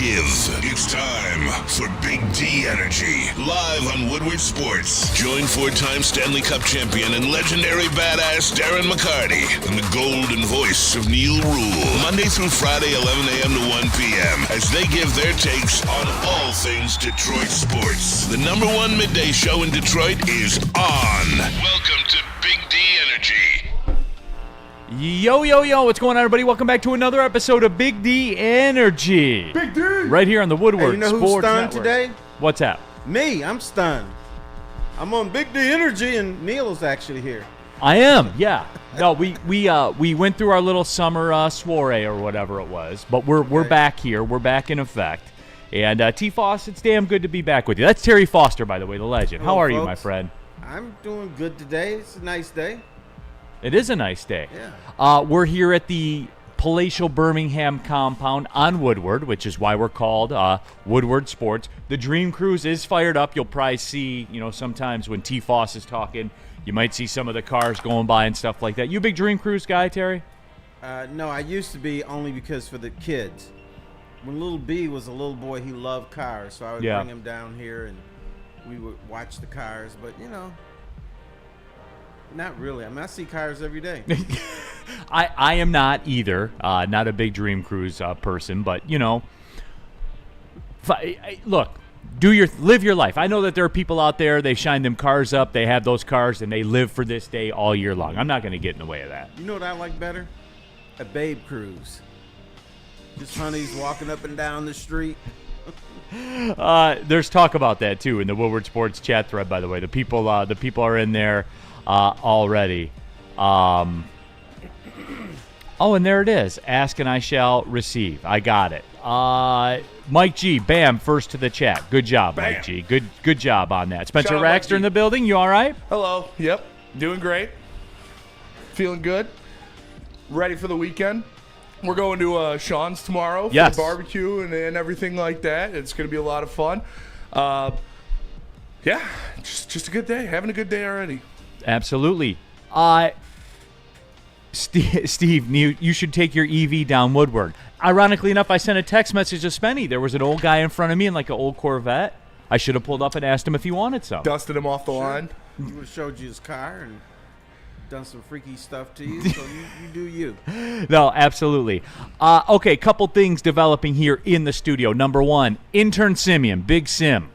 It's time for Big D Energy, live on Woodward Sports. Join four-time Stanley Cup champion and legendary badass Darren McCarty and the golden voice of Neil Rule, Monday through Friday, 11 a.m. to 1 p.m., as they give their takes on all things Detroit sports. The number one midday show in Detroit is on. Welcome to Big D Energy. Yo, yo, yo, what's going on, everybody? Welcome back to another episode of Big D Energy. Big D! Right here on the Woodward Hey, you know Sports who's stunned Network. today? What's that? Me, I'm stunned. I'm on Big D Energy, and Neil is actually here. I am, yeah. No, we went through our little summer soiree or whatever it was, but we're back here. We're back in effect. And T. Foss, it's damn good to be back with you. That's Terry Foster, by the way, the legend. Hello, How are you, folks. my friend? I'm doing good today. It's a nice day. It is a nice day. Yeah. We're here at the palatial Birmingham compound on Woodward, which is why we're called Woodward Sports. The Dream Cruise is fired up. You'll probably see, sometimes when T. Foss is talking, you might see some of the cars going by and stuff like that. You a big Dream Cruise guy, Terry? No, I used to be only because for the kids. When little B was a little boy, he loved cars, so I would bring him down here and we would watch the cars. But, not really. I mean, I see cars every day. I am not either. Not a big Dream Cruise person, but look, live your life. I know that there are people out there. They shine them cars up. They have those cars, and they live for this day all year long. I'm not going to get in the way of that. You know what I like better? A babe cruise. Just honeys walking up and down the street. There's talk about that too in the Woodward Sports chat thread. By the way, the people are in there already. Oh, and there it is. Ask and I shall receive. I got it. Mike G, bam, first to the chat. Good job, Bam. Mike G. Good job on that. Spencer Shout out, Mike Raxter G. in the building. You all right? Hello. Yep. Doing great. Feeling good. Ready for the weekend. We're going to Sean's tomorrow for Yes. the barbecue and everything like that. It's going to be a lot of fun. Yeah, just a good day. Having a good day already. Absolutely. Steve, you should take your EV down Woodward. Ironically enough, I sent a text message to Spenny. There was an old guy in front of me in like an old Corvette. I should have pulled up and asked him if he wanted some. Dusted him off the line. He would have showed you his car and done some freaky stuff to you, so you do you. No, absolutely. Okay, couple things developing here in the studio. Number one, intern Simeon, Big Sim,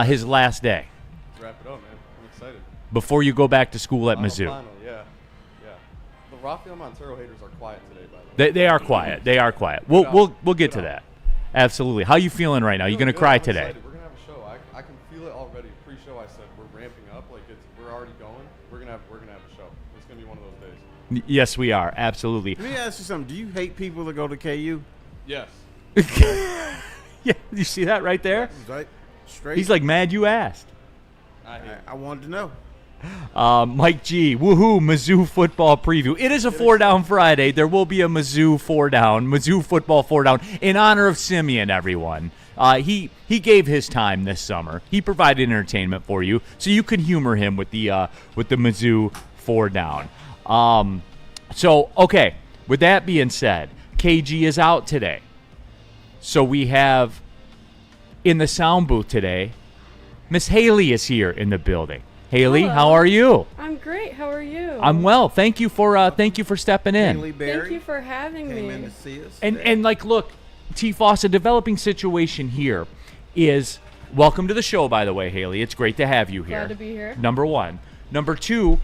his last day Let's wrap it up, man. I'm excited. before you go back to school at Mizzou. Final, yeah. The Rafael Montero haters are quiet today, by the way. They are quiet. They are quiet. We'll get to that. Absolutely. How you feeling right now? You gonna Feeling good. cry I'm today? excited. We're gonna have a show. I can feel it already. Pre-show, I said we're ramping up. Like we're already going. We're gonna have a show. It's gonna be one of those days. Yes, we are. Absolutely. Let me ask you something. Do you hate people that go to KU? Yes. Yeah, you see that right there? Right? Straight. He's like mad you asked. I wanted to know. Mike G, woohoo, Mizzou football preview. It is a 4-down Friday. There will be a Mizzou 4-down, Mizzou football 4-down in honor of Simeon, everyone. He gave his time this summer. He provided entertainment for you, so you can humor him with the Mizzou 4-down. So, okay, with that being said, KG is out today. So we have, in the sound booth today, Miss Haley is here in the building. Haley, Hello. how are you? I'm great. How are you? I'm well. Thank you for stepping in. Haley Berry Thank you for having came me. in to see us. And today. like, look, T. Foss, a developing situation here is welcome to the show. By the way, Haley, it's great to have you here. Glad to be here. Number one. Number two,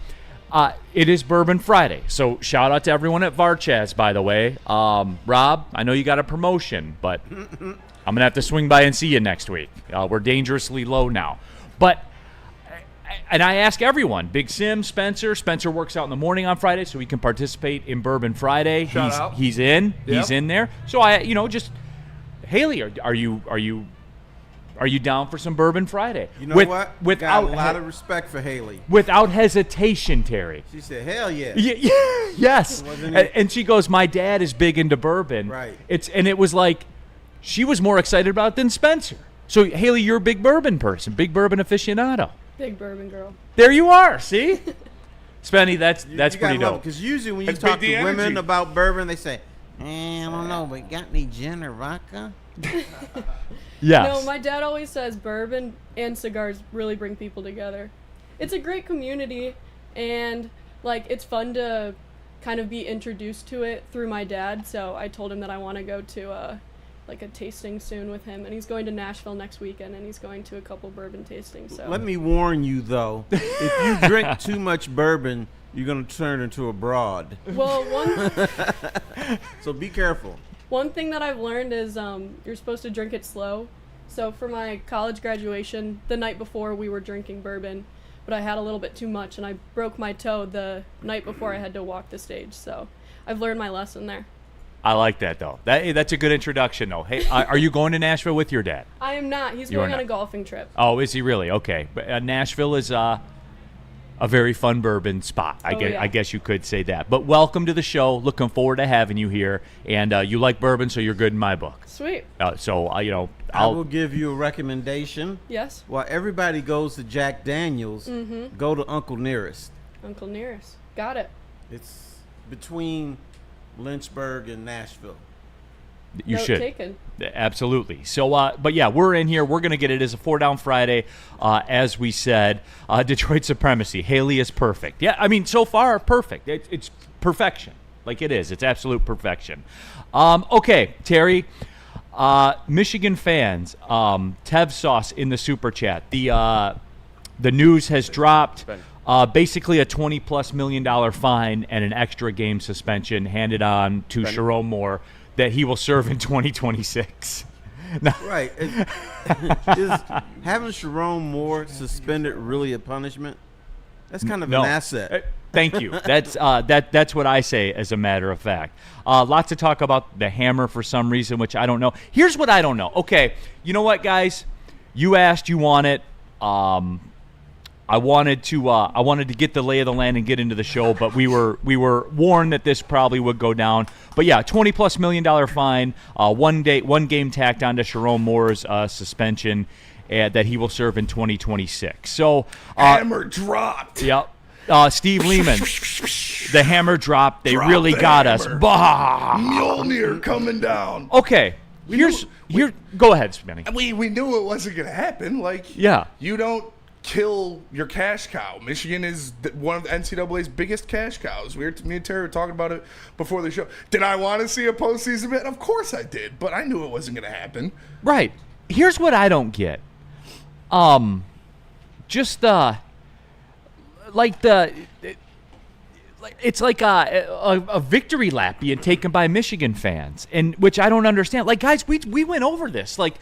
it is Bourbon Friday, so shout out to everyone at Varchaz. By the way, Rob, I know you got a promotion, but I'm gonna have to swing by and see you next week. We're dangerously low now, but. And I ask everyone, Big Sim, Spencer. Spencer works out in the morning on Friday, so he can participate in Bourbon Friday. Shout out. He's in. Yep. He's in there. So just Haley, are you down for some Bourbon Friday? you know what? Got Without a lot of respect for Haley. without hesitation, Terry. She said, "Hell yeah." Yes. Wasn't it? And she goes, "My dad is big into bourbon." Right. It was like she was more excited about it than Spencer. So Haley, you're a big bourbon person, big bourbon aficionado. Big bourbon girl. There you are. See, Spenny, that's You pretty gotta love it, dope. because usually when you That's talk Big to D women energy. about bourbon, they say, I don't know, but got any gin or vodka? Yes. No, my dad always says bourbon and cigars really bring people together. It's a great community, and like it's fun to kind of be introduced to it through my dad. So I told him that I want to go to like a tasting soon with him, and he's going to Nashville next weekend, and he's going to a couple bourbon tastings. So Let me warn you, though. If you drink too much bourbon, you're going to turn into a broad. well, So be careful. one thing that I've learned is you're supposed to drink it slow. So for my college graduation, the night before we were drinking bourbon, but I had a little bit too much, and I broke my toe the night before I had to walk the stage. So I've learned my lesson there. I like that, though. That's a good introduction, though. Hey, are you going to Nashville with your dad? I am not. He's You are going on not. a golfing trip. Oh, is he really? Okay. But Nashville is a very fun bourbon spot. I guess you could say that. But welcome to the show. Looking forward to having you here. And you like bourbon, so you're good in my book. Sweet. I I will give you a recommendation. Yes, While everybody goes to Jack Daniels, go to Uncle Nearest. Uncle Nearest. Got it. It's between Lynchburg and Nashville. You Note should. taken. Absolutely. So, but yeah, we're in here. We're going to get it as a 4-down Friday. As we said, Detroit supremacy. Haley is perfect. Yeah, I mean, so far, perfect. It's perfection. Like it is. It's absolute perfection. Okay, Terry. Michigan fans, Tev Sauce in the super chat. The news has dropped. Basically a $20+ million fine and an extra game suspension handed on to Sharon Moore that he will serve in 2026. Now, Right. Is having Sharon Moore suspended really a punishment? That's kind of no. an asset. Thank you. That's what I say, as a matter of fact. Lots of talk about the hammer for some reason, which I don't know. Here's what I don't know. Okay, you know what, guys? You asked, you want it. I wanted to get the lay of the land and get into the show, but we were warned that this probably would go down. But yeah, $20+ million fine, one game tacked onto Sharon Moore's suspension, that he will serve in 2026. So Hammer dropped. Yep. Steve Lehman, the hammer dropped. They Drop really the got us. hammer. Bah! Mjolnir coming down. Okay. Go ahead, Spinny. We knew it wasn't going to happen. Like, Yeah. you don't kill your cash cow. Michigan is one of the NCAA's biggest cash cows. Me and Terry were talking about it before the show. Did I want to see a postseason bid? Of course I did, but I knew it wasn't going to happen. Right. Here's what I don't get. It's like a victory lap being taken by Michigan fans, and which I don't understand. Like, guys, we went over this. Like,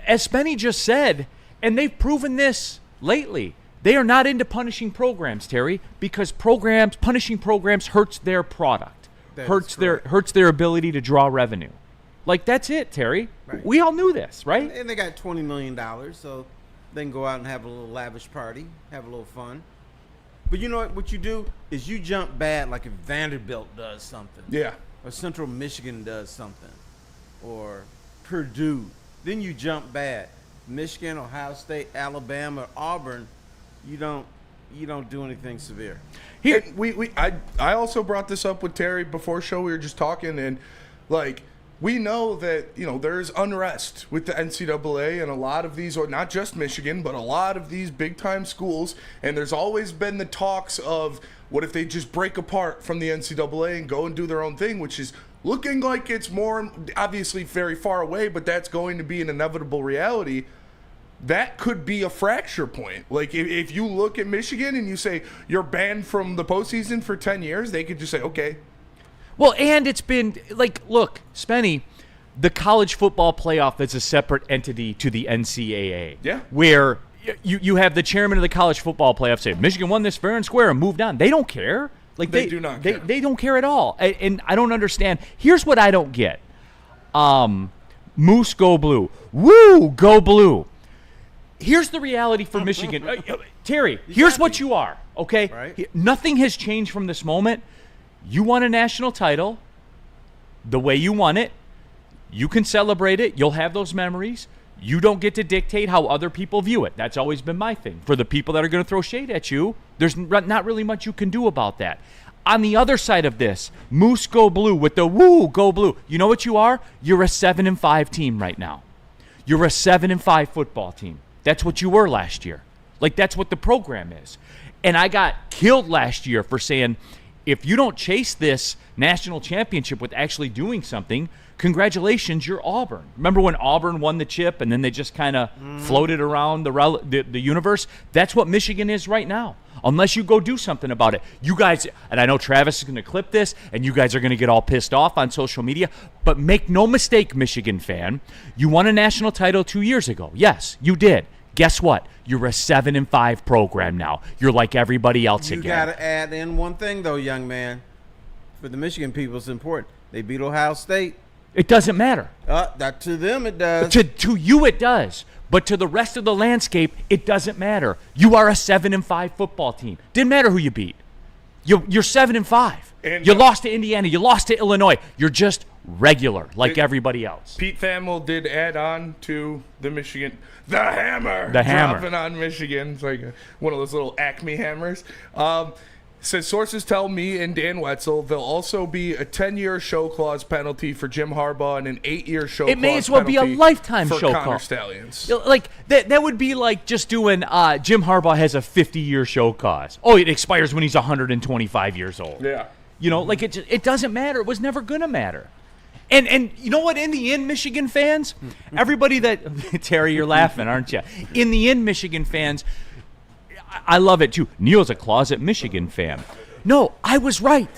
as Spenny just said, and they've proven this lately. They are not into punishing programs, Terry, because punishing programs hurts their product, hurts their ability to draw revenue. Like, that's it, Terry. Right. We all knew this, right? And they got $20 million, so they can go out and have a little lavish party, have a little fun. But you know what you do is you jump bad, like if Vanderbilt does something. Yeah. Or Central Michigan does something. Or Purdue. Then you jump bad. Michigan, Ohio State, Alabama, Auburn, you don't do anything severe. Here, I also brought this up with Terry before show. We were just talking, and like, we know that, you know, there's unrest with the NCAA and a lot of these, or not just Michigan, but a lot of these big time schools. And there's always been the talks of what if they just break apart from the NCAA and go and do their own thing, which is looking like it's more obviously very far away, but that's going to be an inevitable reality. That could be a fracture point. Like, if you look at Michigan and you say you're banned from the postseason for 10 years, they could just say, okay. Well, and it's been, like, look, Spenny, the college football playoff is a separate entity to the NCAA. Yeah. Where you have the chairman of the college football playoff say, Michigan won this fair and square and moved on. They don't care. Like, They do not care. They don't care at all. And I don't understand. Here's what I don't get. Moose, go blue. Woo, go blue. Here's the reality for Michigan. Terry, here's what you are, okay? Right. Nothing has changed from this moment. You won a national title the way you won it. You can celebrate it. You'll have those memories. You don't get to dictate how other people view it. That's always been my thing. For the people that are going to throw shade at you, there's not really much you can do about that. On the other side of this, Moose go blue with the woo go blue. You know what you are? You're a 7-5 team right now. You're a 7-5 football team. That's what you were last year. Like, that's what the program is. And I got killed last year for saying, if you don't chase this national championship with actually doing something, congratulations, you're Auburn. Remember when Auburn won the chip and then they just kind of floated around the universe? That's what Michigan is right now. Unless you go do something about it. You guys, and I know Travis is going to clip this, and you guys are going to get all pissed off on social media, but make no mistake, Michigan fan, you won a national title 2 years ago. Yes, you did. Guess what? You're a 7-5 program now. You're like everybody else You again. got to add in one thing, though, young man. For the Michigan people, it's important. They beat Ohio State. It doesn't matter. That to them it does. To you it does. But to the rest of the landscape, it doesn't matter. You are a 7-5 football team. Didn't matter who you beat. You're 7-5. And you lost to Indiana. You lost to Illinois. You're just regular, like everybody else. Pete Thamel did add on to the Michigan, the hammer. The hammer. Dropping on Michigan. It's like one of those little Acme hammers. Says sources tell me and Dan Wetzel there'll also be a 10-year show clause penalty for Jim Harbaugh and an 8-year show clause It may as well be a penalty lifetime for show Connor clause. Stallions. Like that would be like just doing Jim Harbaugh has a 50-year show clause. Oh, it expires when he's 125 years old. Yeah. You know, like it doesn't matter. It was never going to matter. And you know what? In the end, Michigan fans, everybody that Terry, you're laughing, aren't you? In the end, Michigan fans, I love it too. Neil's a closet Michigan fan. No, I was right,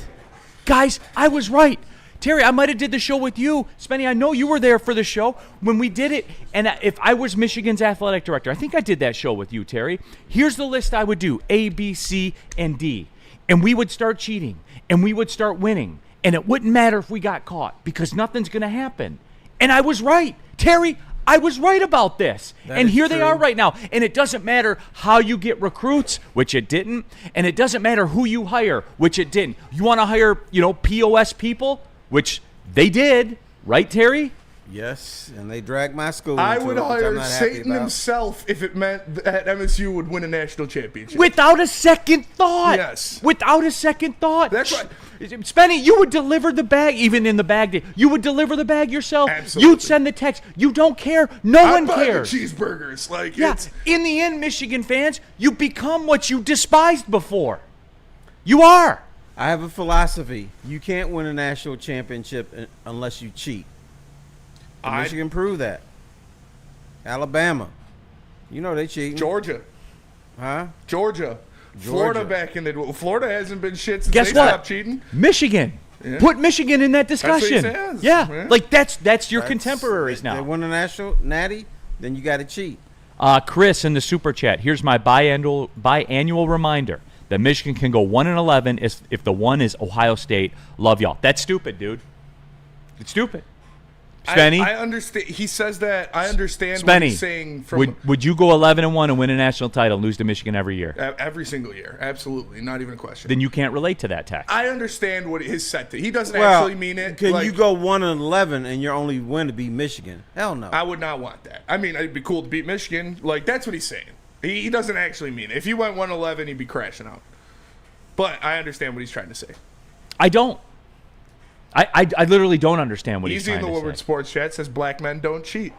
guys. I was right. Terry, I might have did the show with you. Spenny, I know you were there for the show when we did it. And if I was Michigan's athletic director, I think I did that show with you, Terry. Here's the list I would do: A, B, C, and D. And we would start cheating, and we would start winning. And it wouldn't matter if we got caught because nothing's going to happen. And I was right. Terry, I was right about this. And here they are right now. And it doesn't matter how you get recruits, which it didn't. And it doesn't matter who you hire, which it didn't. You want to hire, POS people, which they did. Right, Terry? Yes, and they dragged my school. I into would it, which I'm hire not happy Satan about. himself if it meant that MSU would win a national championship. Without a second thought. Yes. Without a second thought. That's right. Spenny, you would deliver the bag, even in the bag day. You would deliver the bag yourself. Absolutely. You'd send the text. You don't care. No one I'm buying cares. the cheeseburgers. Like, Yeah. it's... In the end, Michigan fans, you become what you despised before. You are. I have a philosophy. You can't win a national championship unless you cheat. And Michigan proved that. Alabama. They cheating. Georgia. Huh? Georgia. Florida back in the... Florida hasn't been shit since Guess they what? stopped cheating. Michigan. Yeah. Put Michigan in that That's what he discussion. says. Yeah. Yeah. Like that's your contemporaries They now. win a national natty, then you got to cheat. Chris in the super chat. Here's my biannual reminder that Michigan can go 1-11 if the one is Ohio State. Love y'all. That's stupid, dude. It's stupid. Spenny, I understand. He says that. I understand Spenny, what he's saying. would you go 11-1 and win a national title and lose to Michigan every year? Every single year. Absolutely. Not even a question. Then you can't relate to that text. I understand what his set to. He doesn't actually mean it. Can like, you go 1-11 and your only win to be Michigan? Hell no. I would not want that. I mean, it'd be cool to beat Michigan. Like, that's what he's saying. He doesn't actually mean it. If he went 1-11, he'd be crashing out. But I understand what he's trying to say. I don't. I literally don't understand what he's Easy trying in the to Woodward say. Sports Chat says black men don't cheat.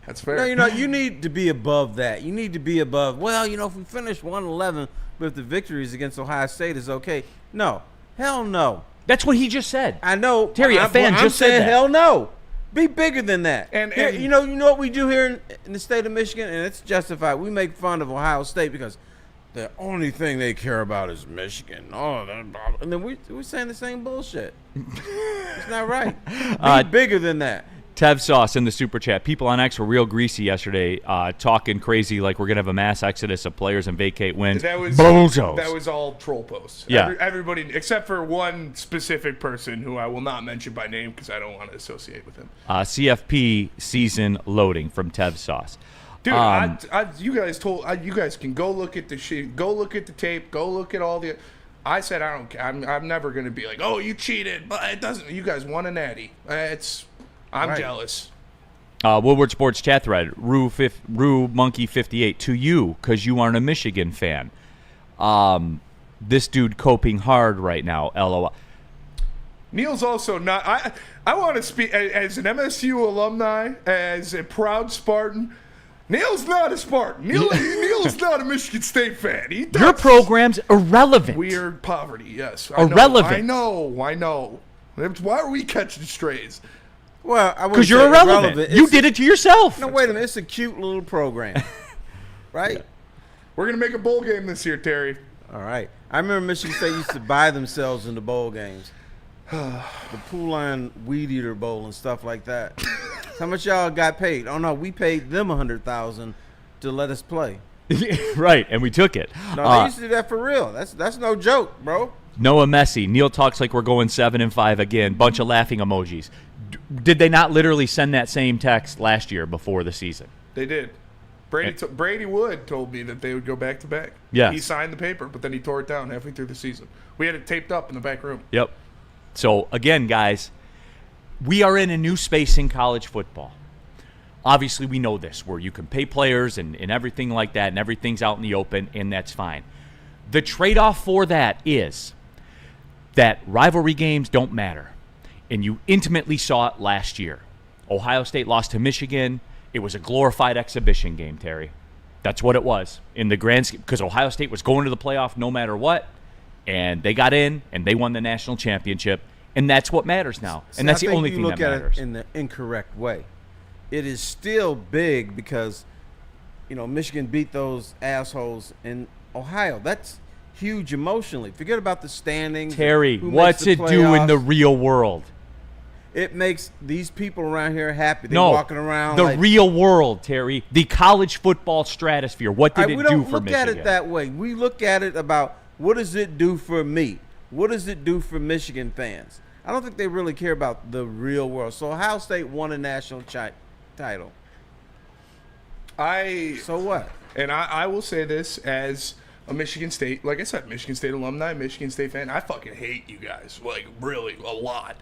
That's fair. No, you need to be above that. You need to be above, if we finish 1-11, but if the victories against Ohio State is okay. No. Hell no. That's what he just said. I know. Terry, a fan I'm just said saying that. hell no. Be bigger than that. And you know what we do here in the state of Michigan, and it's justified. We make fun of Ohio State because the only thing they care about is Michigan. And then we're saying the same bullshit. It's not right. Be bigger than that. Tev Sauce in the super chat. People on X were real greasy yesterday, talking crazy like we're gonna have a mass exodus of players and vacate wins. That was bozos. That was all troll posts. Yeah. Everybody except for one specific person who I will not mention by name because I don't want to associate with him. CFP season loading from Tev Sauce. Dude, you guys can go look at the shit, go look at the tape, go look at all the. I said I don't care. I'm never gonna be like, oh, you cheated, but it doesn't. You guys won a natty. I'm jealous. Woodward Sports chat thread. Rue Monkey 58 to you because you aren't a Michigan fan. This dude coping hard right now, LOL. Neil's also not. I want to speak as an MSU alumni, as a proud Spartan. Neil's not a Spartan. Neil's not a Michigan State fan. Your program's irrelevant. Weird poverty, yes. Irrelevant. I know. Why are we catching strays? Well, I because you're irrelevant. You did it to yourself. No, wait a minute. It's a cute little program, right? We're gonna make a bowl game this year, Terry. All right. I remember Michigan State used to buy themselves in the bowl games. The Pool Line Weed Eater Bowl and stuff like that. How much y'all got paid? Oh no, we paid them $100,000 to let us play. Right, and we took it. No, they used to do that for real. That's no joke, bro. Noah Messi. Neil talks like we're going 7-5 again. Bunch of laughing emojis. Did they not literally send that same text last year before the season? They did. Brady Wood told me that they would go back to back. Yes. He signed the paper, but then he tore it down halfway through the season. We had it taped up in the back room. Yep. So, again, guys, we are in a new space in college football. Obviously, we know this, where you can pay players and everything like that, and everything's out in the open, and that's fine. The trade-off for that is that rivalry games don't matter. And you intimately saw it last year. Ohio State lost to Michigan. It was a glorified exhibition game, Terry. That's what it was in the grand scheme, because Ohio State was going to the playoff no matter what, and they got in, and they won the national championship, and that's what matters now. And that's the only thing that matters. You look at it in the incorrect way. It is still big because, Michigan beat those assholes in Ohio. That's huge emotionally. Forget about the standings. Terry, what's it do in the real world? It makes these people around here happy. They're walking around. The real world, Terry. The college football stratosphere. What did it do for Michigan? We don't look at it that way. We look at it about what does it do for me? What does it do for Michigan fans? I don't think they really care about the real world. So Ohio State won a national title. So what? And I will say this as a Michigan State, like I said, Michigan State alumni, Michigan State fan. I fucking hate you guys, like really a lot.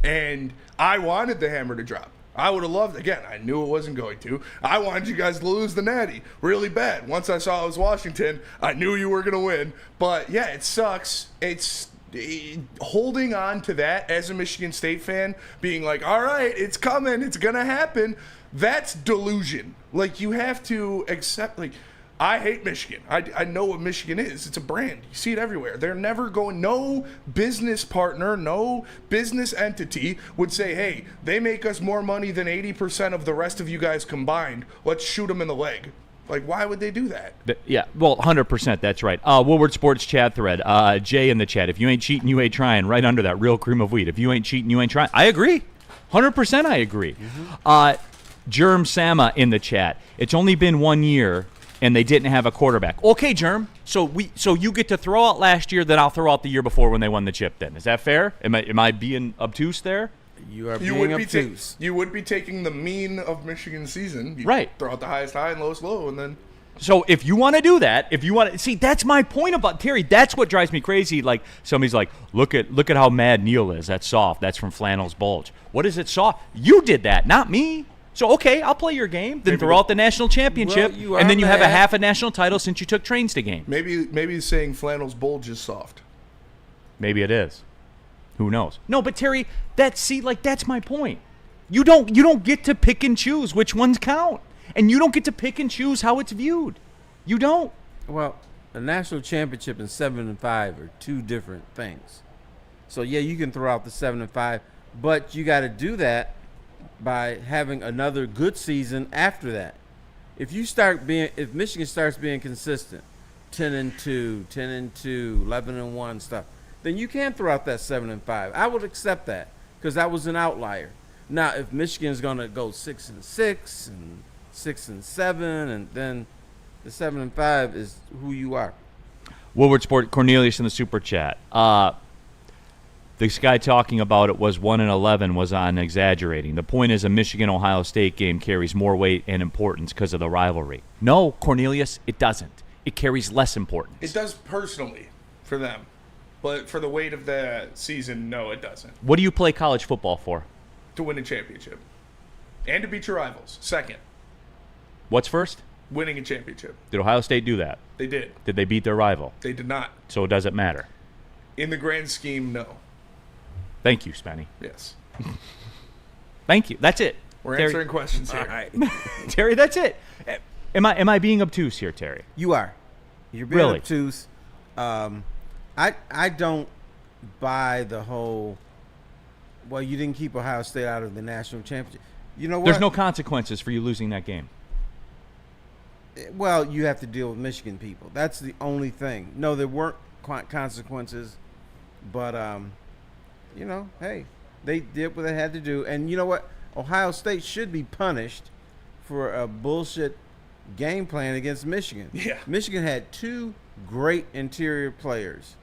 And I wanted the hammer to drop. I would have loved, again, I knew it wasn't going to. I wanted you guys to lose the Natty really bad. Once I saw it was Washington, I knew you were going to win. But, yeah, it sucks. It's holding on to that as a Michigan State fan, being like, all right, it's coming, it's going to happen. That's delusion. Like, you have to accept, like, I hate Michigan. I know what Michigan is. It's a brand. You see it everywhere. They're never going, no business partner, no business entity would say, hey, they make us more money than 80% of the rest of you guys combined. Let's shoot them in the leg. Like, why would they do that? Yeah, well, 100%, that's right. Woodward Sports chat thread. Jay in the chat. If you ain't cheating, you ain't trying. Right under that, real cream of wheat. If you ain't cheating, you ain't trying. I agree. 100% I agree. Germ Sama in the chat. It's only been 1 year and they didn't have a quarterback. Okay, Germ. So you get to throw out last year, then I'll throw out the year before when they won the chip. Then is that fair? Am I being obtuse there? You are being obtuse. You would be taking the mean of Michigan's season. You right. Throw out the highest high and lowest low, and then. So if you want to do that, see, that's my point about Terry. That's what drives me crazy. Like somebody's like, look at how mad Neil is. That's soft. That's from Flannel's Bulge. What is it soft? You did that, not me. So, okay, I'll play your game, then throw out the national championship, and then you have a half a national title since you took trains to games. Maybe he's saying Flannel's Bulge is soft. Maybe it is. Who knows? No, but Terry, that's my point. You don't get to pick and choose which ones count, and you don't get to pick and choose how it's viewed. You don't. Well, a national championship and 7-5 are two different things. So, yeah, you can throw out the 7-5, but you got to do that by having another good season after that. If Michigan starts being consistent, 10-2, 10-2, 11-1 stuff, then you can throw out that 7-5. I would accept that because that was an outlier. Now, if Michigan's going to go 6-6 and 6-7, and then the 7-5 is who you are. Woodward Sport Cornelius in the super chat. This guy talking about it was 1-11 was on exaggerating. The point is a Michigan-Ohio State game carries more weight and importance because of the rivalry. No, Cornelius, it doesn't. It carries less importance. It does personally for them. But for the weight of the season, no, it doesn't. What do you play college football for? To win a championship. And to beat your rivals. Second. What's first? winning a championship. Did Ohio State do that? They did. Did they beat their rival? They did not. So does it matter? In the grand scheme, no. Thank you, Spenny. Yes. Thank you. That's it. We're Terry, answering questions here. All right. Terry, that's it. Am I being obtuse here, Terry? You are. You're being Really? obtuse. I don't buy the whole. Well, you didn't keep Ohio State out of the national championship. You know what? There's no consequences for you losing that game. Well, you have to deal with Michigan people. That's the only thing. No, there weren't consequences, but you know, hey, they did what they had to do, and you know what? Ohio State should be punished for a bullshit game plan against Michigan. Yeah. Michigan had 2 great interior players,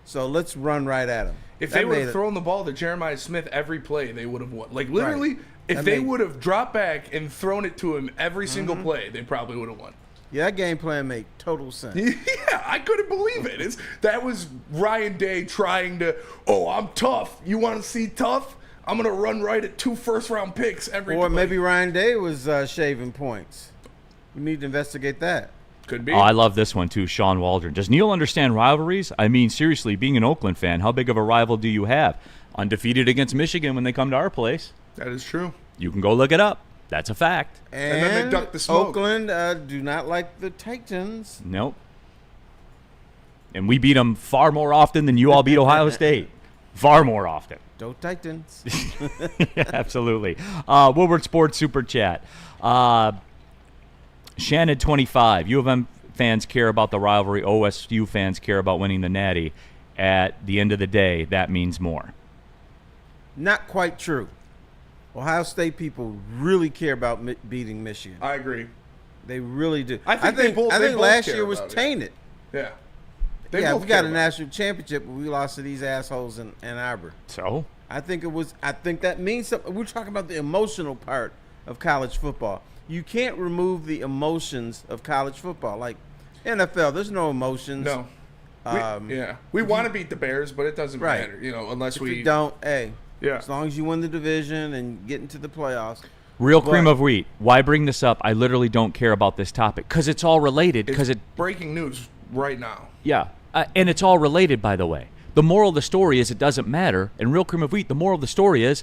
so let's run right at them. If they would have thrown the ball to Jeremiah Smith every play, they would have won. Like, literally, Right. if That they made- would have dropped back and thrown it to him every single play, they probably would have won. Yeah, that game plan made total sense. Yeah, I couldn't believe it. That was Ryan Day trying to, I'm tough. You want to see tough? I'm going to run right at 2 first-round picks every Or play. maybe Ryan Day was shaving points. We need to investigate that. Could be. Oh, I love this one too, Sean Waldron. Does Neil understand rivalries? I mean, seriously, being an Oakland fan, how big of a rival do you have? Undefeated against Michigan when they come to our place. That is true. You can go look it up. That's a fact. And then they duck the smoke. Oakland do not like the Titans. Nope. And we beat them far more often than you all beat Ohio State. Far more often. Go Titans. Yeah, absolutely. Woodward Sports Super Chat. Shannon 25. U of M fans care about the rivalry. OSU fans care about winning the Natty. At the end of the day, that means more. Not quite true. Ohio State people really care about beating Michigan. I agree. They really do. I think they both last care year was about it. tainted. Yeah. Yeah, we got a national championship, but we lost to these assholes in Ann Arbor. So? I think that means something. We're talking about the emotional part of college football. You can't remove the emotions of college football. Like NFL, there's no emotions. No. We want to beat the Bears, but it doesn't Right. matter, unless If we you don't, hey, Yeah. as long as you win the division and get into the playoffs. Real cream of wheat. Why bring this up? I literally don't care about this topic because it's all related. Because It's breaking news right now. Yeah, and it's all related, by the way. The moral of the story is it doesn't matter. And real cream of wheat, the moral of the story is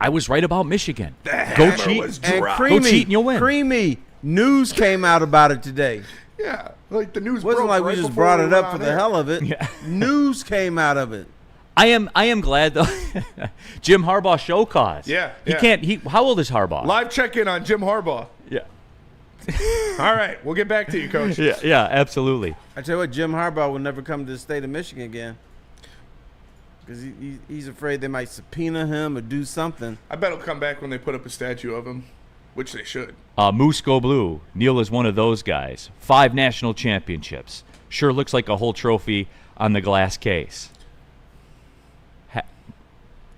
I was right about Michigan. The Go hammer cheat. was And dropped. creamy, Go cheat and you'll win. creamy news came out about it today. Yeah, like the news It wasn't broke like we right just before brought we it went up for on the air. hell of it. Yeah. News came out of it. I am glad though. Jim Harbaugh show cause. Yeah, He yeah. can't. How old is Harbaugh? Live check-in on Jim Harbaugh. Yeah. All right, we'll get back to you, Coach. Yeah, absolutely. I tell you what, Jim Harbaugh will never come to the state of Michigan again because he's afraid they might subpoena him or do something. I bet he'll come back when they put up a statue of him, which they should. Moose Go Blue. Neil is one of those guys. 5 national championships. Sure looks like a whole trophy on the glass case.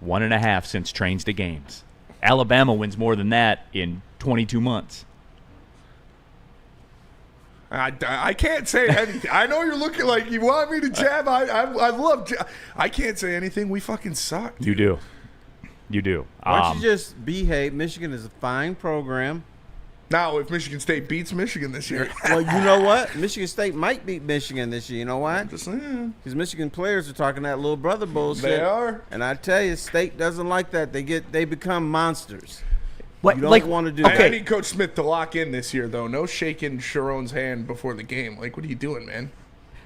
1.5 since trains to games. Alabama wins more than that in 22 months. I can't say anything. I know you're looking like you want me to jab. I love. I can't say anything. We fucking suck. You do. You do. Why don't you just behave? Michigan is a fine program. Now, if Michigan State beats Michigan this year, Well, you know what? Michigan State might beat Michigan this year. You know why? just saying. Because Michigan players are talking that little brother bullshit. They are. And I tell you, State doesn't like that. They become monsters. What, You don't want to do I that. need Coach Smith to lock in this year, though. No shaking Sharon's hand before the game. Like, what are you doing, man?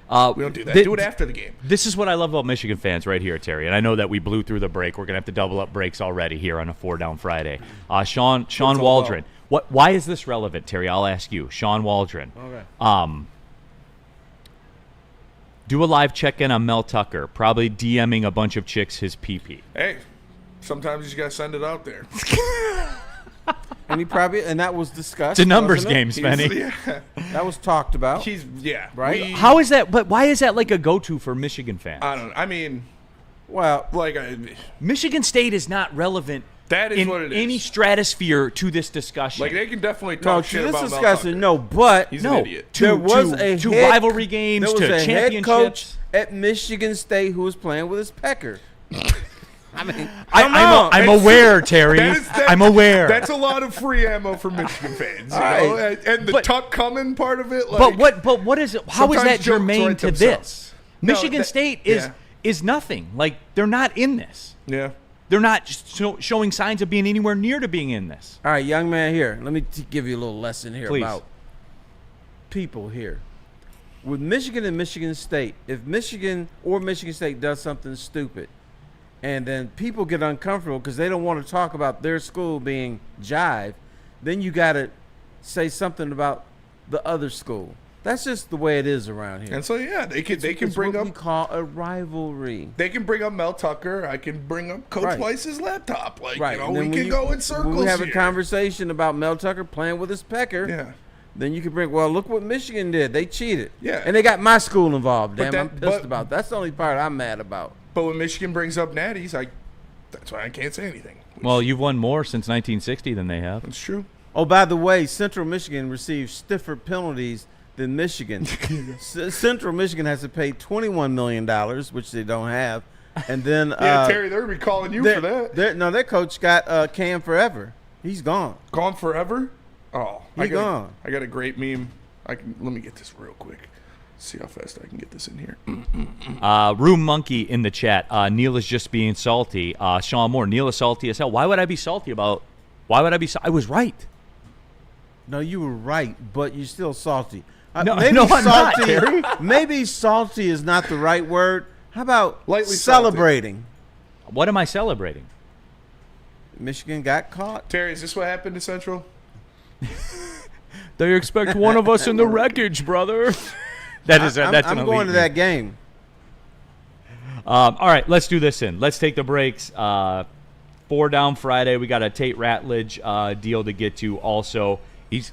We don't do that. Do it after the game. This is what I love about Michigan fans right here, Terry. And I know that we blew through the break. We're going to have to double up breaks already here on a 4-down Friday. Sean all Waldron. Why is this relevant, Terry? I'll ask you. Sean Waldron. Okay. Do a live check-in on Mel Tucker. Probably DMing a bunch of chicks his pee-pee. Hey, sometimes you just got to send it out there. And that was discussed. It's a numbers wasn't it? game, Spenny. Yeah. That was talked about. Right? How is that? But why is that like a go-to for Michigan fans? I don't know. I mean, Well, like, Michigan State is not relevant. That is in what it is. any stratosphere to this discussion. like they can definitely no, talk to shit this about Mel discussion, Tucker. no, but He's no, an idiot. to, there was to, a to head- rivalry games, there was to a head championships. coach at Michigan State who was playing with his pecker. I mean, I'm aware, Terry. I'm aware. That's a lot of free ammo for Michigan fans. You know? And the tuck coming part of it. Like, but what is it? How is that sometimes jokes germane write to themselves. this? No, Michigan State is nothing. Like, they're not in this. Yeah. They're not showing signs of being anywhere near to being in this. all right, young man, here. Let me give you a little lesson here Please. about people here. With Michigan and Michigan State, if Michigan or Michigan State does something stupid, and then people get uncomfortable because they don't want to talk about their school being jive, then you got to say something about the other school. That's just the way it is around here. And so they can It's bring what up we call a rivalry. They can bring up Mel Tucker. I can bring up Coach Right. Weiss's laptop. Like, Right. you know, and then we can go in circles when we have here. a conversation about Mel Tucker playing with his pecker. Yeah. Then you can bring, well, look what Michigan did. They cheated. Yeah. And they got my school involved. But Damn, I'm that- pissed but- about that. That's the only part I'm mad about. But when Michigan brings up natties, that's why I can't say anything. Well, you've won more since 1960 than they have. It's true. Oh, by the way, Central Michigan received stiffer penalties than Michigan. Central Michigan has to pay $21 million, which they don't have. And then Terry, they're going to be calling you for that. their coach got canned forever. He's gone. Gone forever? Oh. Gone. I got a great meme. Let me get this real quick. See how fast I can get this in here. Room Monkey in the chat. Neil is just being salty. Sean Moore, Neil is salty as hell. Why would I be salty about? Why would I be? I was right. No, you were right, but you're still salty. No, maybe no, I'm not, salty. Terry. Maybe salty is not the right word. How about Lightly celebrating? What am I celebrating? Michigan got caught. Terry, is this what happened to Central? They expect one of us in the wreckage, brother. That's I'm an going elite to meme. that game. All right, let's do this in. Let's take the breaks. 4 down Friday. We got a Tate Ratledge deal to get to. Also, he's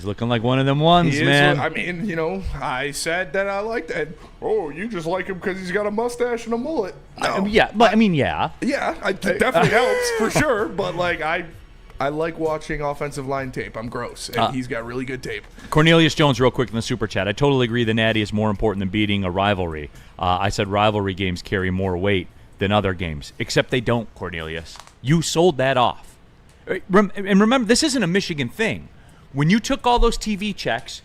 looking like one of them ones, man. I mean, you know, I said that I liked that. Oh, you just like him because he's got a mustache and a mullet. No. Yeah, but I mean, yeah. Yeah, it definitely helps for sure. But like, I like watching offensive line tape. I'm gross, and he's got really good tape. Cornelius Jones, real quick in the super chat. I totally agree. The Natty is more important than beating a rivalry. I said rivalry games carry more weight than other games, except they don't. Cornelius, you sold that off. And remember, this isn't a Michigan thing. When you took all those TV checks,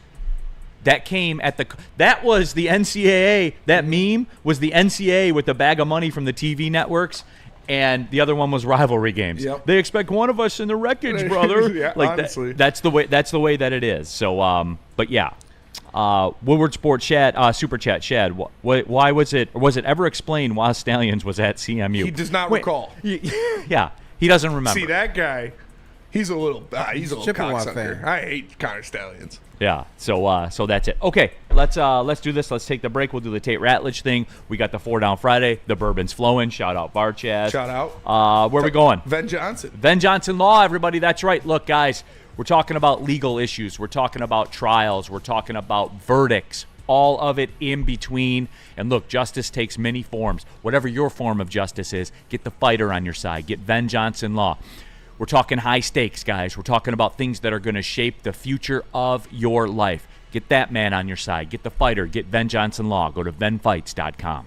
that came at that was the NCAA. That meme was the NCAA with the bag of money from the TV networks, and the other one was rivalry games. Yep. They expect one of us in the wreckage, brother. Yeah, like honestly. that's the way that it is. So, but yeah. Woodward Sports Chat, Super Chat, Shad. Why was it ever explained why Stallions was at CMU? He does not recall. Yeah, he doesn't remember. See that guy? He's a little Chippewa cocksucker. fan. I hate Connor Stallions. Yeah, so that's it. Okay, let's do this. Let's take the break. We'll do the Tate Ratledge thing. We got the 4 down Friday. The bourbon's flowing. Shout out Varchaz. Shout out. Where are we going? Ven Johnson. Ven Johnson Law, everybody. That's right. Look, guys, we're talking about legal issues. We're talking about trials. We're talking about verdicts. All of it in between. And look, justice takes many forms. Whatever your form of justice is, get the fighter on your side. Get Ven Johnson Law. We're talking high stakes, guys. We're talking about things that are going to shape the future of your life. Get that man on your side. Get the fighter. Get Ven Johnson Law. Go to venfights.com.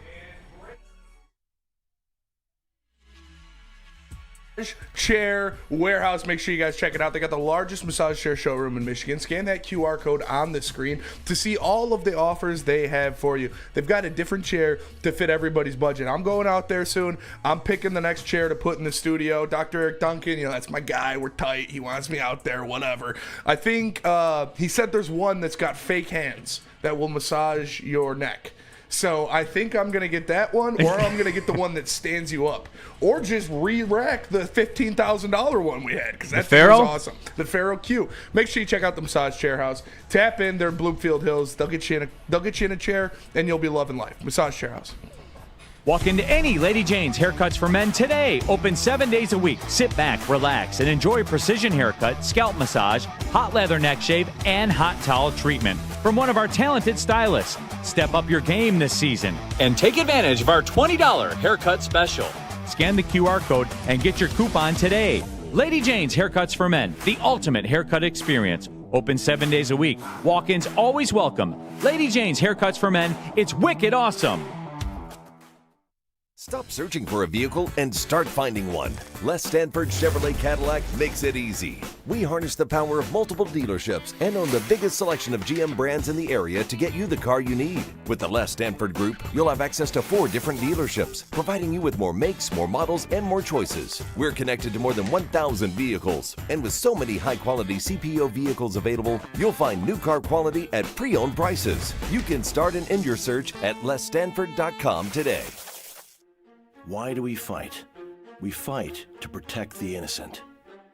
Chair Warehouse. Make sure you guys check it out. They got the largest massage chair showroom in Michigan. Scan that QR code on the screen to see all of the offers they have for you. They've got a different chair to fit everybody's budget. I'm going out there soon. I'm picking the next chair to put in the studio. Dr. Eric Duncan, you know, that's my guy. We're tight. He wants me out there, whatever. I think he said there's one that's got fake hands that will massage your neck. So I think I'm going to get that one, or I'm going to get the one that stands you up. Or just re-rack the $15,000 one we had, because that thing was awesome. The Faro Q. Make sure you check out the Massage Chair House. Tap in. They're Bloomfield Hills. They'll get you in a chair, and you'll be loving life. Massage Chair House. Walk into any Lady Jane's Haircuts for Men today. Open 7 days a week. Sit back, relax, and enjoy precision haircut, scalp massage, hot leather neck shave, and hot towel treatment from one of our talented stylists. Step up your game this season and take advantage of our $20 haircut special. Scan the QR code and get your coupon today. Lady Jane's Haircuts for Men, the ultimate haircut experience. Open 7 days a week. Walk-ins always welcome. Lady Jane's Haircuts for Men, it's wicked awesome. Stop searching for a vehicle and start finding one. Les Stanford Chevrolet Cadillac makes it easy. We harness the power of multiple dealerships and own the biggest selection of GM brands in the area to get you the car you need. With the Les Stanford Group, you'll have access to 4 different dealerships, providing you with more makes, more models, and more choices. We're connected to more than 1,000 vehicles. And with so many high-quality CPO vehicles available, you'll find new car quality at pre-owned prices. You can start and end your search at lesstanford.com today. Why do we fight? We fight to protect the innocent,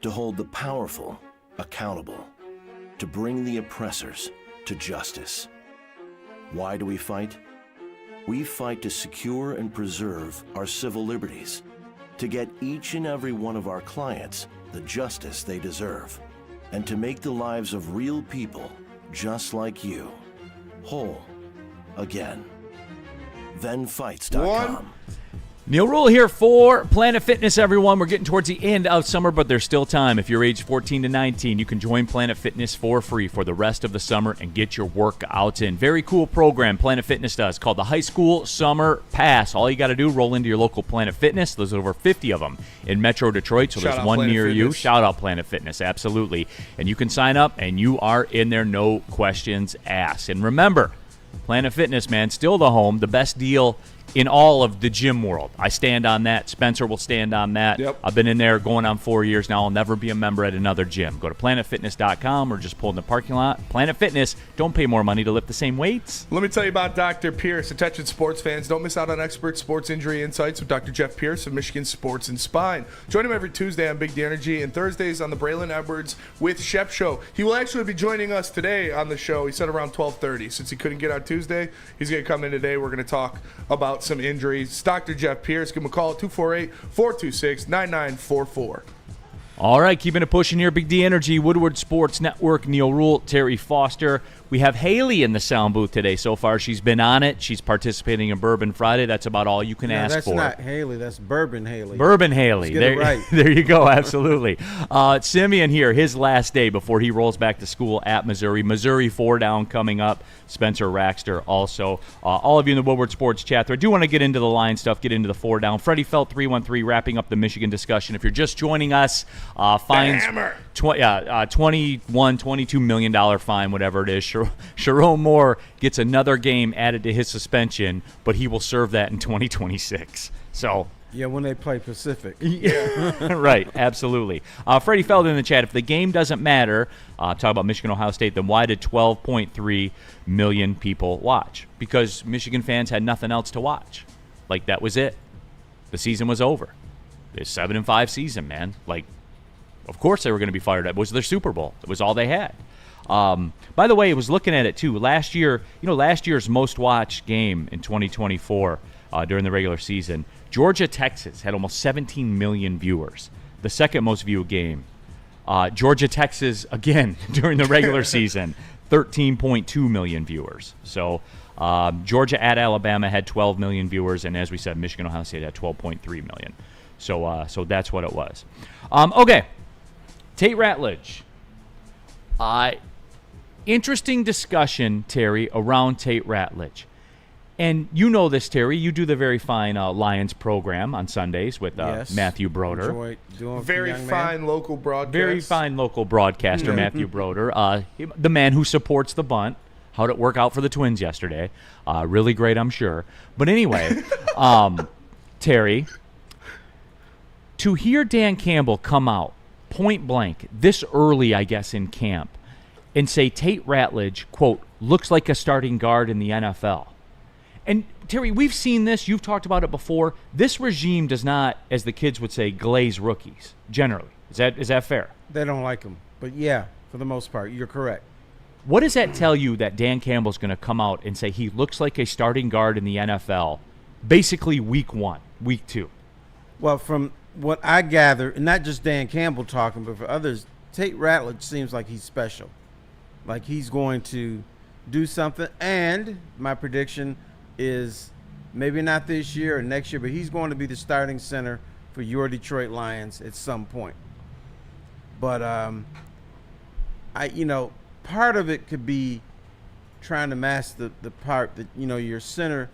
to hold the powerful accountable, to bring the oppressors to justice. Why do we fight? We fight to secure and preserve our civil liberties, to get each and every one of our clients the justice they deserve, and to make the lives of real people just like you whole again. ThenFights.com. Neil Rule here for Planet Fitness, everyone. We're getting towards the end of summer, but there's still time. If you're age 14 to 19, you can join Planet Fitness for free for the rest of the summer and get your workouts in. Very cool program Planet Fitness does called the High School Summer Pass. All you got to do, roll into your local Planet Fitness. There's over 50 of them in Metro Detroit, so there's one near you. Shout out Planet Fitness, absolutely. And you can sign up, and you are in there, no questions asked. And remember, Planet Fitness, man, still the home, the best deal in all of the gym world. I stand on that. Spencer will stand on that. Yep. I've been in there going on 4 years now. I'll never be a member at another gym. Go to planetfitness.com or just pull in the parking lot. Planet Fitness, don't pay more money to lift the same weights. Let me tell you about Dr. Pierce. Attention sports fans, don't miss out on expert sports injury insights with Dr. Jeff Pierce of Michigan Sports and Spine. Join him every Tuesday on Big D Energy and Thursdays on the Braylon Edwards with Shep Show. He will actually be joining us today on the show. He said around 12:30. Since he couldn't get on Tuesday, he's going to come in today. We're going to talk about some injuries. Dr. Jeff Pierce. Give him a call at 248-426-9944. All right, keeping it pushing here. Big D Energy, Woodward Sports Network, Neil Rule, Terry Foster. We have Haley in the sound booth today. So far, she's been on it. She's participating in Bourbon Friday. That's about all you can ask that's for. That's not Haley. That's Bourbon Haley. Bourbon Haley. Let's get it right. There you go. Absolutely. Simeon here, his last day before he rolls back to school at Missouri. Missouri 4 down coming up. Spencer Raxter also. All of you in the Woodward Sports chat. I do want to get into the line stuff, get into the 4 down. Freddie Felt 313 wrapping up the Michigan discussion. If you're just joining us, fines $22 million fine, whatever it is. Sharon Moore gets another game added to his suspension, but he will serve that in 2026. So. Yeah, when they play Pacific. Yeah. Right, absolutely. Freddie Feld in the chat, if the game doesn't matter, talk about Michigan, Ohio State, then why did 12.3 million people watch? Because Michigan fans had nothing else to watch. Like, that was it. The season was over. It's 7-5 season, man. Like, of course they were going to be fired up. It was their Super Bowl. It was all they had. By the way, I was looking at it, too. Last year's most watched game in 2024 during the regular season, Georgia, Texas had almost 17 million viewers. The second most viewed game, Georgia, Texas, again, during the regular season, 13.2 million viewers. So Georgia at Alabama had 12 million viewers, and as we said, Michigan, Ohio State had 12.3 million. So that's what it was. Okay, Tate Ratledge. Interesting discussion, Terry, around Tate Ratledge. And you know this, Terry. You do the very fine Lions program on Sundays with Yes. Matthew Broder. Very fine local broadcaster. Very fine local broadcaster, Matthew Broder. The man who supports the bunt. How'd it work out for the Twins yesterday? Really great, I'm sure. But anyway, Terry, to hear Dan Campbell come out point blank this early, I guess, in camp and say Tate Ratledge, quote, looks like a starting guard in the NFL. And, Terry, we've seen this. You've talked about it before. This regime does not, as the kids would say, glaze rookies, generally. Is that fair? They don't like him. But, yeah, for the most part, you're correct. What does that tell you that Dan Campbell's going to come out and say he looks like a starting guard in the NFL basically week 1, week 2? Well, from what I gather, and not just Dan Campbell talking, but for others, Tate Ratledge seems like he's special. Like he's going to do something. And my prediction is maybe not this year or next year, but he's going to be the starting center for your Detroit Lions at some point. But part of it could be trying to mask the part that your center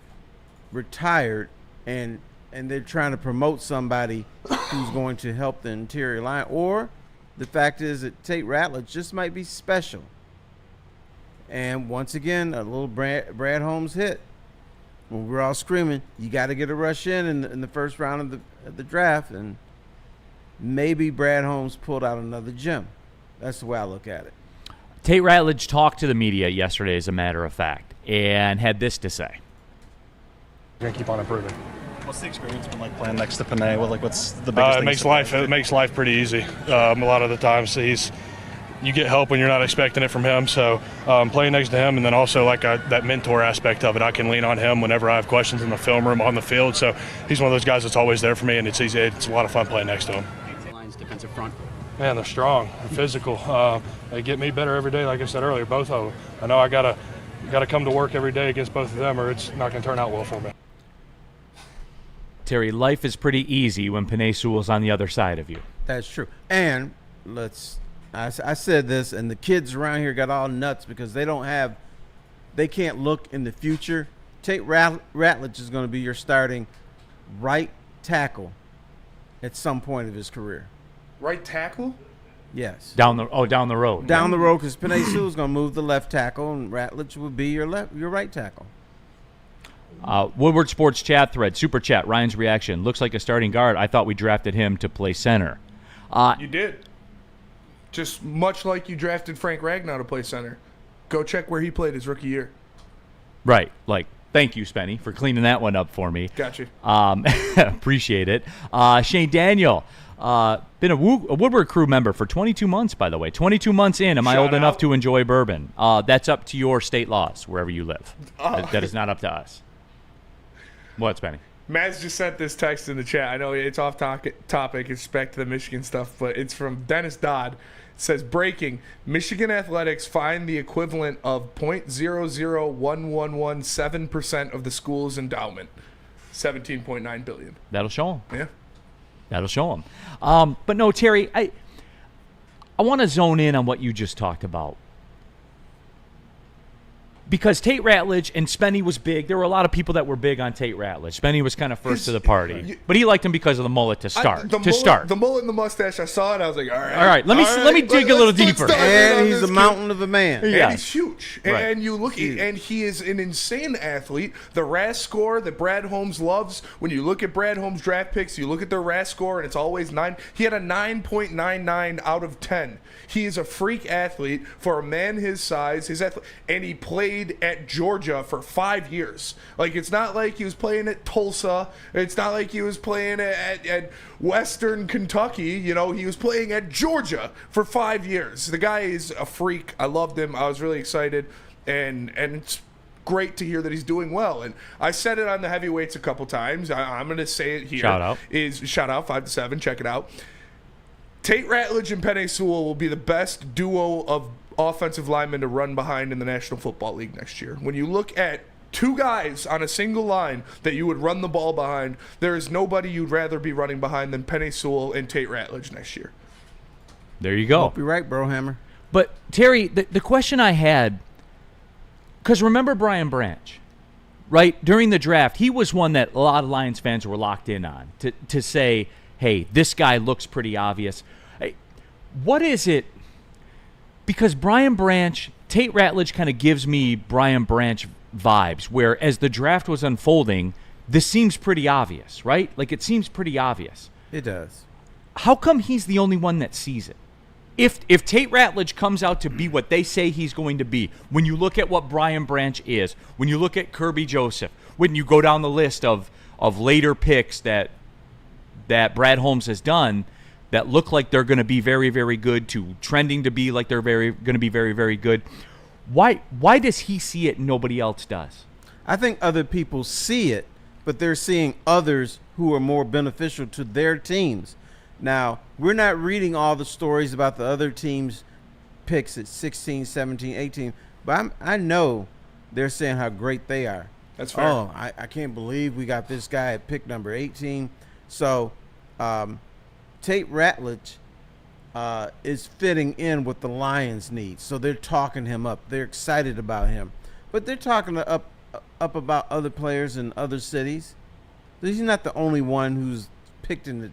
retired, and and they're trying to promote somebody who's going to help the interior line. Or the fact is that Tate Ratledge just might be special. And once again, a little Brad Holmes hit. When we're all screaming, you got to get a rush in the first round of the draft, and maybe Brad Holmes pulled out another gem. That's the way I look at it. Tate Ratledge talked to the media yesterday, as a matter of fact, and had this to say. We're gonna keep on improving. What's the experience been like playing next to Panay? What's the biggest thing? It makes life pretty easy. A lot of the times you get help when you're not expecting it from him. So playing next to him, and then also that mentor aspect of it, I can lean on him whenever I have questions in the film room, on the field. So he's one of those guys that's always there for me, and it's easy. It's a lot of fun playing next to him. Lions defensive front. Man, they're strong, they're physical. They get me better every day. Like I said earlier, both of them. I know I gotta come to work every day against both of them, or it's not gonna turn out well for me. Terry, life is pretty easy when Panay Sewell's on the other side of you. That's true. And I said this, and the kids around here got all nuts because they can't look in the future. Tate Ratledge is going to be your starting right tackle at some point of his career. Right tackle? Down Yes. the road. Down the road, because Panay Sewell's going to move the left tackle, and Ratledge would be your right tackle. Woodward Sports chat thread, super chat, Ryan's reaction. Looks like a starting guard. I thought we drafted him to play center. You did. Just much like you drafted Frank Ragnow to play center. Go check where he played his rookie year. Right. Thank you, Spenny, for cleaning that one up for me. Got you. Appreciate it. Shane Daniel, been a Woodward crew member for 22 months, by the way. 22 months in, am I old enough to enjoy bourbon? That's up to your state laws, wherever you live. That is not up to us. What, Spenny? Mads just sent this text in the chat. I know it's off topic, it's back to the Michigan stuff, but it's from Dennis Dodd. It says, breaking, Michigan athletics find the equivalent of 0.00117% of the school's endowment. $17.9 billion. That'll show them. Yeah. That'll show them. But no, Terry, I want to zone in on what you just talked about. Because Tate Ratledge and Spenny was big. There were a lot of people that were big on Tate Ratledge. Spenny was kind of first to the party. But he liked him because of the mullet to start. The mullet and the mustache, I saw it. I was like, all right. Let me dig a little deeper. And he's a mountain of a man. Yeah. And he's huge. Right. And you look, and he is an insane athlete. The RAS score that Brad Holmes loves, when you look at Brad Holmes draft picks, you look at their RAS score, and it's always 9. He had a 9.99 out of 10. He is a freak athlete for a man his size, and he played at Georgia for 5 years. It's not like he was playing at Tulsa. It's not like he was playing at Western Kentucky. He was playing at Georgia for 5 years. The guy is a freak. I loved him. I was really excited, and it's great to hear that he's doing well. And I said it on the heavyweights a couple times. I'm going to say it here. Shout out 5-7. Check it out. Tate Ratledge and Panay Sewell will be the best duo of offensive linemen to run behind in the National Football League next year. When you look at two guys on a single line that you would run the ball behind, there is nobody you'd rather be running behind than Panay Sewell and Tate Ratledge next year. There you go. Hope you're right, Brohammer. But, Terry, the question I had, because remember Brian Branch, right? During the draft, he was one that a lot of Lions fans were locked in on to say, hey, this guy looks pretty obvious. Hey, what is it? Because Brian Branch, Tate Ratledge kind of gives me Brian Branch vibes, where as the draft was unfolding, this seems pretty obvious, right? It seems pretty obvious. It does. How come he's the only one that sees it? If Tate Ratledge comes out to be what they say he's going to be, when you look at what Brian Branch is, when you look at Kirby Joseph, when you go down the list of later picks that Brad Holmes has done that look like they're going to be very, very good to trending to be like they're going to be very, very good, why does he see it and nobody else does? I think other people see it, but they're seeing others who are more beneficial to their teams. Now, we're not reading all the stories about the other teams' picks at 16, 17, 18, but I know they're saying how great they are. That's fair. Oh, I can't believe we got this guy at pick number 18. So Tate Ratledge is fitting in what the Lions need. So they're talking him up. They're excited about him. But they're talking up about other players in other cities. He's not the only one who's picked in the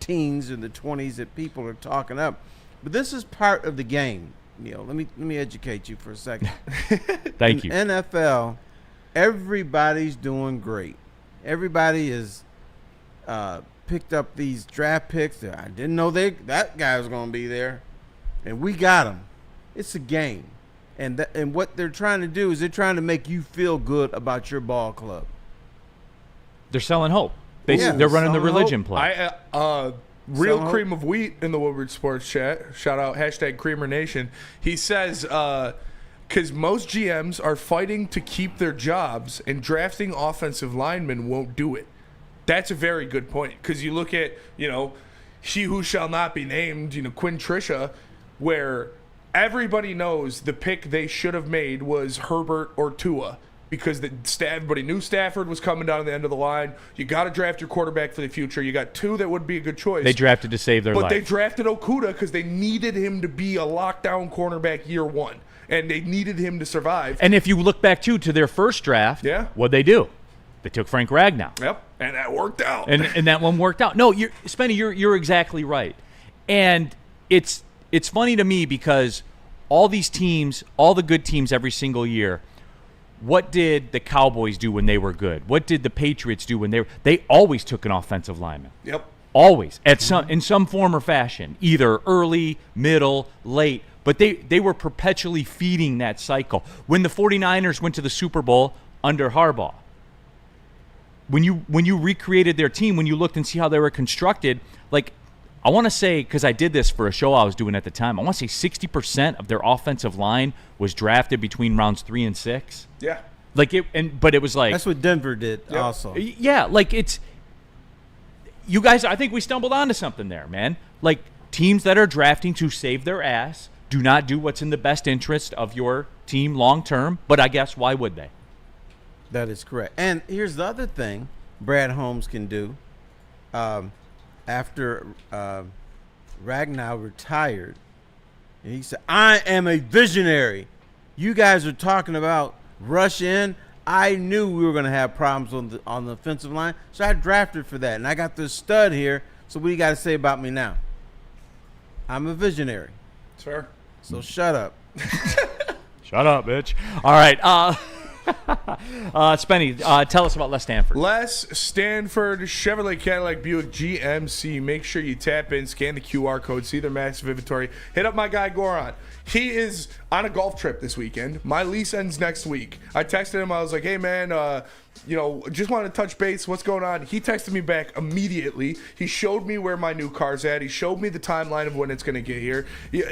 teens and the 20s that people are talking up. But this is part of the game, Neil. Let me educate you for a second. Thank you. NFL, everybody's doing great. Everybody is picked up these draft picks that I didn't know that guy was going to be there, and we got him. It's a game, and what they're trying to do is they're trying to make you feel good about your ball club. They're selling hope. They're running the religion play. Real cream of wheat in the Woodward Sports chat. Shout out #CreamerNation. He says, because most GMs are fighting to keep their jobs and drafting offensive linemen won't do it. That's a very good point, because you look at, he who shall not be named, Quinn Trisha, where everybody knows the pick they should have made was Herbert or Tua, because everybody knew Stafford was coming down to the end of the line. You got to draft your quarterback for the future. You got two that would be a good choice. They drafted to save their life. But they drafted Okudah because they needed him to be a lockdown cornerback year one, and they needed him to survive. And if you look back, to their first draft, what'd they do? They took Frank Ragnow. Yep, and that worked out. And that one worked out. No, Spenny, you're exactly right. And it's funny to me because all these teams, all the good teams every single year, what did the Cowboys do when they were good? What did the Patriots do when they always took an offensive lineman? Yep. Always, in some form or fashion, either early, middle, late. But they were perpetually feeding that cycle. When the 49ers went to the Super Bowl under Harbaugh, when you recreated their team, when you looked and see how they were constructed, like, I want to say, because I did this for a show I was doing at the time, I want to say 60% of their offensive line was drafted between rounds 3 and 6. Yeah. But it was like, that's what Denver did also. Yeah, like you guys, I think we stumbled onto something there, man. Like, teams that are drafting to save their ass do not do what's in the best interest of your team long term, but I guess why would they? That is correct. And here's the other thing Brad Holmes can do. After Ragnow retired, and he said, I am a visionary. You guys are talking about rush in. I knew we were going to have problems on the offensive line, so I drafted for that. And I got this stud here, so what do you got to say about me now? I'm a visionary. Sure. So shut up. Shut up, bitch. All right. Spenny, tell us about Les Stanford. Les Stanford, Chevrolet Cadillac Buick GMC. Make sure you tap in, scan the QR code, see their massive inventory. Hit up my guy Goran. He is on a golf trip this weekend. My lease ends next week. I texted him. I was like, hey, man, just wanted to touch base. What's going on? He texted me back immediately. He showed me where my new car's at. He showed me the timeline of when it's going to get here.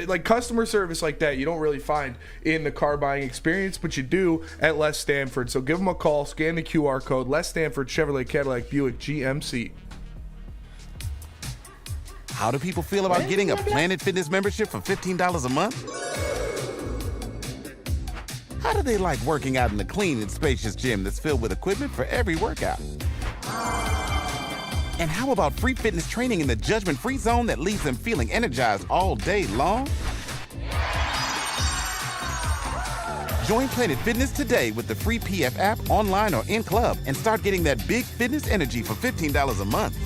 Like, customer service like that, you don't really find in the car buying experience, but you do at Les Stanford. So give him a call. Scan the QR code. Les Stanford, Chevrolet Cadillac Buick GMC. How do people feel about getting a Planet Fitness membership for $15 a month? How do they like working out in a clean and spacious gym that's filled with equipment for every workout? And how about free fitness training in the judgment-free zone that leaves them feeling energized all day long? Join Planet Fitness today with the free PF app, online or in club, and start getting that big fitness energy for $15 a month.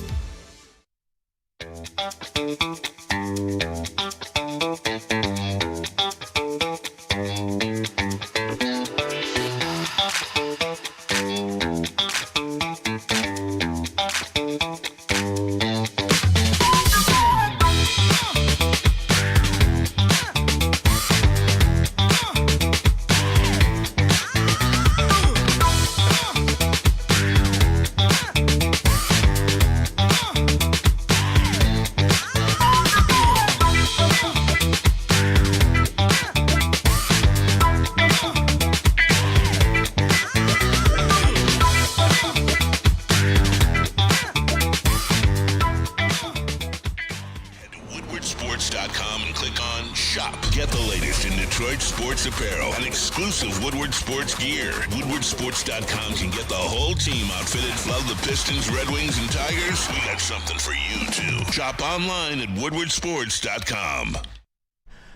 Woodward Sports gear. WoodwardSports.com can get the whole team outfitted. Love the Pistons, Red Wings, and Tigers? We got something for you, too. Shop online at WoodwardSports.com.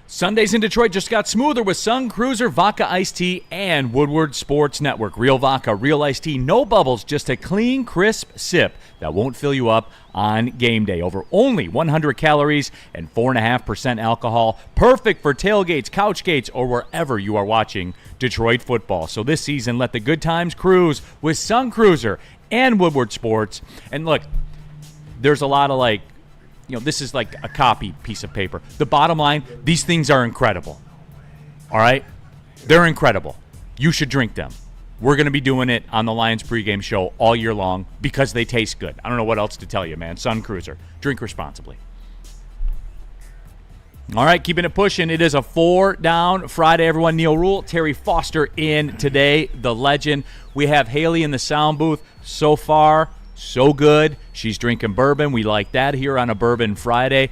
Sundays in Detroit just got smoother with Sun Cruiser Vodka Iced Tea and Woodward Sports Network. Real vodka, real iced tea, no bubbles, just a clean, crisp sip that won't fill you up on game day. Over only 100 calories and 4.5% alcohol. Perfect for tailgates, couch gates, or wherever you are watching Detroit football. So this season, let the good times cruise with Sun Cruiser and Woodward Sports. And look, there's a lot of this is like a copy piece of paper. The bottom line, these things are incredible. All right? They're incredible. You should drink them. We're going to be doing it on the Lions pregame show all year long because they taste good. I don't know what else to tell you, man. Sun Cruiser. Drink responsibly. All right, keeping it pushing. It is a 4-down Friday, everyone. Neil Rule, Terry Foster in today, the legend. We have Haley in the sound booth. So far, so good. She's drinking bourbon. We like that here on a Bourbon Friday.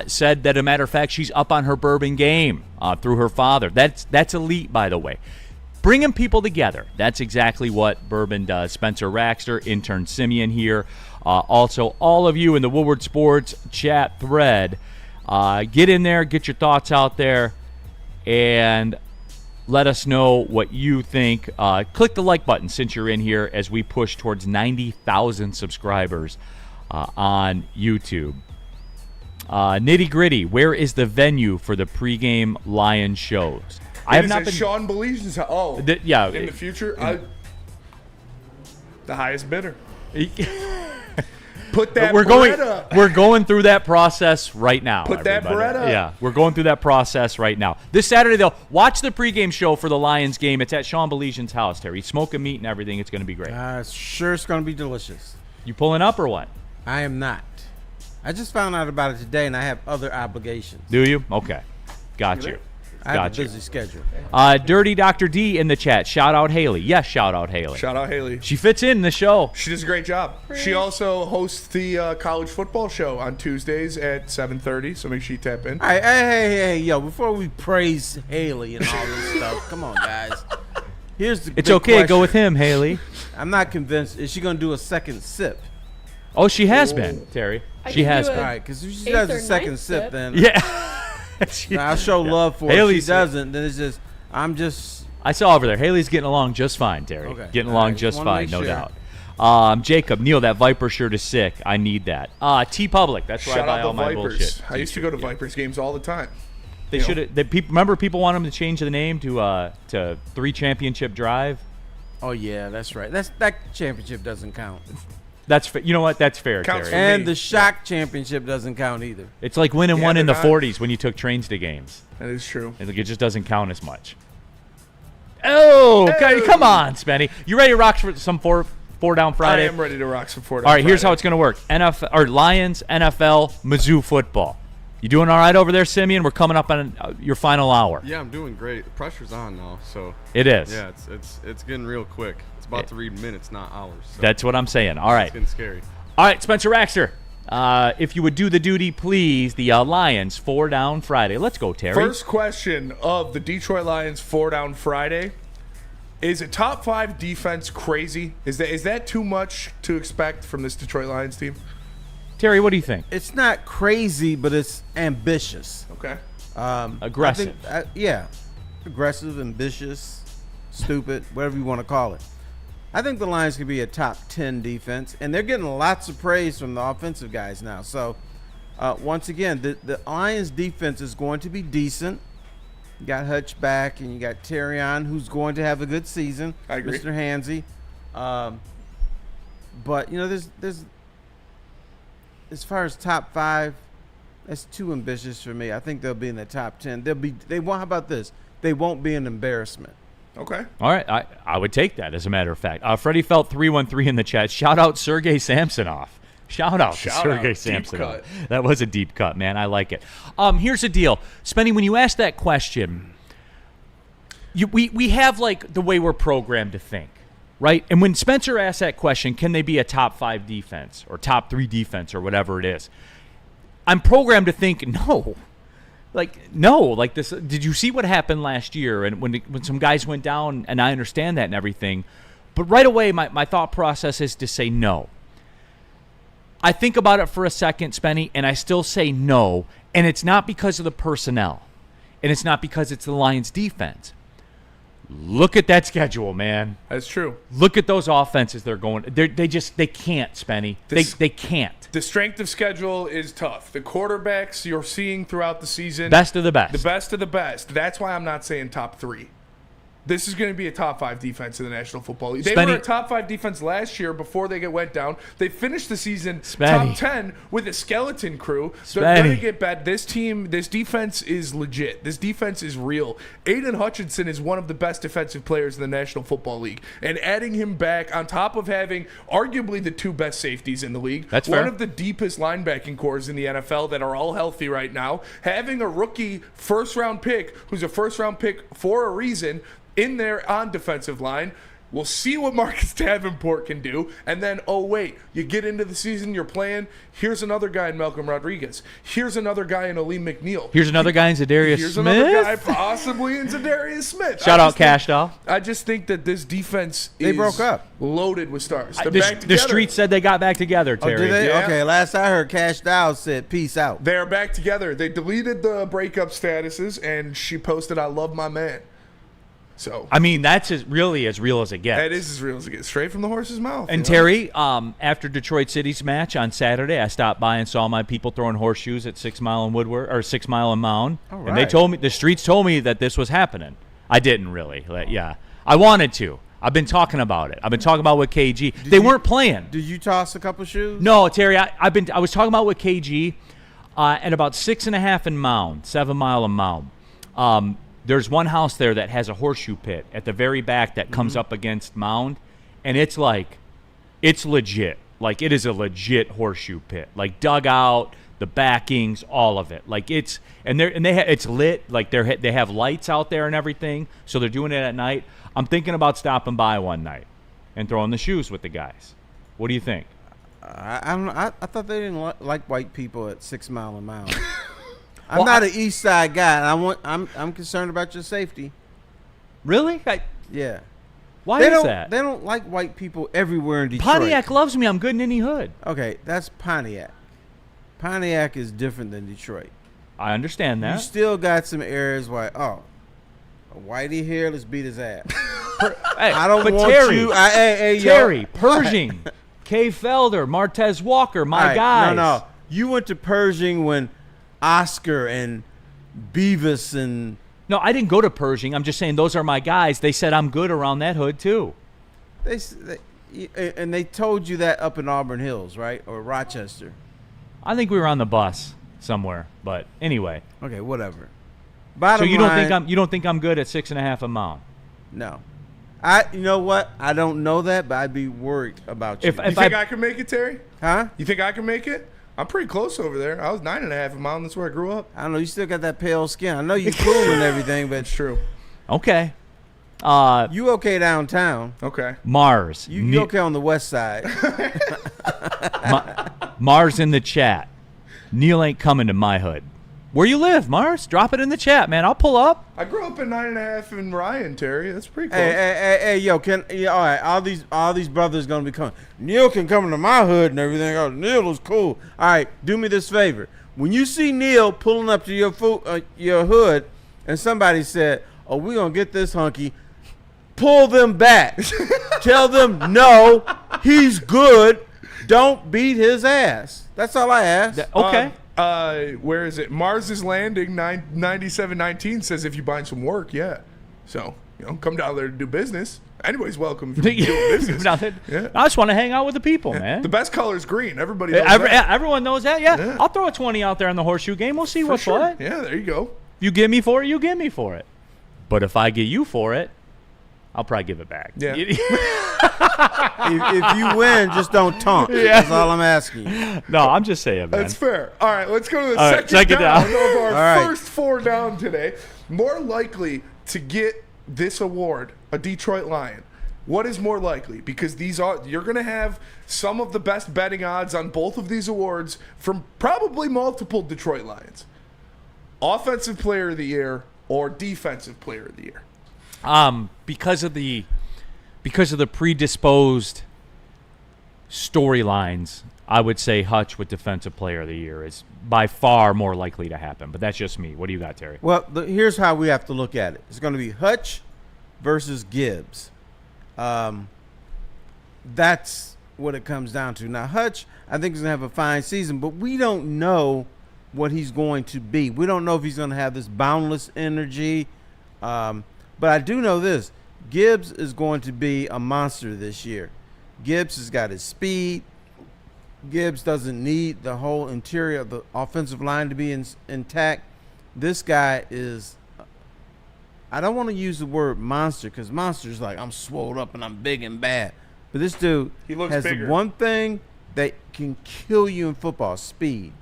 Said that, as a matter of fact, she's up on her bourbon game through her father. That's elite, by the way. Bringing people together. That's exactly what bourbon does. Spencer Raxter, intern Simeon here. Also, all of you in the Woodward Sports chat thread, get in there, get your thoughts out there, and let us know what you think. Click the like button since you're in here as we push towards 90,000 subscribers on YouTube. Nitty Gritty, where is the venue for the pregame Lions shows? I have not been. Sean Belize's house. Oh, yeah. In the future, the highest bidder. Put that bread up. We're going through that process right now. Put that bread up. Yeah, we're going through that process right now. This Saturday, though, watch the pregame show for the Lions game. It's at Sean Belize's house, Terry. Smoking meat and everything. It's going to be great. Sure, it's going to be delicious. You pulling up or what? I am not. I just found out about it today, and I have other obligations. Do you? Okay. Got you. I have a busy schedule. Dirty Dr. D in the chat. Shout out Haley. Yes, shout out Haley. Shout out Haley. She fits in the show. She does a great job. She also hosts the college football show on Tuesdays at 7:30, so make sure you tap in. Hey, yo, before we praise Haley and all this stuff, come on, guys. Here's the It's big okay. question. Go with him, Haley. I'm not convinced. Is she going to do a second sip? Oh, she has been, Terry. She has been. All right, because if she does a second sip, then yeah. I'll show love for her. If she doesn't, then it's just I saw over there. Haley's getting along just fine, Terry. Okay. Getting along just fine, no doubt. Jacob, Neil, that Viper shirt is sick. I need that. T-Public. That's where I buy all my bullshit. I used to go to Vipers games all the time. They should have. Remember, people want them to change the name to 3 Championship Drive. Oh yeah, that's right. That championship doesn't count. That's you know what? That's fair, Counts Terry. And the Shock Championship doesn't count either. It's like winning one in the they're 40s when you took trains to games. That is true. It just doesn't count as much. Oh, okay, come on, Spenny. You ready to rock for some four down Friday? I am ready to rock some 4 down All right, Friday. here's how it's going to work. Lions, NFL, Mizzou football. You doing all right over there, Simeon? We're coming up on your final hour. Yeah, I'm doing great. The pressure's on now, so It is. yeah, it's getting real quick. It's about to read minutes, not hours. So That's what I'm saying. All right. it's getting scary. All right, Spencer Raxter. If you would do the duty, please. The Lions 4 down Friday. Let's go, Terry. First question of the Detroit Lions 4 down Friday. Is a top 5 defense crazy? Is that too much to expect from this Detroit Lions team? Terry, what do you think? It's not crazy, but it's ambitious. Okay. Aggressive. Yeah. Aggressive, ambitious, stupid, whatever you want to call it. I think the Lions could be a top 10 defense, and they're getting lots of praise from the offensive guys now. So, once again, the Lions defense is going to be decent. You got Hutch back, and you got Terrion, who's going to have a good season. I agree. Mr. Hansey. But, there's as far as top 5, that's too ambitious for me. I think they'll be in the top 10. How about this? They won't be an embarrassment. Okay. All right. I would take that, as a matter of fact. Freddie Felt 313 in the chat. Shout out Sergey Samsonov. Shout out to Sergey Samsonov. That was a deep cut, man. I like it. Here's the deal. Spenny, when you asked that question, we have like the way we're programmed to think, right? And when Spencer asked that question, can they be a top 5 defense or top 3 defense or whatever it is, I'm programmed to think no. Like this. Did you see what happened last year? And when some guys went down, and I understand that and everything, but right away my thought process is to say no. I think about it for a second, Spenny, and I still say no. And it's not because of the personnel. and it's not because it's the Lions' defense. Look at that schedule, man. That's true. Look at those offenses they're going. They can't, Spenny. They can't. The strength of schedule is tough. The quarterbacks you're seeing throughout the season. Best of the best. The best of the best. That's why I'm not saying top 3. This is going to be a top 5 defense in the National Football League. They were a top 5 defense last year before they went down. They finished the season top 10 with a skeleton crew. They're going to get bad. This defense is legit. This defense is real. Aiden Hutchinson is one of the best defensive players in the National Football League. And adding him back on top of having arguably the 2 best safeties in the league. That's fair. One of the deepest linebacking cores in the NFL that are all healthy right now. Having a rookie first-round pick who's a first-round pick for a reason in there on defensive line. We'll see what Marcus Davenport can do. And then, oh, wait, you get into the season, you're playing. Here's another guy in Malcolm Rodriguez. Here's another guy in Aleem McNeil. Here's another guy in Zadarius Here's Smith. another guy possibly in Zadarius Smith. Shout out Cash Doll. I just think that this defense They is broke up. loaded with stars. They're back The together. street said they got back together, Terry. Oh, did they? Yeah. Okay, last I heard, Cash Dow said, peace out. They're back together. They deleted the breakup statuses, and she posted, I love my man. So I mean, that's really as real as it gets. that is as real as it gets, straight from the horse's mouth. And you know? Terry, after Detroit City's match on Saturday, I stopped by and saw my people throwing horseshoes at 6 Mile and Woodward, or 6 Mile and Mound. All And they right. told me, the streets told me that this was happening. I didn't really. Yeah. I wanted to. I've been talking about it. I've been talking about with KG. They weren't playing. Did you toss a couple shoes? No, Terry, I was talking about with KG at about 6.5 in Mound, 7 Mile and Mound. There's one house there that has a horseshoe pit at the very back that comes up against Mound, and it's legit. Like, it is a legit horseshoe pit. Like, dugout, the backings, all of it. Like, it's lit. Like, they have lights out there and everything, so they're doing it at night. I'm thinking about stopping by one night and throwing the shoes with the guys. What do you think? I thought they didn't like white people at 6 Mile and Mound. I'm not an East Side guy. And I'm concerned about your safety. Really? Yeah. Why They is don't. that? They don't like white people everywhere in Detroit. Pontiac loves me. I'm good in any hood. Okay, that's Pontiac. Pontiac is different than Detroit. I understand You that. still got some areas where, a whitey here, let's beat his ass. Hey, I don't but want Terry, you. Hey, Terry, yo. Pershing, Kay Felder, Martez Walker, my All right, guys. No. You went to Pershing when Oscar and Beavis and No, I didn't go to Pershing. I'm just saying those are my guys. They said I'm good around that hood too. they told you that up in Auburn Hills, right? Or Rochester. I think we were on the bus somewhere, but anyway. Okay, whatever. So Bottom you line, don't think I'm good at 6.5 a mount? No. You know what? I don't know that, but I'd be worried about you. If You think I can make it, Terry? Huh? You think I can make it? I'm pretty close over there. I was 9.5 a mile. That's where I grew up. I don't know. You still got that pale skin. I know you're cool and everything, but It's true. Okay. you okay downtown. Okay. Mars. You okay on the west side. Mars in the chat. Neil ain't coming to my hood. Where you live, Mars? Drop it in the chat, man. I'll pull up. I grew up in 9.5 in Ryan, Terry. That's pretty close. Hey, yo, all right, all these brothers gonna be coming. Neil can come into my hood and everything. Oh, Neil is cool. All right, do me this favor. When you see Neil pulling up to your hood, and somebody said, "Oh, we gonna get this hunky," pull them back. Tell them no, he's good. Don't beat his ass. That's all I ask. Okay. Where is it? Mars is Landing 9719 says if you buy some work, yeah. So, come down there to do business. Anybody's welcome if you're doing business. Yeah. I just want to hang out with the people, man. The best color is green. Everybody knows that. Everyone knows that, yeah. I'll throw a 20 out there on the horseshoe game. We'll see what's sure. what. Yeah, there you go. You give me for it, you give me for it. But if I get you for it, I'll probably give it back. Yeah. If you win, just don't taunt. That's all I'm asking you. No, I'm just saying, man. That's fair. All right, let's go to the All right, second down down. of our All right. first 4 down today. More likely to get this award, a Detroit Lion. What is more likely? Because you're going to have some of the best betting odds on both of these awards from probably multiple Detroit Lions. Offensive Player of the Year or Defensive Player of the Year. Because of the predisposed storylines I would say Hutch with Defensive Player of the Year is by far more likely to happen. But that's just me. What do you got, Terry? Well, here's how we have to look at it. It's going to be Hutch versus Gibbs. That's what it comes down to. Now, Hutch, I think, is going to have a fine season, but we don't know what he's going to be. We don't know if he's going to have this boundless energy. But I do know this. Gibbs is going to be a monster this year. Gibbs has got his speed. Gibbs doesn't need the whole interior of the offensive line to be intact. This guy is, I don't want to use the word monster because monster is like I'm swole up and I'm big and bad. But this dude has bigger. one thing that can kill you in football: speed.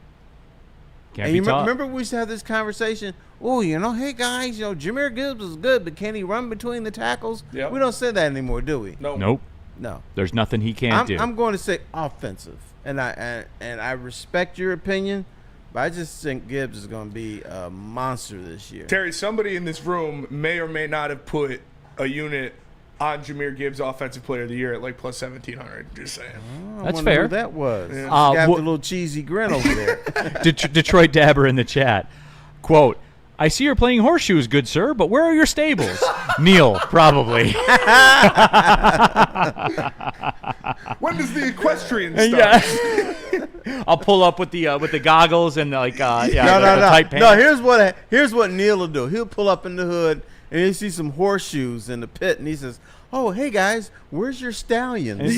Can't And be you taught. remember we used to have this conversation? Oh, hey guys, Jameer Gibbs is good, but can he run between the tackles? Yep. We don't say that anymore, do we? Nope. No. There's nothing he can't do. I'm going to say offensive, and I respect your opinion, but I just think Gibbs is going to be a monster this year. Terry, somebody in this room may or may not have put a unit on Jameer Gibbs Offensive Player of the Year at like plus 1,700. Just saying. I That's wonder fair. Who that was. Yeah. Got the little cheesy grin over there. Detroit Dabber in the chat. Quote, I see you're playing horseshoes, good sir, but where are your stables? Neil, probably. When does the equestrian start? Yeah. I'll pull up with the goggles and the No. tight pants. No, here's what Neil will do. He'll pull up in the hood and he sees some horseshoes in the pit and he says, "Oh, hey guys, where's your stallions?"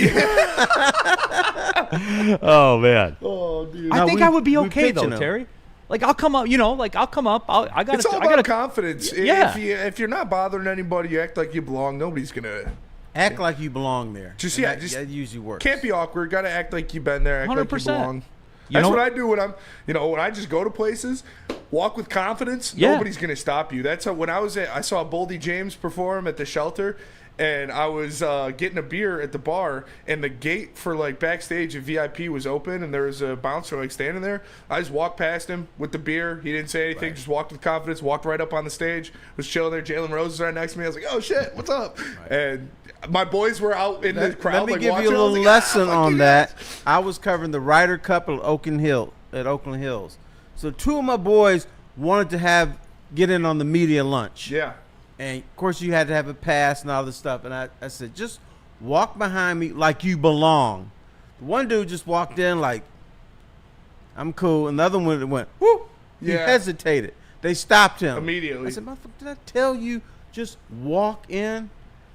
Oh man. Oh, dude. I think I would be okay though, pitching 'em. Terry. Like I'll come up, I'll come up. I got. It's all about confidence. Yeah. If you're not bothering anybody, you act like you belong. Nobody's gonna Act like you belong there. just And yeah. that, Just that usually works. can't be awkward. Got to act like you've been there. Act like you 100%. belong. You That's know what what? I do when I'm, when I just go to places, walk with confidence. Yeah. Nobody's gonna stop you. That's how, when I saw Boldy James perform at the Shelter, and I was getting a beer at the bar, and the gate for like backstage at VIP was open, and there was a bouncer like standing there. I just walked past him with the beer. He didn't say anything. Just walked with confidence. Walked right up on the stage. Was chilling there. Jalen Rose was right next to me. I was like, "Oh shit, what's up?" And my boys were out in the crowd. Let me like, give watching. you a I was little like, lesson fuck on you that. guys. I was covering the Ryder Cup at Oakland Hills. So two of my boys wanted to get in on the media lunch. Yeah. And of course you had to have a pass and all this stuff. And I said, just walk behind me like you belong. One dude just walked in like, I'm cool. Another one went, whoo. He Yeah. hesitated. They stopped him Immediately. I said, motherfucker, did I tell you just walk in?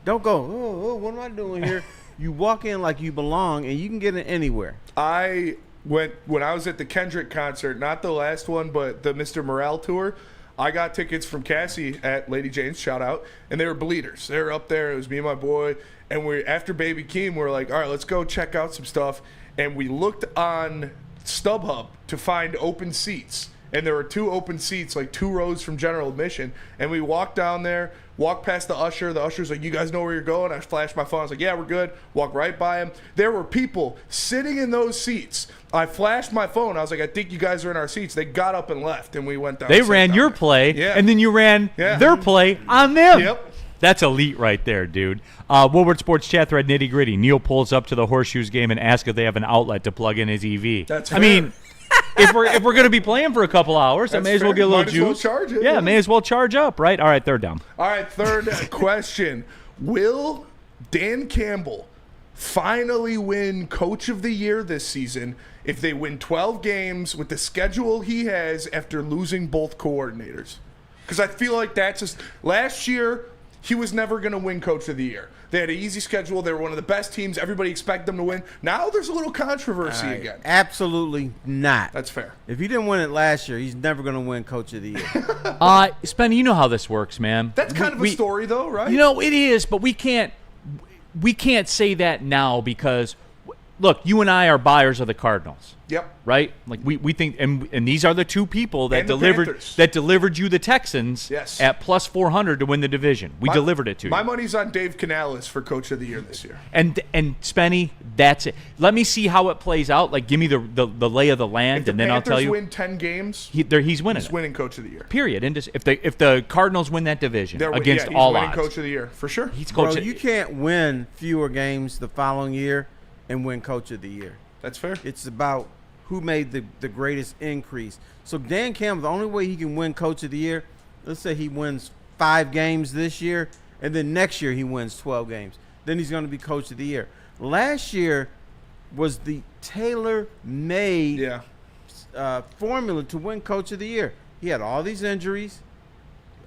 Don't go, oh, what am I doing here? You walk in like you belong and you can get in anywhere. I went when I was at the Kendrick concert, not the last one, but the Mr. Morale tour. I got tickets from Cassie at Lady Jane's, shout out, and they were bleeders. They were up there. It was me and my boy, and after Baby Keem, we were like, all right, let's go check out some stuff. And we looked on StubHub to find open seats, and there were 2 open seats, like 2 rows from general admission. And we walked down there, walked past the usher. The usher's like, "You guys know where you're going?" I flashed my phone. I was like, "Yeah, we're good." Walked right by him. There were people sitting in those seats. I flashed my phone. I was like, "I think you guys are in our seats." They got up and left, and we went down. They sat ran down your there. play, Yeah. and then you ran Yeah. their play on them. Yep. That's elite right there, dude. Woodward Sports chat thread nitty gritty. Neil pulls up to the Horseshoes game and asks if they have an outlet to plug in his EV. That's I fair. mean, if we're gonna be playing for a couple hours, I That's may as well fair. get a little Might as well juice. charge it, Yeah, yeah. may as well charge up, right? All right, third down. All right, third question. Will Dan Campbell finally win Coach of the Year this season if they win 12 games with the schedule he has after losing both coordinators? Because I feel like that's just last year he was never going to win Coach of the Year. They had an easy schedule. They were one of the best teams. Everybody expected them to win. Now there's a little controversy again. Absolutely not. That's fair. If he didn't win it last year, he's never going to win Coach of the Year. Spenny, you know how this works, man. That's kind of a story, though, right? It is, but we can't say that now because, look, you and I are buyers of the Cardinals. Yep. Right? Like we think, and these are the 2 people that And the Panthers. delivered you the Texans Yes. at plus 400 to win the division. We delivered it to you. My money's on Dave Canales for Coach of the Year this year. And Spenny, that's it. Let me see how it plays out. Like, give me the lay of the land, If and the then I'll tell Panthers you. win 10 games, He's winning. he's it. winning Coach of the Year. Period. And if the Cardinals win that division They're against he's all winning odds, Coach of the Year for sure. he's Bro, coaching. you can't win fewer games the following year and win Coach of the Year. That's fair. It's about who made the greatest increase. So Dan Campbell, the only way he can win Coach of the Year, let's say he wins 5 games this year, and then next year he wins 12 games. Then he's going to be Coach of the Year. Last year was the tailor-made formula to win Coach of the Year. He had all these injuries.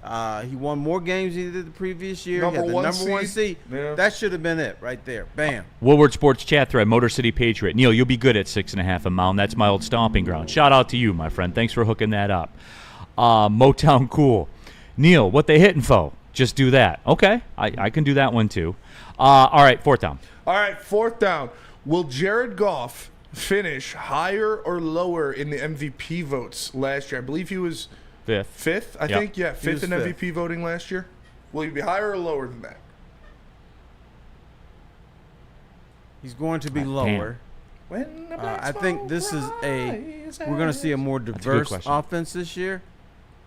He won more games than he did the previous year. He had the number one seed. Yeah. That should have been it right there. Bam. Woodward Sports Chat Thread, Motor City Patriot. Neil, you'll be good at 6.5 a mound. That's my old stomping ground. Shout out to you, my friend. Thanks for hooking that up. Motown Cool. Neil, what they hitting for? Just do that. Okay, I can do that one too. All right, 4th down. All right, 4th down. Will Jared Goff finish higher or lower in the MVP votes last year? I believe he was 5th. I think. Yeah, 5th in fifth. MVP voting last year. Will he be higher or lower than that? He's going to be lower. When the I think this is we're going to see a more diverse offense this year,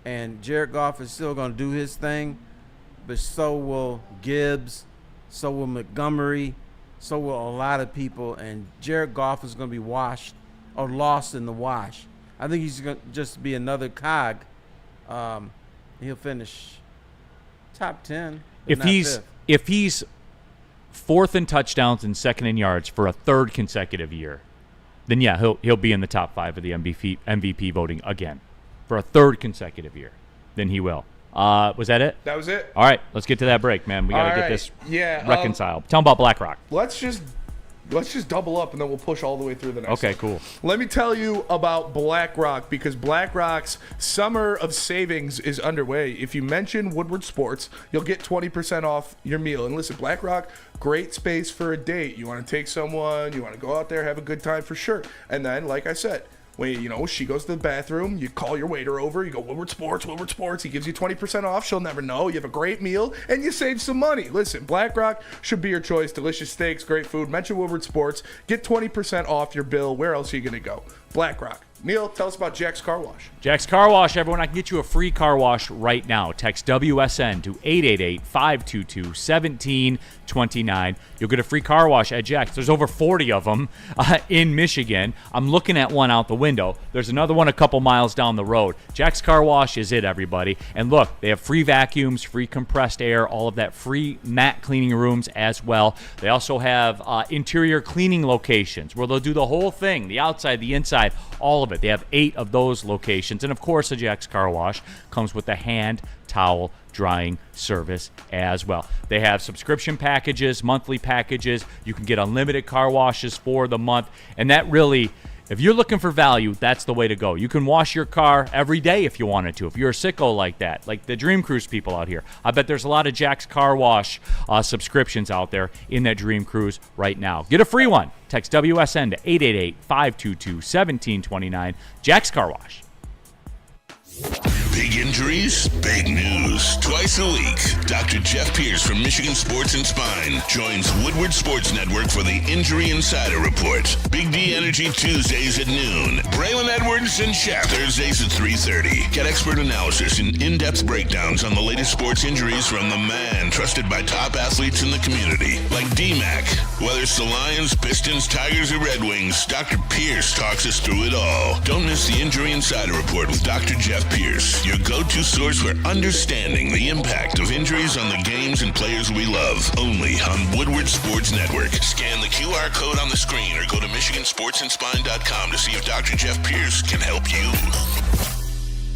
and Jared Goff is still going to do his thing, but so will Gibbs, so will Montgomery, so will a lot of people, and Jared Goff is going to be washed or lost in the wash. I think he's going to just be another cog. He'll finish top 10. If he's 4th in touchdowns and 2nd in yards for a 3rd consecutive year, then yeah, he'll be in the top 5 of the MVP voting again for a 3rd consecutive year. Then he will. Was that it? That was it. All right, let's get to that break, man. We got to get this reconciled. Tell them about BlackRock. Let's just double up, and then we'll push all the way through the next Okay, one. cool. Let me tell you about BlackRock, because BlackRock's Summer of Savings is underway. If you mention Woodward Sports, you'll get 20% off your meal. And listen, BlackRock, great space for a date. You want to take someone, you want to go out there, have a good time for sure. And then, like I said, when she goes to the bathroom, you call your waiter over, you go, Woodward Sports. He gives you 20% off. She'll never know. You have a great meal, and you save some money. Listen, BlackRock should be your choice. Delicious steaks, great food. Mention Woodward Sports. Get 20% off your bill. Where else are you going to go? BlackRock. Neil, tell us about Jack's Car Wash. Jack's Car Wash, everyone. I can get you a free car wash right now. Text WSN to 888-522-1729. You'll get a free car wash at Jack's. There's over 40 of them in Michigan. I'm looking at one out the window. There's another one a couple miles down the road. Jack's Car Wash is it, everybody. And look, they have free vacuums, free compressed air, all of that, free mat cleaning rooms as well. They also have interior cleaning locations where they'll do the whole thing, the outside, the inside, all of it. They have 8 of those locations. And, of course, the Jack's Car Wash comes with the hand towel drying service as well. They have subscription packages, monthly packages. You can get unlimited car washes for the month. And that really, if you're looking for value, that's the way to go. You can wash your car every day if you wanted to. If you're a sicko like that, like the Dream Cruise people out here. I bet there's a lot of Jack's Car Wash subscriptions out there in that Dream Cruise right now. Get a free one. Text WSN to 888-522-1729. Jack's Car Wash. Big injuries, big news. Twice a week, Dr. Jeff Pierce from Michigan Sports and Spine joins Woodward Sports Network for the Injury Insider Report. Big D Energy Tuesdays at noon. Braylon Edwards and Shaq Thursdays at 3:30. Get expert analysis and in-depth breakdowns on the latest sports injuries from the man trusted by top athletes in the community, like D-Mac. Whether it's the Lions, Pistons, Tigers, or Red Wings, Dr. Pierce talks us through it all. Don't miss the Injury Insider Report with Dr. Jeff Pierce, your go-to source for understanding the impact of injuries on the games and players we love. Only on Woodward Sports Network. Scan the QR code on the screen or go to MichiganSportsandSpine.com to see if Dr. Jeff Pierce can help you.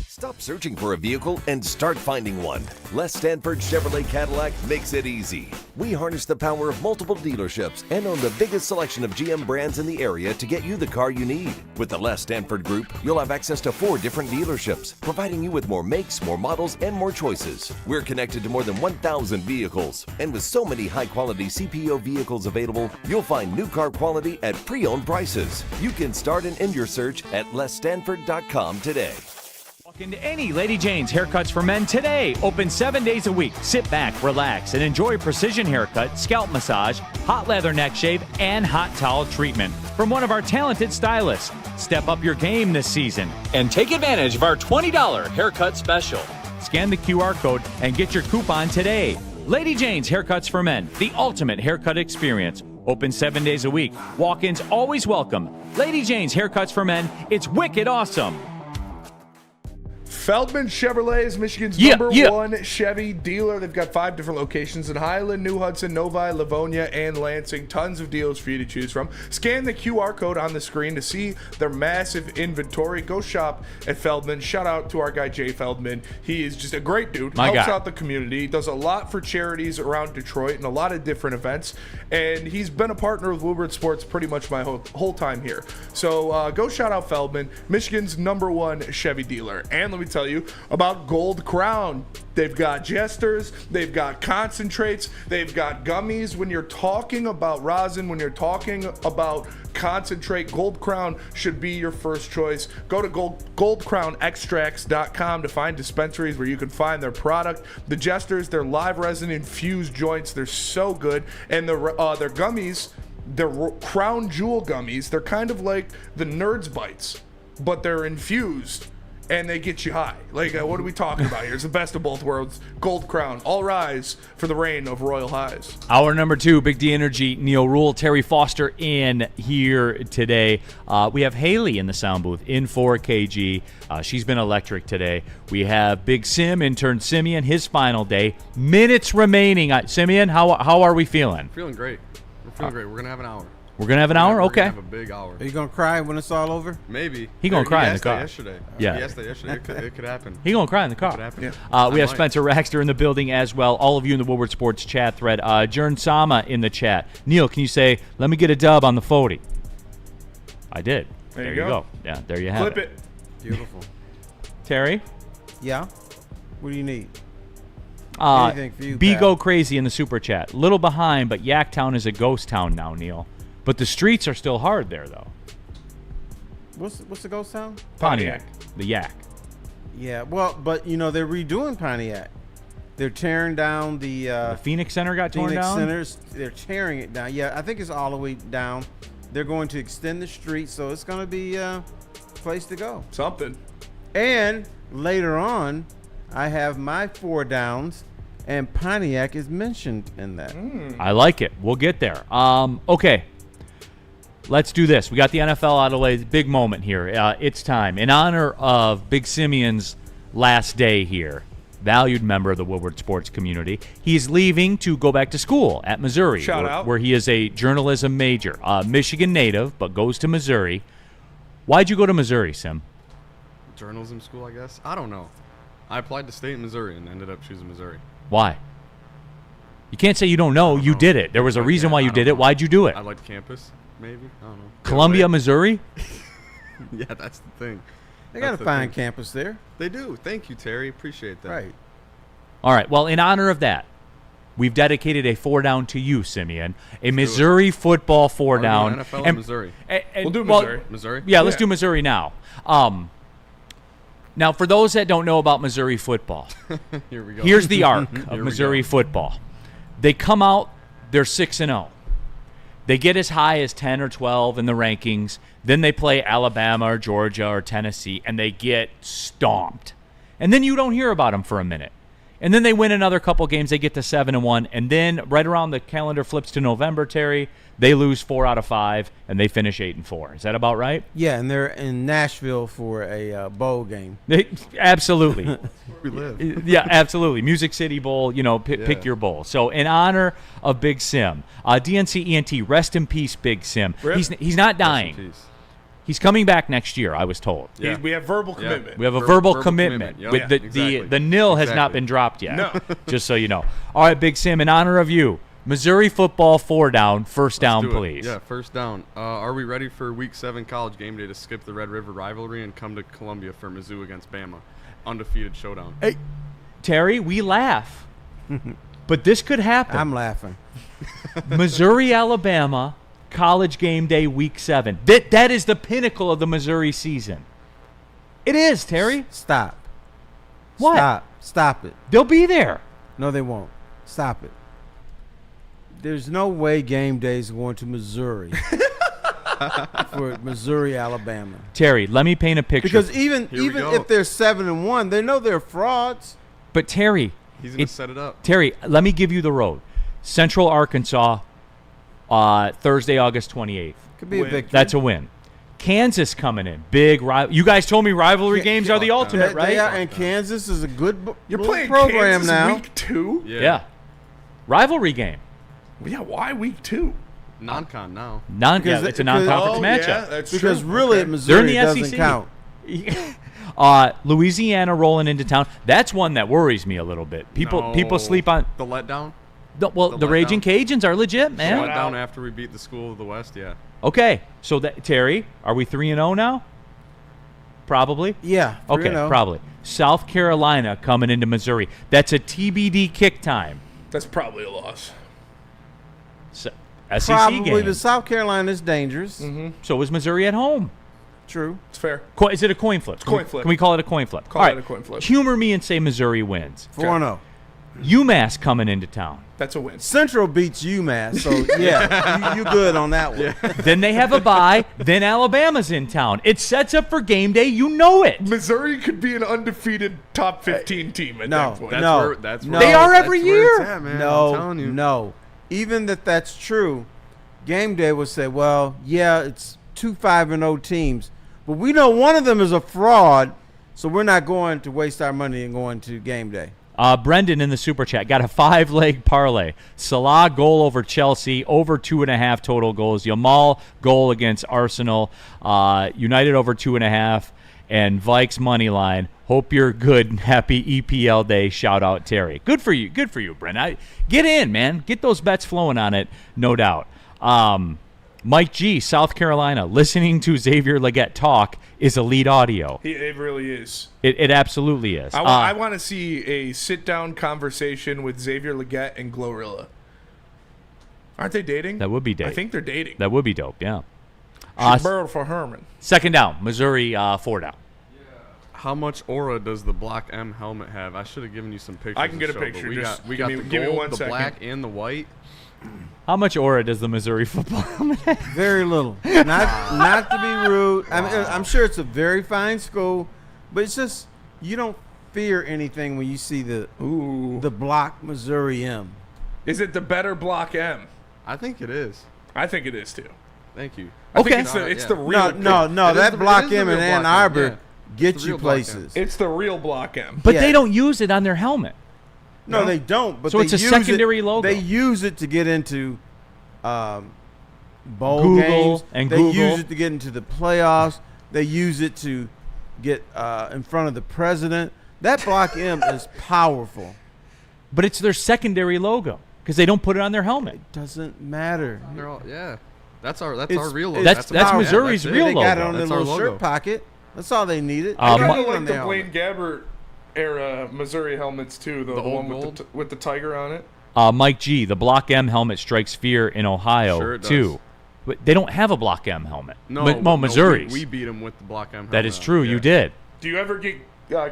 Stop searching for a vehicle and start finding one. Les Stanford Chevrolet Cadillac makes it easy. We harness the power of multiple dealerships and own the biggest selection of GM brands in the area to get you the car you need. With the Les Stanford Group, you'll have access to 4 different dealerships, providing you with more makes, more models, and more choices. We're connected to more than 1,000 vehicles. And with so many high-quality CPO vehicles available, you'll find new car quality at pre-owned prices. You can start and end your search at lesstanford.com today. Walk into any Lady Jane's Haircuts for Men today. Open 7 days a week. Sit back, relax, and enjoy precision haircut, scalp massage, hot leather neck shave, and hot towel treatment from one of our talented stylists. Step up your game this season and take advantage of our $20 haircut special. Scan the QR code and get your coupon today. Lady Jane's Haircuts for Men, the ultimate haircut experience. Open 7 days a week. Walk-ins always welcome. Lady Jane's Haircuts for Men. It's wicked awesome. Feldman Chevrolet is Michigan's number one Chevy dealer. They've got 5 different locations in Highland, New Hudson, Novi, Livonia, and Lansing. Tons of deals for you to choose from. Scan the QR code on the screen to see their massive inventory. Go shop at Feldman. Shout out to our guy Jay Feldman. He is just a great dude. Helps out the community. He does a lot for charities around Detroit and a lot of different events. And he's been a partner with Woodward Sports pretty much my whole time here. So go shout out Feldman, Michigan's number one Chevy dealer. And let me tell you about Gold Crown. They've got jesters, they've got concentrates, they've got gummies. When you're talking about rosin, when you're talking about concentrate, Gold Crown should be your first choice. Go to goldcrownextracts.com to find dispensaries where you can find their product. The jesters, they're live resin infused joints. They're so good. And their gummies, they're crown jewel gummies. They're kind of like the Nerds Bites, but they're infused. And they get you high. Like, what are we talking about here? It's the best of both worlds. Gold Crown. All rise for the reign of royal highs. Hour number 2, Big D Energy, Neil Rule, Terry Foster in here today. We have Haley in the sound booth in 4KG. She's been electric today. We have Big Sim, intern Simeon, his final day. Minutes remaining. Simeon, how are we feeling? Feeling great. We're feeling great. We're going to have an hour. We're going to have an hour? Okay. We're going to have a big hour. Are you going to cry when it's all over? Maybe. He going to cry in the car. Yesterday. Yeah. He asked that yesterday. It could happen. He going to cry in the car. It could happen. Yeah. We have Spencer Raxter in the building as well. All of you in the Woodward Sports chat thread. Jern Sama in the chat. Neil, can you say, let me get a dub on the 40? I did. There you go. Yeah, there you have Flip it. Beautiful. Terry? Yeah? What do you need? Anything for you, Be pal. Go Crazy in the super chat. Little behind, but Yaktown is a ghost town now, Neil. But the streets are still hard there, though. What's the ghost town? Pontiac. The Yak. Yeah, well, but, they're redoing Pontiac. They're tearing down The Phoenix Center got torn Phoenix down? Centers. They're tearing it down. Yeah, I think it's all the way down. They're going to extend the street, so it's going to be a place to go. Something. And later on, I have my 4 downs, and Pontiac is mentioned in that. I like it. We'll get there. Okay. Let's do this. We got the NFL out of the way. Big moment here. It's time. In honor of Big Simeon's last day here, valued member of the Woodward sports community, he's leaving to go back to school at Missouri, Shout out. where he is a journalism major. Michigan native, but goes to Missouri. Why'd you go to Missouri, Sim? Journalism school, I guess. I don't know. I applied to state in Missouri and ended up choosing Missouri. Why? You can't say you don't know. You did it. There was a reason why you did it. Why'd you do it? I liked campus, maybe. I don't know. Columbia, Missouri? Yeah, that's the thing. They got a fine campus there. They do. Thank you, Terry. Appreciate that. Right. All right. Well, in honor of that, we've dedicated a 4-down to you, Simeon. A Missouri football 4-down. NFL and Missouri. We'll do Missouri. Missouri? Yeah, let's do Missouri now. Now, for those that don't know about Missouri football, Here we go. here's the arc of Here we Missouri go. football. They come out, they're 6-0. They get as high as 10 or 12 in the rankings. Then they play Alabama or Georgia or Tennessee, and they get stomped. And then you don't hear about them for a minute. And then they win another couple games. They get to 7-1. And then right around the calendar flips to November, Terry, they lose 4 out of 5, and they finish 8-4. Is that about right? Yeah, and they're in Nashville for a bowl game. Absolutely. We live. Yeah, absolutely. Music City Bowl, pick your bowl. So in honor of Big Sim, DNC ENT, rest in peace, Big Sim. He's not dying. He's coming back next year, I was told. Yeah. We have verbal commitment. We have a verbal commitment. Yep. With Exactly. the nil has not been dropped yet. No. Just so you know. All right, Big Sim, in honor of you, Missouri football 4-down, first down, Do it. please. Yeah, first down. Are we ready for Week 7 college game day to skip the Red River rivalry and come to Columbia for Mizzou against Bama? Undefeated showdown. Hey, Terry, we laugh, but this could happen. I'm laughing. Missouri, Alabama, college game day, Week 7. That is the pinnacle of the Missouri season. It is, Terry. Stop. What? Stop it. They'll be there. No, they won't. Stop it. There's no way game day is going to Missouri for Missouri, Alabama. Terry, let me paint a picture. Because even go. if they're 7-1, they know they're frauds. But Terry, He's going to set it up. Terry, let me give you the road. Central Arkansas, Thursday, August 28th. Could be a Win. victory. That's a win. Kansas coming in. Big rival. You guys told me rivalry games are the ultimate, right? They are, and Kansas is a good You're little playing program Kansas now. week 2? Yeah. Rivalry game. Yeah, why week 2? Non-con now. It's a non-conference matchup. Yeah, that's Because true. really, Okay. Missouri They're in the doesn't SEC. count. Louisiana rolling into town. That's one that worries me a little bit. People sleep on. The letdown. The letdown. Raging Cajuns are legit, The man. letdown after we beat the School of the West, yeah. Okay, so Terry, are we 3-0 now? Probably. Yeah. Okay, 3-0. probably. South Carolina coming into Missouri. That's a TBD kick time. That's probably a loss. SEC Probably, game. but South Carolina is dangerous. So is Missouri at home. True. It's fair. Is it a coin flip? Coin flip. Can we call it a coin flip? Call All it right. a coin flip. Humor me and say Missouri wins. 4-0. UMass coming into town. That's a win. Central beats UMass, so yeah, you good on that one. Then they have a bye. Then Alabama's in town. It sets up for game day. You know it. Missouri could be an undefeated top 15 team at that point. That's where They are every that's where year. it's at, man. I'm No, telling you. no. Even that's true, game day would say, well, yeah, it's 2 5-0 teams, but we know one of them is a fraud, so we're not going to waste our money and going to game day. Brendan in the super chat got a 5-leg parlay. Salah goal over Chelsea, over 2.5 total goals. Yamal goal against Arsenal. United over 2.5, and Vikes money line. Hope you're good. Happy EPL day. Shout out Terry. Good for you. Good for you, Brendan. Get in, man. Get those bets flowing on it. No doubt. Mike G, South Carolina. Listening to Xavier Legette talk is elite audio. It really is. It absolutely is. I want to see a sit-down conversation with Xavier Legette and Glorilla. Aren't they dating? That would be dope. I think they're dating. That would be dope, yeah. Burrow for Herman. Second down, Missouri 4 down. How much aura does the Block M helmet have? I should have given you some pictures. I can get to a show, but picture. We Just got the give me gold, 1 the second. black, and the white. How much aura does the Missouri football helmet have? Very little. Not to be rude. I mean, I'm sure it's a very fine school, but it's just you don't fear anything when you see the Block Missouri M. Is it the better Block M? I think it is. I think it is too. Thank you. I think Okay. it's the real. No. That Block M in Ann Arbor yeah. gets It's the you real Block M. places. It's the real Block M. But Yeah. they don't use it on their helmet. No, they don't. But So they it's a use secondary it, logo. They use it to get into bowl Google games. and they Google. use it to get into the playoffs. They use it to get in front of the president. That Block M is powerful. But it's their secondary logo because they don't put it on their helmet. It doesn't matter. They're all, yeah. That's our It's- real logo. That's powerful. Missouri's it. real They got it logo. on their That's our little logo. shirt pocket. That's all they needed. Uh, They I got kind it of on like the their Blaine helmet. Gabbert era Missouri helmets too. The The one old with the tiger on it. Mike G, the Block M helmet strikes fear in Ohio Sure it does. too. But they don't have a Block M helmet. No, Missouri's. We beat them with the Block M helmet. That is true. Yeah. You did. Do you ever get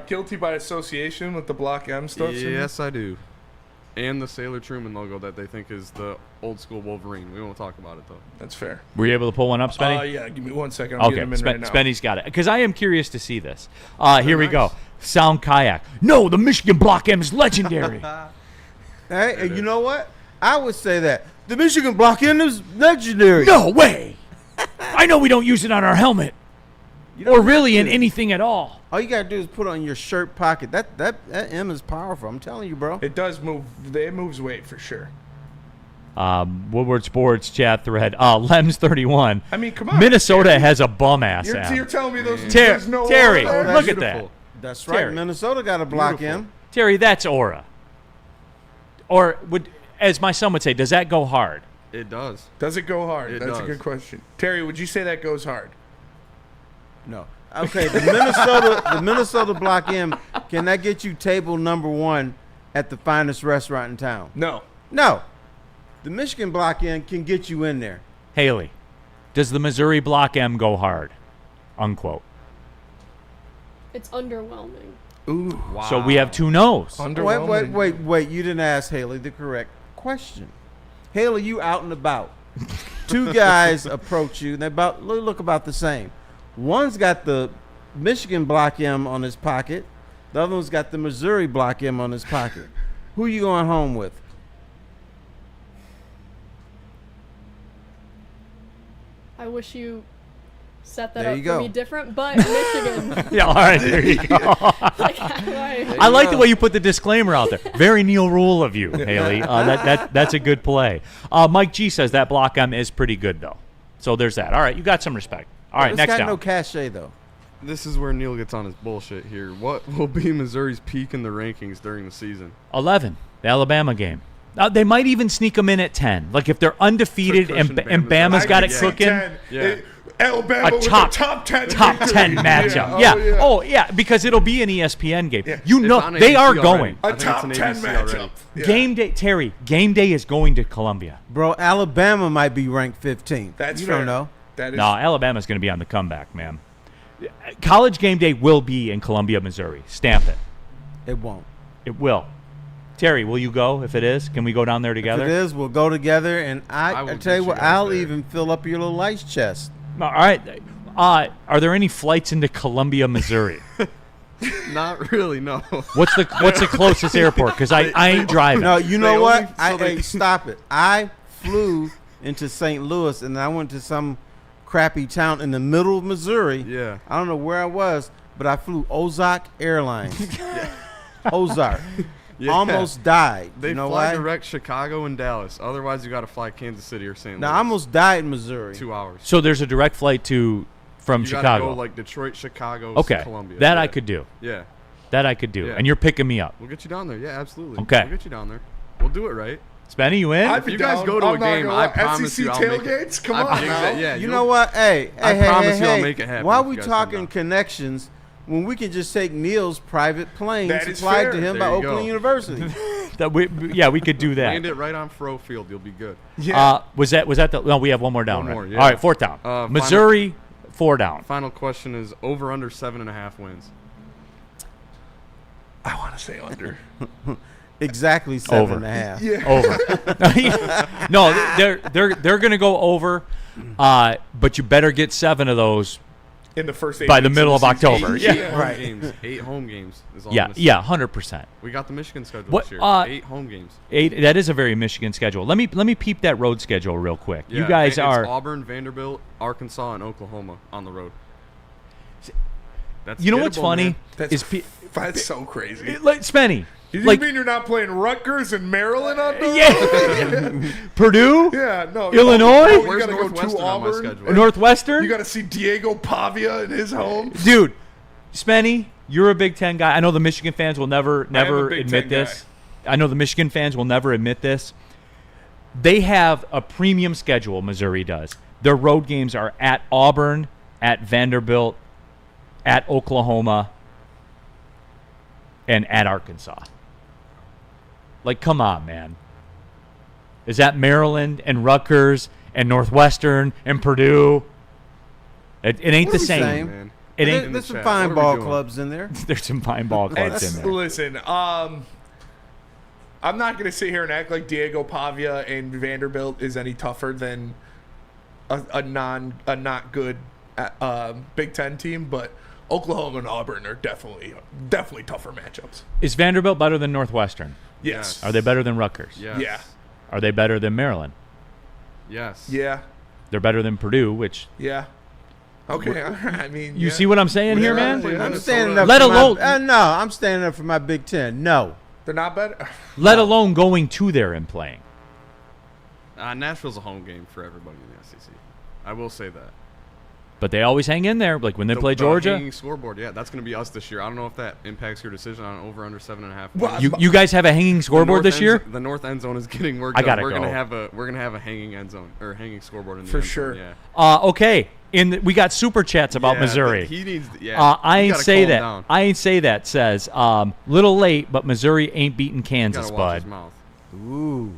guilty by association with the Block M stuff? Yes, I do. And the Sailor Truman logo that they think is the old school Wolverine. We won't talk about it though. That's fair. Were you able to pull one up, Spenny? Yeah, give me 1 second. I'm Okay, getting them in right now. Spenny's got it. Because I am curious to see this. Here we go. Sound Kayak. No, the Michigan Block M is legendary. Hey, and you know what? I would say that the Michigan Block M is legendary. No way. I know we don't use it on our helmet. Or really in anything at all. All you gotta do is put it on your shirt pocket. That M is powerful. I'm telling you, bro. It does move. It moves weight for sure. Woodward Sports chat thread. Lems 31. I mean, come on. Minnesota has a bum ass You're telling me there's no Terry, aura there? look at that. That's right. Terry. Minnesota got a Block M. Terry, that's aura. Or would, as my son would say, does that go hard? It does. Does it go hard? It That's a does. good question. Terry, would you say that goes hard? No. Okay, the Minnesota Block M, can that get you table number 1 at the finest restaurant in town? No. No. The Michigan Block M can get you in there. Haley, does the Missouri Block M go hard? Unquote. It's underwhelming. Ooh. Wow. So we have 2 no's. Underwhelming. Wait. You didn't ask Haley the correct question. Haley, you out and about. 2 guys approach you. They look about the same. One's got the Michigan Block M on his pocket. The other one's got the Missouri Block M on his pocket. Who you going home with? I wish you set that There up you for go. me different, but Michigan. Yeah, all right, there you go. Like, why? I like the way you put the disclaimer out there. Very Neil Rule of you, Haley. That's a good play. Mike G says that block M is pretty good, though. So there's that. All right, you got some respect. All right, It's next got down. no cachet, though. This is where Neil gets on his bullshit here. What will be Missouri's peak in the rankings during the season? 11, the Alabama game. They might even sneak them in at 10. Like if they're undefeated For and cushion, Bama's got it Yeah. cooking. 10. Yeah. Alabama A with top- the top 10 Top victory. 10 matchup. Yeah. Oh, yeah, because it'll be an ESPN game. You It's know, on they ABC are already. going. I A think it's top an 10 ABC matchup. already. Yeah. Game day, Terry, game day is going to Columbia. Bro, Alabama might be ranked 15th. That's you fair. don't know. That is No, Alabama's going to be on the comeback, man. College game day will be in Columbia, Missouri. Stamp it. It won't. It will. Terry, will you go if it is? Can we go down there together? If it is, we'll go together, and I will tell get you you what, guys I'll there. even fill up your little ice chest. All right. Are there any flights into Columbia, Missouri? Not really, no. What's the closest airport? Because I ain't driving. No, you know They what? only- Hey, stop it. I flew into St. Louis, and I went to some crappy town in the middle of Missouri. Yeah. I don't know where I was, but I flew Ozark Airlines. Ozark. Yeah. Almost died. They you know fly why? direct Chicago and Dallas. Otherwise, you got to fly Kansas City or St. Louis. Now, I almost died in Missouri. 2 hours. So there's a direct flight from You Chicago. gotta go like Detroit, Chicago, Okay, Columbia. that Yeah. I could do. Yeah. That I could do. Yeah. And you're picking me up. We'll get you down there. Yeah, absolutely. Okay. We'll get you down there. We'll do it right. Spenny, you in? I'd If be you guys down. go to I'm a not game, gonna I lie. promise SEC you I'll make it. tailgates? Come on now. Yeah, You know what? Hey, I hey, promise hey, you I'll hey. make it happen Why if we you guys come talking down. connections when we can just take Neil's private plane That is supplied fair. to him There by you go. Oakland University? We could do that. Land it right on Fro Field. You'll be good. Was that the? No, we have one more down. One more, right? yeah. All right, fourth down. Missouri, 4 down. Final question is over under 7.5 wins. I want to say under. Exactly Over. 7.5. Yeah. Over. No, they're gonna go over, but you better get 7 of those In the first 8 by the weeks middle of the season. October. Eight Yeah, home right. games. 8 home games is all yeah, I'm gonna say. yeah, 100%. We got the Michigan schedule What, this year. 8 home games. 8. That is a very Michigan schedule. Let me peep that road schedule real quick. Yeah, You guys it's are. Auburn, Vanderbilt, Arkansas, and Oklahoma on the road. That's You know what's gettable, funny man. is That's so crazy. like Spenny. You Like mean you're not playing Rutgers and Maryland on the yeah, Purdue, Yeah, no. Illinois? You Where's gotta go Northwestern to on my Auburn. schedule? Northwestern. You got to see Diego Pavia in his home. Dude, Spenny, you're a Big Ten guy. I know the Michigan fans will never Big admit Ten this. I know the Michigan fans will never admit this. They have a premium schedule, Missouri does. Their road games are at Auburn, at Vanderbilt, at Oklahoma, and at Arkansas. Like, come on, man. Is that Maryland and Rutgers and Northwestern and Purdue? It ain't We're the the same. same. Man. It There- ain't. there's some chat. fine What are we ball doing? clubs in there. There's some fine ball clubs in there. Listen, I'm not going to sit here and act like Diego Pavia and Vanderbilt is any tougher than a not good Big Ten team, but Oklahoma and Auburn are definitely tougher matchups. Is Vanderbilt better than Northwestern? Yes. Are they better than Rutgers? Yes. Yeah. Are they better than Maryland? Yes. Yeah. They're better than Purdue, which Yeah. Okay. I mean, you yeah. see what I'm saying here, Yeah, man? yeah. I'm standing up. Let for my- alone- no, I'm standing up for my Big Ten. No. They're not better. Let alone going to there and playing. Nashville's a home game for everybody in the SEC. I will say that. But they always hang in there, like when they play The Georgia. hanging scoreboard, yeah, that's going to be us this year. I don't know if that impacts your decision on over under 7.5. Well, You guys have a hanging scoreboard this year? The north end zone is getting worked. I gotta We're go. gonna have a hanging end zone or hanging scoreboard in the For end zone, sure. Yeah. Okay. We got super chats about Yeah, Missouri. He needs. Yeah. I you ain't gotta say calm that. down. I ain't say that. Says little late, but Missouri ain't beating You Kansas, gotta watch his bud. mouth. Ooh.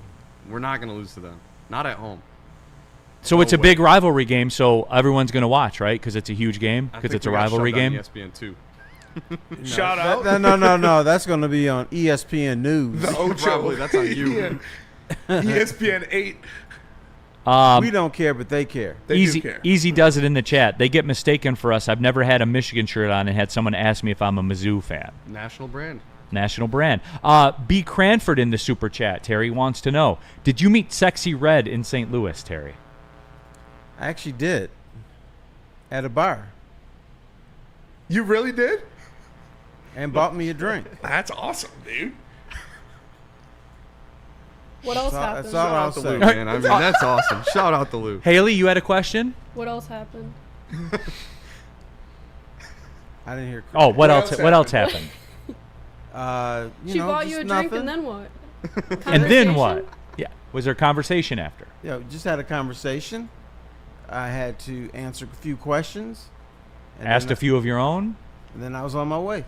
We're not gonna lose to them. Not at home. So No it's a way. big rivalry game. So everyone's gonna watch, right? Because it's a huge game. I Because think it's a we got rivalry shoved on game. ESPN too. Shout out. No. That's going to be on ESPN News. The Ocho. Probably, that's on you. ESPN 8. We don't care, but they care. They Easy, do care. Easy does it in the chat. They get mistaken for us. I've never had a Michigan shirt on and had someone ask me if I'm a Mizzou fan. National brand. National brand. B. Cranford in the super chat. Terry wants to know: did you meet Sexy Red in St. Louis, Terry? I actually did. At a bar. You really did? And bought me a drink. That's awesome, dude. What else happened? That's all I'll Shout out to say. Lou, man. I mean, that's awesome. Shout out to Lou. Haley, you had a question? What else happened? I didn't hear. Oh, what else? else What else happened? She bought you a drink and then what? And then Conversation? what? Yeah. Was there a conversation after? Yeah, we just had a conversation. I had to answer a few questions. And Asked then a few of your own? And then I was on my way.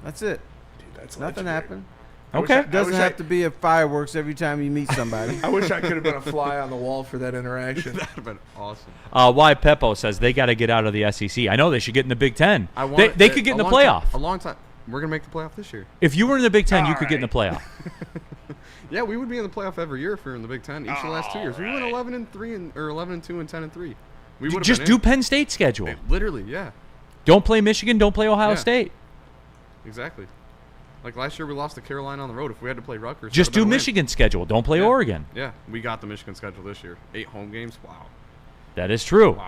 That's it. Dude, that's Nothing legendary. happened. Okay. It doesn't have to be a fireworks every time you meet somebody. I wish I could have been a fly on the wall for that interaction. That'd have been awesome. Why Peppo says they got to get out of the SEC. I know they should get in the Big Ten. I They could get in the playoff. A long time. We're gonna make the playoff this year. If you were in the Big Ten, you could get in the playoff. Yeah, we would be in the playoff every year if we were in the Big Ten. Each of the last 2 years, we went 11-3 or 11-2 and 10-3. We would Just do Penn State schedule. Literally, yeah, Don't play Michigan. Don't play Ohio Yeah. State. exactly. Like last year, we lost to Carolina on the road. If we had to play Rutgers, Just that'd do have been a win. Michigan schedule. Don't play Yeah. Oregon. Yeah, we got the Michigan schedule this year. 8 home games. Wow. That is true.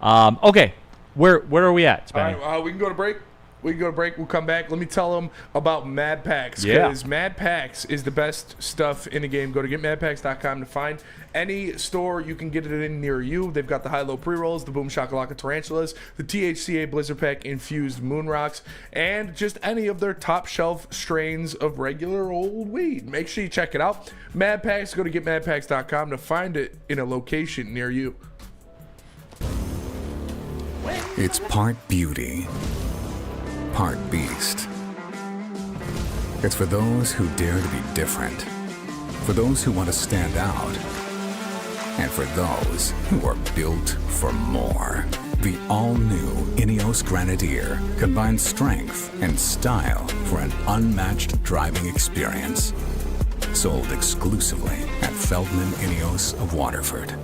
Wow. Okay. Where are we at, All Spenny? right, we can go to break. We'll come back. Let me tell them about Mad Packs. Yeah. Because Mad Packs is the best stuff in the game. Go to getmadpacks.com to find any store you can get it in near you. They've got the high-low pre-rolls, the Boom Shakalaka Tarantulas, the THCA Blizzard Pack infused Moon Rocks, and just any of their top shelf strains of regular old weed. Make sure you check it out. Mad Packs, go to getmadpacks.com to find it in a location near you. It's part beauty, part beast. It's for those who dare to be different, for those who want to stand out, and for those who are built for more. The all-new Ineos Grenadier combines strength and style for an unmatched driving experience. Sold exclusively at Feldman Ineos of Waterford.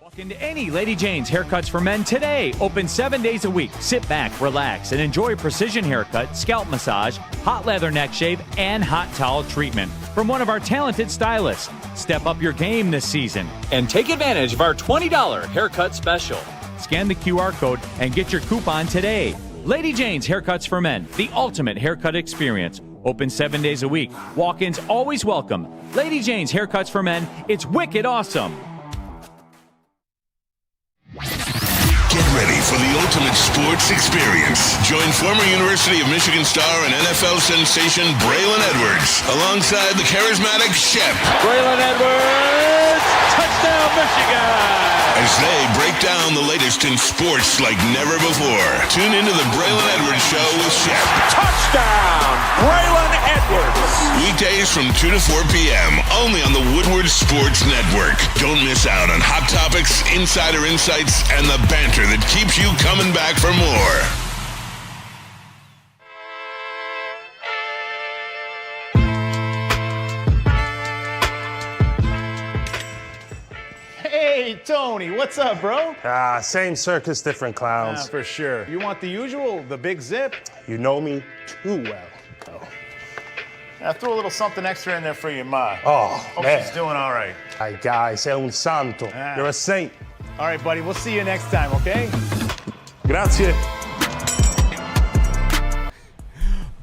Walk into any Lady Jane's Haircuts for Men today. Open 7 days a week. Sit back, relax, and enjoy precision haircut, scalp massage, hot leather neck shave, and hot towel treatment from one of our talented stylists. Step up your game this season and take advantage of our $20 haircut special. Scan the QR code and get your coupon today. Lady Jane's Haircuts for Men, the ultimate haircut experience. Open 7 days a week. Walk-ins always welcome. Lady Jane's Haircuts for Men. It's wicked awesome. Get ready for the ultimate sports experience. Join former University of Michigan star and NFL sensation Braylon Edwards alongside the charismatic Shep. Braylon Edwards, touchdown Michigan! As they break down the latest in sports like never before. Tune into the Braylon Edwards Show with Shep. Touchdown, Braylon Edwards! Weekdays from 2 to 4 p.m. only on the Woodward Sports Network. Don't miss out on hot topics, insider insights, and the banter that keeps you coming back for more. Hey, Tony, what's up, bro? Same circus, different clowns. For sure. You want the usual, the big zip? You know me too well. I threw a little something extra in there for your ma. Oh, Hope man. she's doing all right. Ay, guy, sei un santo. Ah. You're a saint. All right, buddy, we'll see you next time, okay? Grazie.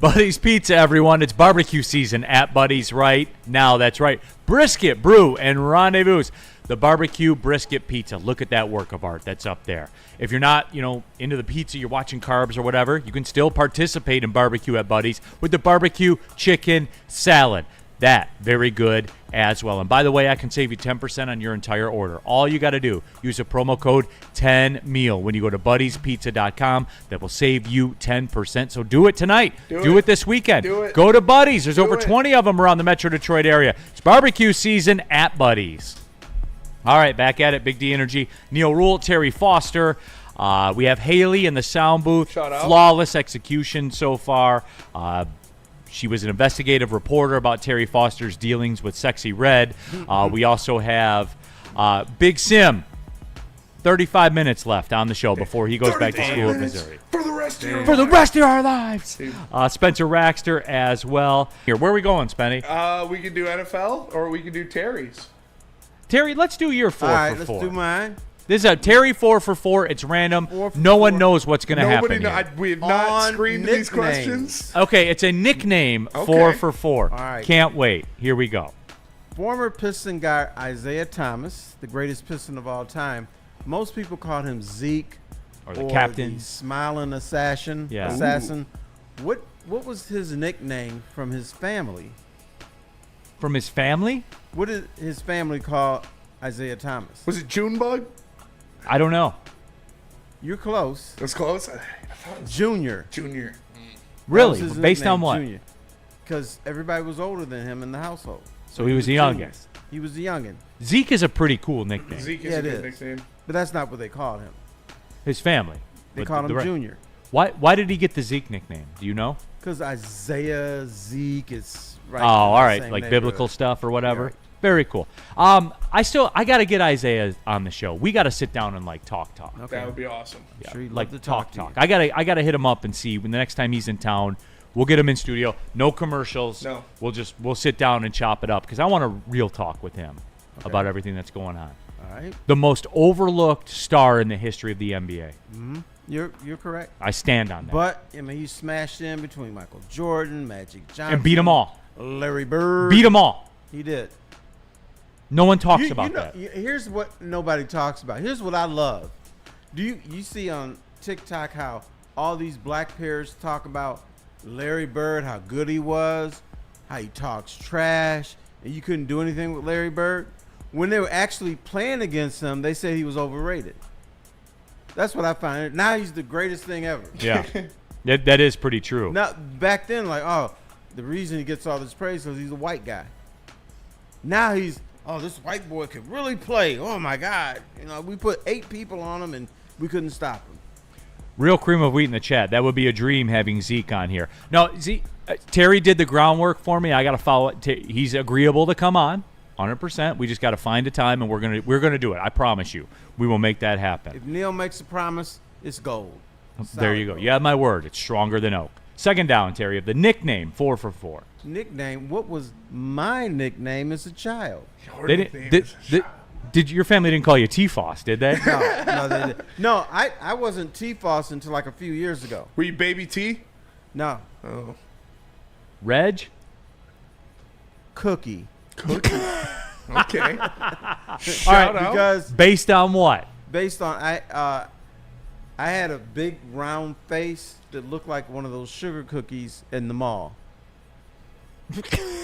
Buddy's Pizza, everyone. It's barbecue season at Buddy's right now. That's right. Brisket, brew, and rendezvous. The barbecue brisket pizza. Look at that work of art that's up there. If you're not, into the pizza, you're watching carbs or whatever, you can still participate in barbecue at Buddy's with the barbecue chicken salad. That, very good as well. And by the way, I can save you 10% on your entire order. All you got to do, use the promo code 10meal when you go to buddyspizza.com. That will save you 10%. So do it tonight. Do it this weekend. Do it. Go to Buddy's. There's Do over it. 20 of them around the Metro Detroit area. It's barbecue season at Buddy's. All right, back at it. Big D Energy. Neil Rule, Terry Foster. We have Haley in the sound booth. Shout out. Flawless execution so far. She was an investigative reporter about Terry Foster's dealings with Sexy Red. We also have Big Sim. 35 minutes left on the show before he goes back to school in Missouri. For the rest of your For the life. rest of our lives. Spencer Raxter as well. Here, where are we going, Spenny? We could do NFL or we could do Terry's. Terry, let's do your 4 All right, for 4. let's do mine. This is a Terry 4 for 4. It's random. 4 for no one 4. knows what's going to happen. We have not On screened these nicknames. questions. Okay, it's a nickname. 4 for 4. All right. Can't wait. Here we go. Former Piston guard Isaiah Thomas, the greatest Piston of all time. Most people called him Zeke, Or the captain. the smiling assassin. Yeah. Assassin. What was his nickname from his family? From his family? What did his family call Isaiah Thomas? Was it Junebug? I don't know. You're close. That's close. Junior. Junior. Really? Based on what? Because everybody was older than him in the household. So he was the youngest. He was the youngin. Zeke is a pretty cool nickname. Zeke is Yeah, a it good is. nickname. But that's not what they called him. His family. They But called the him re- Junior. Why did he get the Zeke nickname? Do you know? Because Isaiah, Zeke, it's right. Oh, in the all right. same Like neighborhood. biblical stuff or whatever. Yeah, right. Very cool. I got to get Isaiah on the show. We got to sit down and like talk. Okay. That would be awesome. I'm sure he'd Like love to talk. to you. I got to hit him up and see when the next time he's in town. We'll get him in studio. No commercials. No. We'll sit down and chop it up because I want a real talk with him about everything that's going on. All right. The most overlooked star in the history of the NBA. You're correct. I stand on that. But I mean, he smashed in between Michael Jordan, Magic Johnson, And beat them all. Larry Bird. Beat them all. He did. No one talks You about know, that. Here's what nobody talks about. Here's what I love. Do you see on TikTok how all these black peers talk about Larry Bird, how good he was, how he talks trash, and you couldn't do anything with Larry Bird? When they were actually playing against him, they said he was overrated. That's what I find. Now he's the greatest thing ever. Yeah. that is pretty true. Now back then, like, oh, the reason he gets all this praise is he's a white guy. Now he's, oh, this white boy could really play. Oh my God. You know, we put 8 people on him and we couldn't stop him. Real cream of wheat in the chat. That would be a dream having Zeke on here. No, Terry did the groundwork for me. I got to follow it. He's agreeable to come on, 100%. We just got to find a time, and we're gonna do it. I promise you, we will make that happen. If Neil makes a promise, it's gold. There you go. You have my word. It's stronger than oak. Second down, Terry, of the nickname 4 for 4. Nickname. What was my nickname as a child? Did your family didn't call you T-Foss, did they? No, they did. No, I wasn't T-Foss until like a few years ago. Were you Baby T? No. Oh. Reg? Cookie. Cookie. Okay. All right, because based on what? Based on I had a big round face that looked like one of those sugar cookies in the mall.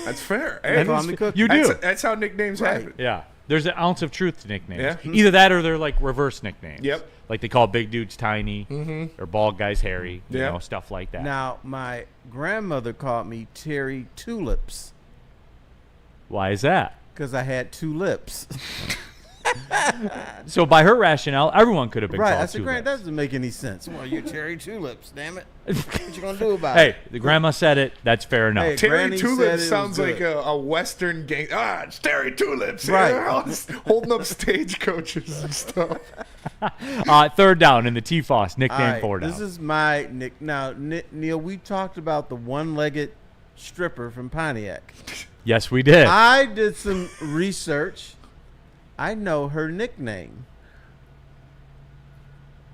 That's fair. They call me Cookie. You do. That's how nicknames happen. Yeah. There's an ounce of truth to nicknames. Yeah. Either that or they're like reverse nicknames. Yep. Like they call big dudes tiny Mm-hmm. or bald guys hairy, you Yeah. know, stuff like that. Now, my grandmother called me Terry Tulips Why is that? because I had 2 lips. So by her rationale, everyone could have been Right. called I said, two Grand, that lips. doesn't make any sense. Well, you're Terry Tulips, damn it. What you going to do about it? Hey, the grandma said it. That's fair enough. Hey, Terry Granny said it Tulips was sounds like good. a Western gang. It's Terry Tulips. Right. Yeah, holding up stagecoaches and stuff. Third down in the T-Foss, nickname All right, 4 down. this is my nick. Now, Neil, we talked about the one-legged stripper from Pontiac. Yes, we did. I did some research. I know her nickname.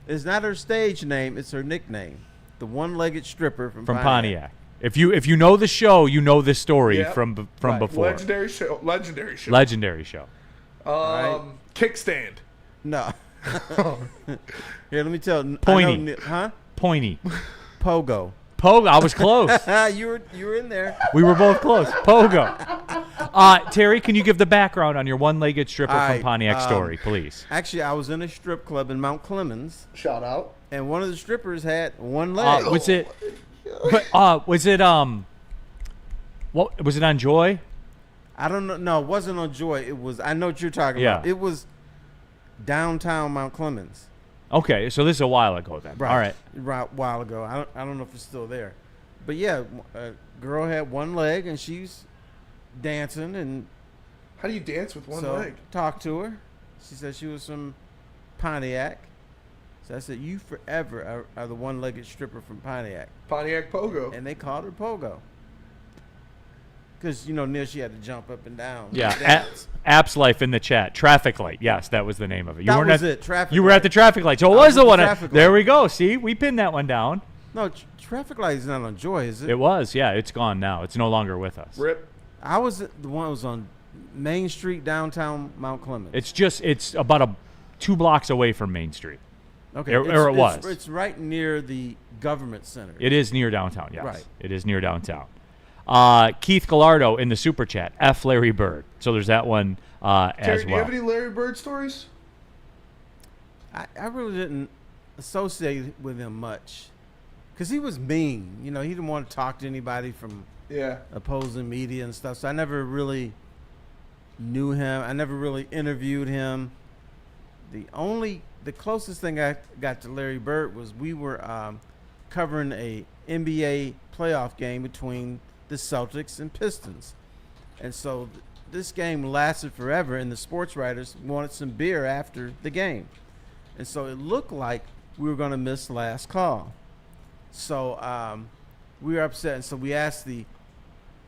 It's not her stage name, it's her nickname. The one-legged stripper from Pontiac. If you know the show, you know this story Yep. from Right. before. Legendary show. Legendary show. Legendary show. Kickstand. No. Here, let me tell. Pointy. Huh? Pointy. Pogo. Pogo. I was close. you were in there. We were both close. Pogo. Terry, can you give the background on your one-legged stripper All from right, Pontiac story, please? Actually, I was in a strip club in Mount Clemens, Shout out. and one of the strippers had one leg. Was it? What was it on Joy? I don't know. No, it wasn't on Joy. It was. I know what you're talking Yeah. about. It was downtown Mount Clemens. Okay, so this is a while ago then. All right. Right, a while ago. I don't know if it's still there, but yeah, a girl had one leg and she's dancing, and How do you dance with one so leg? talked to her. She said she was from Pontiac. So I said, "You forever are the one-legged stripper from Pontiac," Pontiac Pogo. and they called her Pogo. because Neil, she had to jump up and down. Yeah, dance. Apps Life in the chat. Traffic light. Yes, that was the name of it. That was it, traffic You were light. at the traffic light. So it I was was the at the one. traffic There light. we go. See, we pinned that one down. No, traffic light is not on Joy, is it? It was. Yeah, it's gone now. It's no longer with us. Rip. I was the one that was on Main Street, downtown Mount Clemens. It's about 2 blocks away from Main Street. Okay, Or it was. It's right near the government center. It is near downtown. Yes, Right. It is near downtown. Keith Gallardo in the super chat. F. Larry Bird. So there's that one Terry, as well. do you have any Larry Bird stories? I really didn't associate with him much because he was mean. He didn't want to talk to anybody from opposing media and stuff. So I never really knew him. I never really interviewed him. The closest thing I got to Larry Bird was we were covering a NBA playoff game between the Celtics and Pistons. And so this game lasted forever, and the sports writers wanted some beer after the game. And so it looked like we were going to miss last call. So we were upset, and so we asked the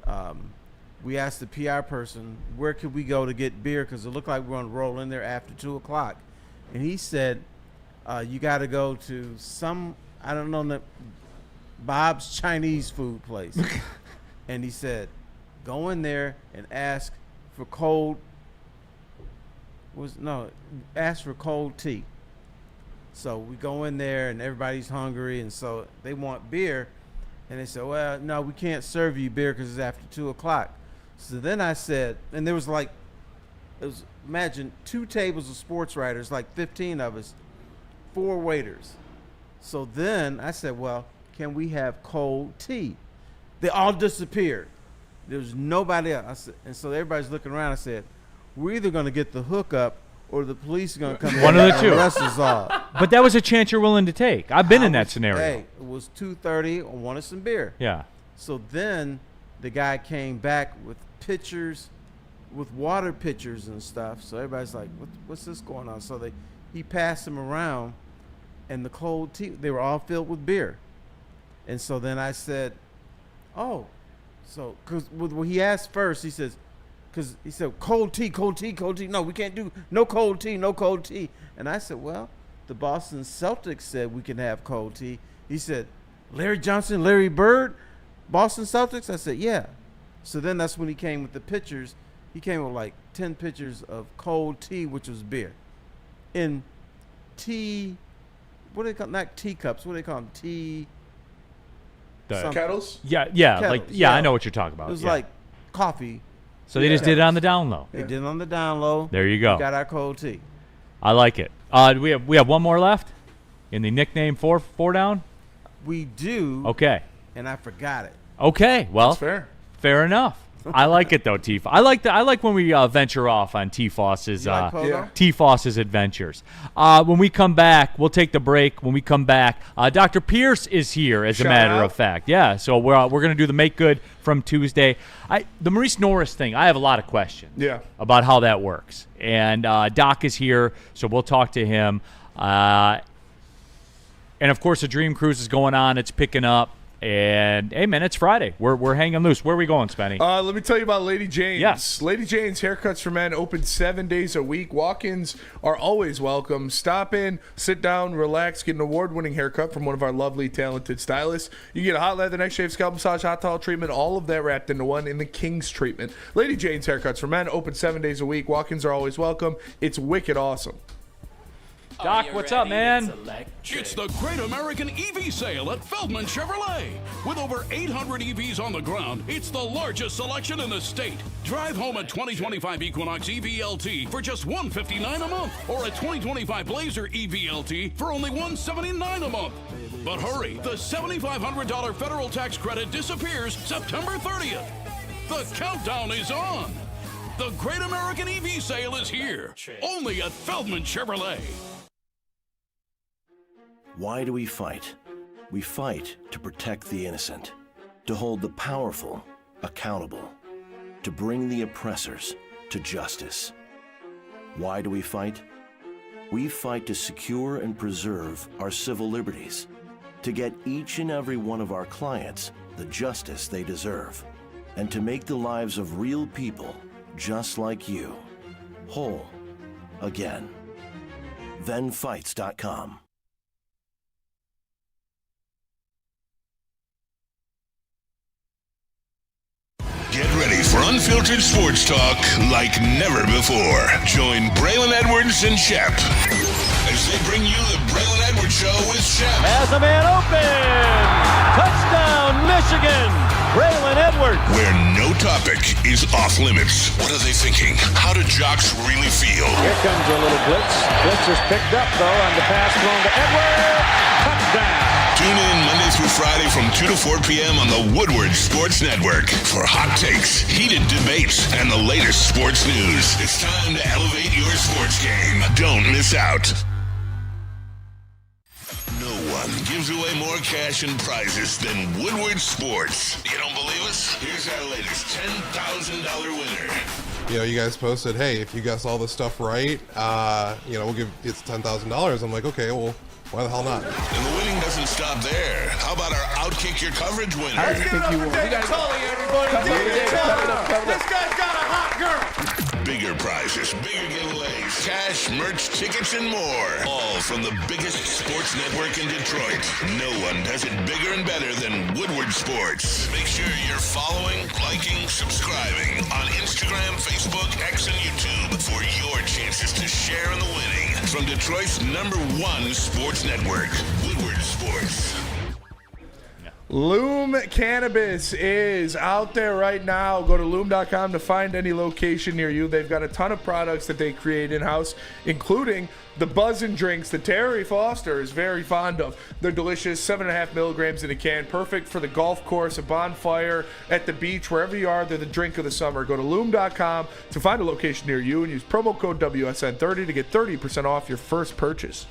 PR person, where could we go to get beer, because it looked like we were going to roll in there after 2 o'clock. And he said, you got to go to some, I don't know, Bob's Chinese food place. And he said, go in there and ask for cold tea. So we go in there and everybody's hungry, and so they want beer. And they said, well, no, we can't serve you beer because it's after 2 o'clock. So then I said, and there was imagine 2 tables of sports writers, like 15 of us, 4 waiters. So then I said, well, can we have cold tea? They all disappeared. There was nobody else. I said, and so everybody's looking around. I said, we're either going to get the hookup or the police are going to come One in of the and two. arrest us all. But that was a chance you're willing to take. I've been in that scenario. Hey, it was 2:30. I wanted some beer. Yeah. So then the guy came back with pitchers, with water pitchers and stuff. So everybody's like, what's this going on? So he passed them around, and the cold tea, they were all filled with beer. And so then I said, oh, so because what he asked first, he said, cold tea. No, we can't do no cold tea. And I said, well, the Boston Celtics said we can have cold tea. He said, Larry Johnson, Larry Bird, Boston Celtics? I said, yeah. So then that's when he came with the pitchers. He came with like 10 pitchers of cold tea, which was beer. In tea, what do they call, not teacups, what do they call them? Tea. Kettles? Yeah, Kettles, I know what you're talking about. It was yeah. like coffee. So they just did it on the down low. They did it on the down low. There you go. We got our cold tea. I like it. We have one more left in the nickname four down. We do. Okay. And I forgot it. Okay. Well, That's fair. Fair enough. I like it though, T. I like when we venture off on T. Foss's T. Foss's adventures. When we come back, we'll take the break. When we come back, Dr. Pierce is here, as a matter of fact. Yeah. So we're gonna do the make good from Tuesday. The Maurice Norris thing. I have a lot of questions. Yeah. About how that works. And Doc is here, so we'll talk to him. And of course, the Dream Cruise is going on. It's picking up. And, hey, man, it's Friday. We're hanging loose. Where are we going, Spenny? Let me tell you about Lady Jane's. Yes. Lady Jane's Haircuts for Men open 7 days a week. Walk-ins are always welcome. Stop in, sit down, relax, get an award-winning haircut from one of our lovely, talented stylists. You get a hot leather, neck shave, scalp massage, hot towel treatment, all of that wrapped into one in the King's treatment. Lady Jane's Haircuts for Men open 7 days a week. Walk-ins are always welcome. It's wicked awesome. Doc, what's up, man? It's the Great American EV Sale at Feldman Chevrolet. With over 800 EVs on the ground, it's the largest selection in the state. Drive home a 2025 Equinox EVLT for just $159 a month, or a 2025 Blazer EVLT for only $179 a month. But hurry, the $7,500 federal tax credit disappears September 30th. The countdown is on. The Great American EV Sale is here, only at Feldman Chevrolet. Why do we fight? We fight to protect the innocent, to hold the powerful accountable, to bring the oppressors to justice. Why do we fight? We fight to secure and preserve our civil liberties, to get each and every one of our clients the justice they deserve. and to make the lives of real people just like you whole again. ThenFights.com. Get ready for unfiltered sports talk like never before. Join Braylon Edwards and Shep as they bring you the Braylon Edwards Show with Shep. Has a man open! Touchdown, Michigan! Braylon Edwards. Where no topic is off limits. What are they thinking? How do jocks really feel? Here comes a little blitz. Blitz is picked up, though, on the pass thrown to Edwards. Touchdown. Tune in Monday through Friday from 2 to 4 p.m. on the Woodward Sports Network for hot takes, heated debates, and the latest sports news. It's time to elevate your sports game. Don't miss out. No one gives away more cash and prizes than Woodward Sports. You don't believe us? Here's our latest $10,000 winner. You know, you guys posted, hey, if you guess all this stuff right, we'll give it's $10,000. I'm like, okay, well, why the hell not? And the winning doesn't stop there. How about our Outkick Your Coverage winner? I think you won. We got Tully, everybody. This guy's got a hot girl. Bigger prizes, bigger giveaways, cash, merch, tickets, and more. All from the biggest sports network in Detroit. No one does it bigger and better than Woodward Sports. Make sure you're following, liking, subscribing on Instagram, Facebook, X, and YouTube for your chances to share in the winning. From Detroit's #1 sports network, Woodward Sports. Loom Cannabis is out there right now. Go to loom.com to find any location near you. They've got a ton of products that they create in-house, including the buzzin' drinks that Terry Foster is very fond of. They're delicious, 7.5 milligrams in a can, perfect for the golf course, a bonfire, at the beach, wherever you are. They're the drink of the summer. Go to loom.com to find a location near you and use promo code WSN30 to get 30% off your first purchase.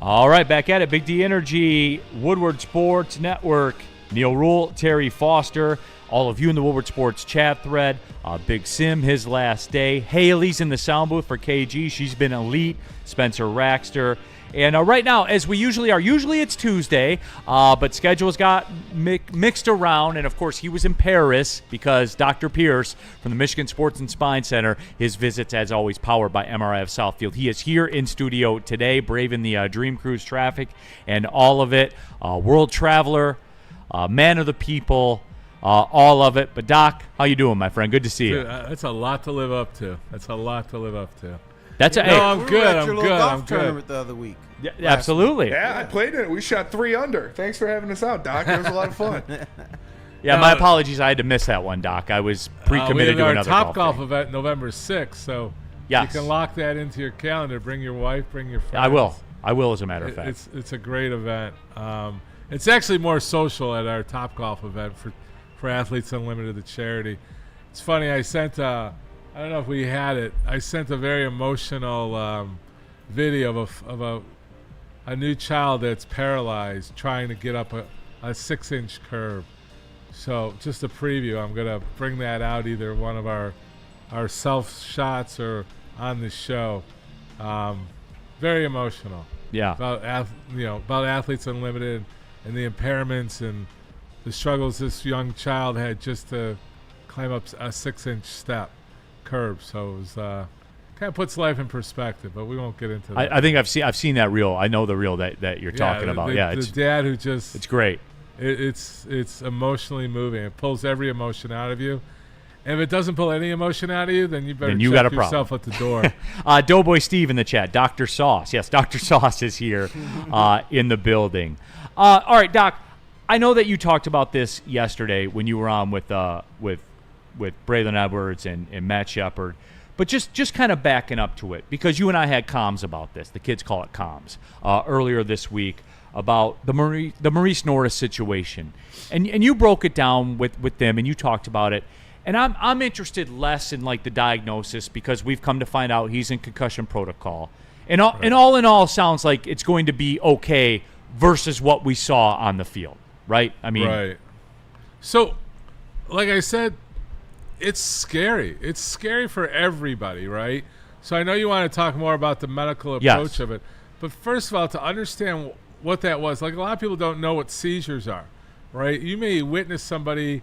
All right, back at it. Big D Energy, Woodward Sports Network. Neil Rule, Terry Foster, all of you in the Woodward Sports chat thread. Big Sim, his last day. Haley's in the sound booth for KG. She's been elite. Spencer Raxter. And right now, as we usually are, usually it's Tuesday, but schedules got mixed around. And, of course, he was in Paris because Dr. Pierce from the Michigan Sports and Spine Center, his visits, as always, powered by Amon-Ra of Southfield. He is here in studio today, braving the Dream Cruise traffic and all of it. World traveler, man of the people, all of it. But, Doc, how you doing, my friend? Good to see you. That's a lot to live up to. That's a, we I'm were good. at your little golf tournament the other week. Yeah, absolutely. Yeah, I played it. We shot 3 under. Thanks for having us out, Doc. It was a lot of fun. Yeah, my apologies. I had to miss that one, Doc. I was pre-committed to another Top golf Golf event November 6th, so yes. You can lock that into your calendar. Bring your wife, bring your friends. I will, as a matter of fact. It's a great event. It's actually more social at our Top Golf event for Athletes Unlimited, the charity. It's funny. I sent I don't know if we had it. I sent a very emotional video of a new child that's paralyzed trying to get up a 6-inch curb. So just a preview. I'm gonna bring that out either one of our self shots or on the show. Very emotional. Yeah. About Athletes Unlimited and the impairments and the struggles this young child had just to climb up a 6-inch step curb. So it was kind of puts life in perspective, but we won't get into that. I think I've seen that reel. I know the reel that you're talking about. The dad who just it's great. It's emotionally moving. It pulls every emotion out of you. And if it doesn't pull any emotion out of you, then you better check got a yourself problem. at the door. Doughboy Steve in the chat. Dr. Sauce. Yes, Dr. Sauce is here in the building. All right, Doc. I know that you talked about this yesterday when you were on with Braylon Edwards and Matt Shepard. But just kind of backing up to it, because you and I had comms about this. The kids call it comms earlier this week about the Maurice Norris situation, and you broke it down with them, and you talked about it. And I'm interested less in like the diagnosis, because we've come to find out he's in concussion protocol, and all in all sounds like it's going to be okay versus what we saw on the field, right? I mean, right. So, like I said, it's scary. It's scary for everybody, right? So I know you want to talk more about the medical approach of it. But first of all, to understand what that was, like a lot of people don't know what seizures are, right? You may witness somebody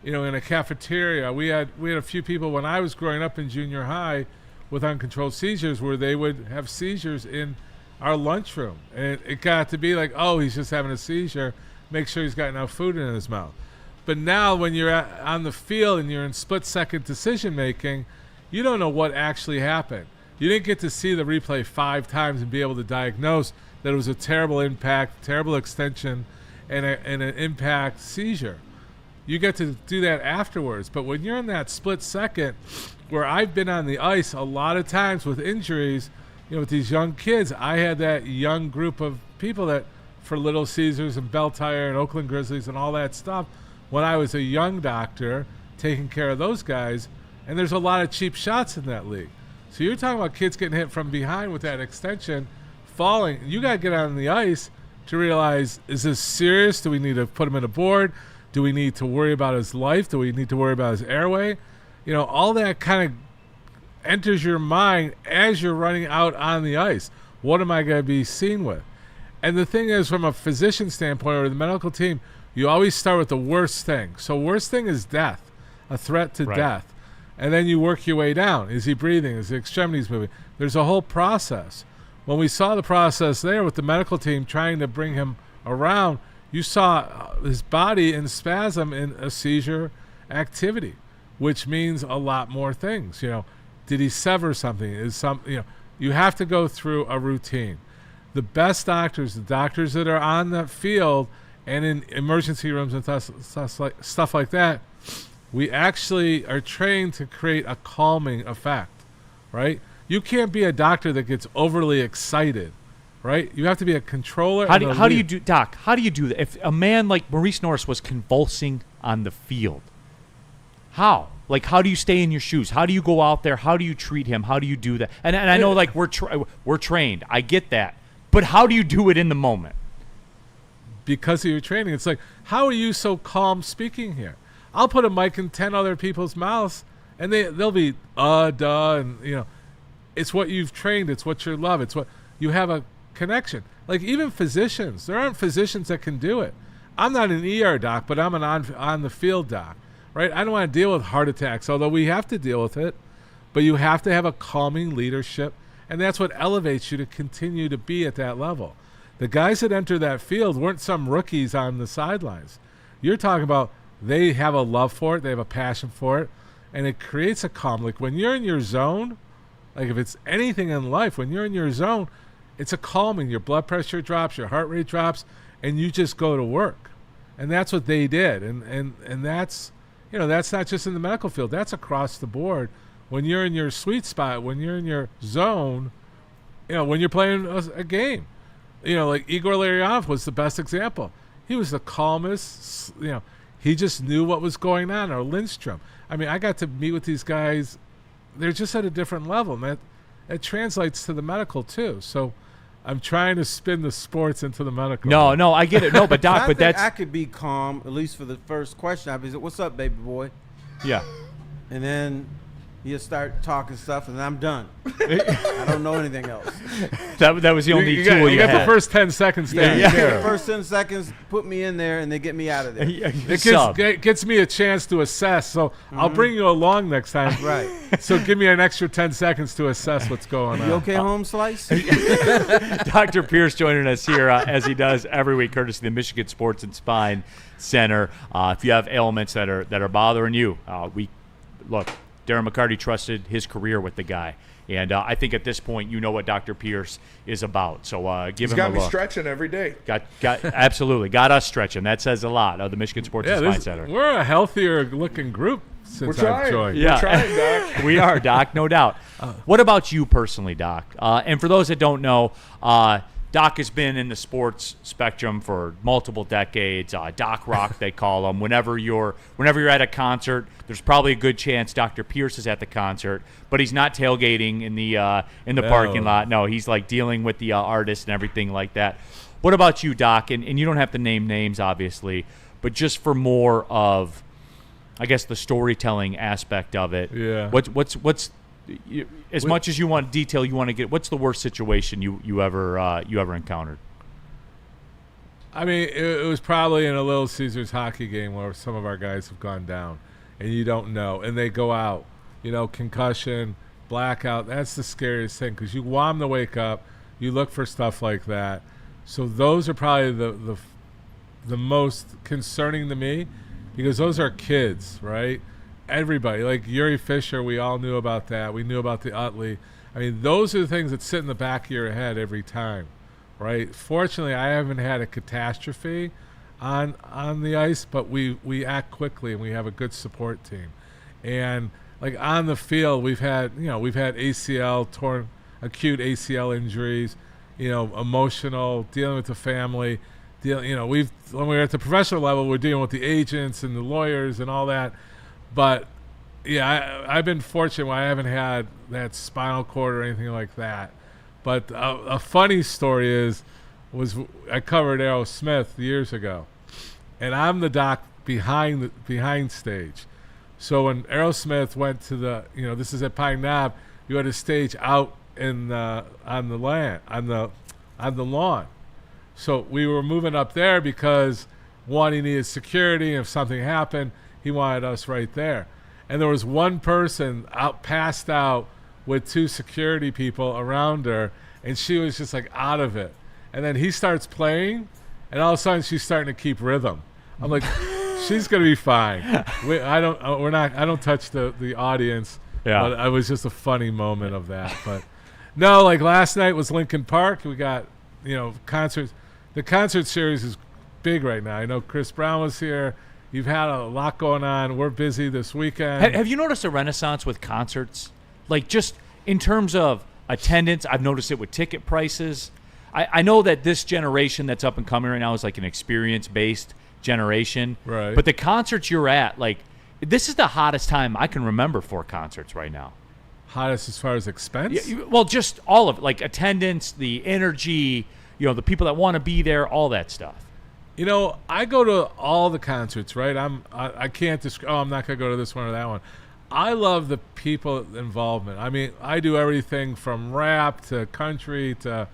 in a cafeteria. We had a few people when I was growing up in junior high with uncontrolled seizures where they would have seizures in our lunchroom. And it got to be like, oh, he's just having a seizure. Make sure he's got enough food in his mouth. But now when you're on the field and you're in split-second decision-making, you don't know what actually happened. You didn't get to see the replay 5 times and be able to diagnose that it was a terrible impact, terrible extension, and an impact seizure. You get to do that afterwards. But when you're in that split second, where I've been on the ice a lot of times with injuries, with these young kids, I had that young group of people that for Little Caesars and Bell Tire and Oakland Grizzlies and all that stuff when I was a young doctor taking care of those guys, and there's a lot of cheap shots in that league. So you're talking about kids getting hit from behind with that extension, falling. You got to get on the ice to realize, is this serious? Do we need to put him in a board? Do we need to worry about his life? Do we need to worry about his airway? All that kind of enters your mind as you're running out on the ice. What am I going to be seen with? And the thing is, from a physician standpoint or the medical team, you always start with the worst thing. So worst thing is death, a threat to death. And then you work your way down. Is he breathing? Is the extremities moving? There's a whole process. When we saw the process there with the medical team trying to bring him around, you saw his body in spasm in a seizure activity, which means a lot more things. Did he sever something? You have to go through a routine. The best doctors, the doctors that are on the field and in emergency rooms and stuff like that, we actually are trained to create a calming effect, right? You can't be a doctor that gets overly excited, right? You have to be a controller. How do you do, Doc? How do you do that? If a man like Maurice Norris was convulsing on the field, how? Like, how do you stay in your shoes? How do you go out there? How do you treat him? How do you do that? And I know, like, we're trained. I get that. But how do you do it in the moment? Because of your training. It's like, how are you so calm speaking here? I'll put a mic in 10 other people's mouths, and they'll be, duh, and, it's what you've trained. It's what you love. It's what you have a connection. Like, even physicians, there aren't physicians that can do it. I'm not an ER doc, but I'm an on-the-field doc, right? I don't want to deal with heart attacks, although we have to deal with it, but you have to have a calming leadership, and that's what elevates you to continue to be at that level. The guys that enter that field weren't some rookies on the sidelines. You're talking about they have a love for it, they have a passion for it, and it creates a calm. Like, when you're in your zone, like if it's anything in life, when you're in your zone, it's a calming. Your blood pressure drops, your heart rate drops, and you just go to work. And that's what they did. And that's, that's not just in the medical field. That's across the board. When you're in your sweet spot, when you're in your zone, when you're playing a game. Like Igor Larionov was the best example. He was the calmest, he just knew what was going on. Or Lindstrom. I mean, I got to meet with these guys. They're just at a different level, and that translates to the medical too. So I'm trying to spin the sports into the medical. No, I get it. No, but Doc, I could be calm, at least for the first question. I'd be, what's up, baby boy? Yeah. And then you start talking stuff, and I'm done. I don't know anything else. That was the only tool you got had. the first 10 seconds there. The first 10 seconds, put me in there, and they get me out of there. It gets me a chance to assess. So I'll bring you along next time. Right. So give me an extra 10 seconds to assess what's going on. You okay, home slice? Dr. Pierce joining us here as he does every week, courtesy of the Michigan Sports and Spine Center. If you have ailments that are bothering you, Darren McCarty trusted his career with the guy. And I think at this point, you know what Dr. Pierce is about. So give him a look. He's got me stretching every day. Absolutely. Got us stretching. That says a lot of the Michigan Sports and Spine Center. We're a healthier looking group since I've joined. Yeah. We're trying, Doc. We are, Doc, no doubt. What about you personally, Doc? And for those that don't know, Doc has been in the sports spectrum for multiple decades. Doc Rock, they call him. Whenever you're at a concert, there's probably a good chance Dr. Pierce is at the concert, but he's not tailgating in the parking lot. No, he's like dealing with the artists and everything like that. What about you, Doc? And you don't have to name names, obviously, but just for more of, I guess, the storytelling aspect of it. Yeah. What's as much as you want detail, you want to get. What's the worst situation you ever encountered? I mean, it was probably in a Little Caesars hockey game where some of our guys have gone down, and you don't know, and they go out. You know, concussion, blackout. That's the scariest thing because you want them to wake up. You look for stuff like that. So those are probably the most concerning to me because those are kids, right? Everybody, like Yuri Fisher, we all knew about that. We knew about the Utley. I mean, those are the things that sit in the back of your head every time, right? Fortunately, I haven't had a catastrophe on the ice, but we act quickly and we have a good support team. And like on the field, we've had acute ACL injuries, emotional, dealing with the family, when we were at the professional level, we're dealing with the agents and the lawyers and all that. But yeah, I've been fortunate where I haven't had that spinal cord or anything like that. But a funny story was I covered Aerosmith years ago, and I'm the doc behind stage. So when Aerosmith went to this is at Pine Knob, you had a stage out on the lawn. So we were moving up there because one, he needed security, and if something happened, he wanted us right there. And there was one person passed out with two security people around her, and she was just like out of it. And then he starts playing, and all of a sudden she's starting to keep rhythm. I'm like, she's gonna be fine. I don't touch the audience. Yeah. But it was just a funny moment of that. But no, like last night was Lincoln Park. We got concerts. The concert series is big right now. I know Chris Brown was here. You've had a lot going on. We're busy this weekend. Have you noticed a renaissance with concerts? Like just in terms of attendance, I've noticed it with ticket prices. I know that this generation that's up and coming right now is like an experience-based generation. Right. But the concerts you're at, like, this is the hottest time I can remember for concerts right now. Hottest as far as expense? Yeah, well, just all of it, like attendance, the energy, the people that want to be there, all that stuff. I go to all the concerts, right? I can't describe, I'm not going to go to this one or that one. I love the people involvement. I mean, I do everything from rap to country to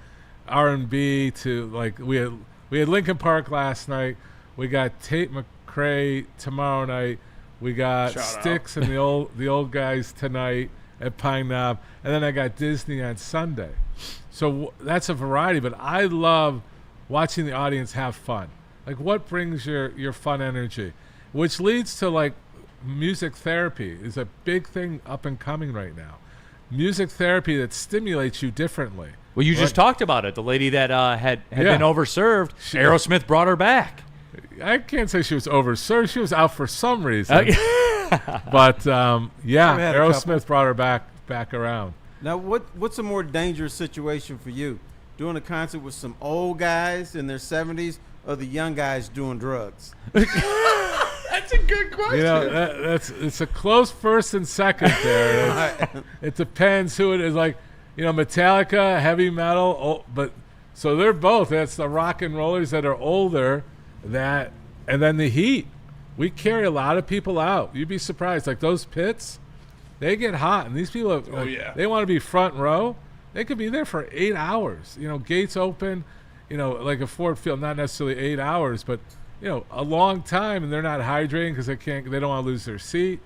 R&B to, like, we had Lincoln Park last night. We got Tate McRae tomorrow night. We got Styx and the old guys tonight at Pine Knob. And then I got Disney on Sunday. So that's a variety, but I love watching the audience have fun. Like, what brings your fun energy? Which leads to, like, music therapy is a big thing up and coming right now. Music therapy that stimulates you differently. Well, you just talked about it. The lady that had been overserved, Aerosmith brought her back. I can't say she was overserved. She was out for some reason. But, Aerosmith brought her back around. Now, what's a more dangerous situation for you? Doing a concert with some old guys in their 70s or the young guys doing drugs? That's a good question. It's a close first and second there. It depends who it is. Like, Metallica, heavy metal, but so they're both. That's the rock and rollers that are older, and then the heat. We carry a lot of people out. You'd be surprised. Like those pits, they get hot, and these people, they want to be front row. They could be there for 8 hours. Gates open, like a Ford Field, not necessarily 8 hours, but a long time, and they're not hydrating because they don't want to lose their seat.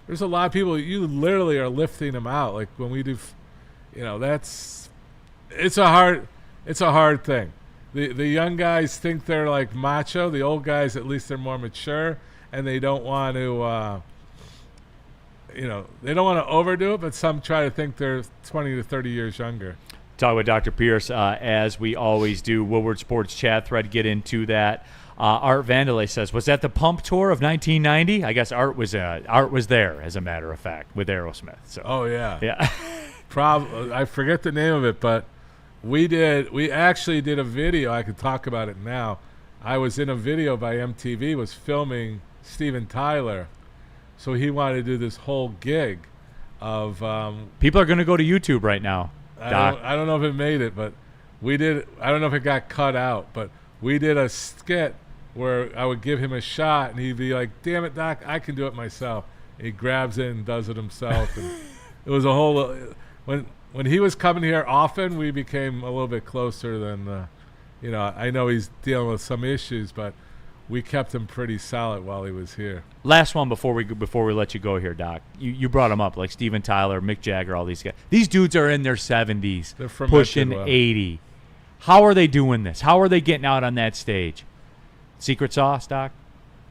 There's a lot of people, you literally are lifting them out. Like when we do, it's a hard thing. The young guys think they're like macho. The old guys, at least they're more mature, and they don't want to, they don't want to overdo it, but some try to think they're 20 to 30 years younger. Talk with Dr. Pierce, as we always do. Woodward Sports Chat Thread, get into that. Art Vandelay says, was that the Pump Tour of 1990? I guess Art was there, as a matter of fact, with Aerosmith. So. Oh, yeah. Yeah. I forget the name of it, but we actually did a video. I could talk about it now. I was in a video by MTV, was filming Steven Tyler. So he wanted to do this whole gig of... people are going to go to YouTube right now. I don't know if it made it, but we did. I don't know if it got cut out, but we did a skit where I would give him a shot, and he'd be like, damn it, Doc, I can do it myself. And he grabs it and does it himself. And it was a whole... When he was coming here often, we became a little bit closer than I know he's dealing with some issues, but we kept him pretty solid while he was here. Last one before we let you go here, Doc. You brought them up, like Steven Tyler, Mick Jagger, all these guys. These dudes are in their 70s, They're pushing fermented well. 80. How are they doing this? How are they getting out on that stage? Secret sauce, Doc?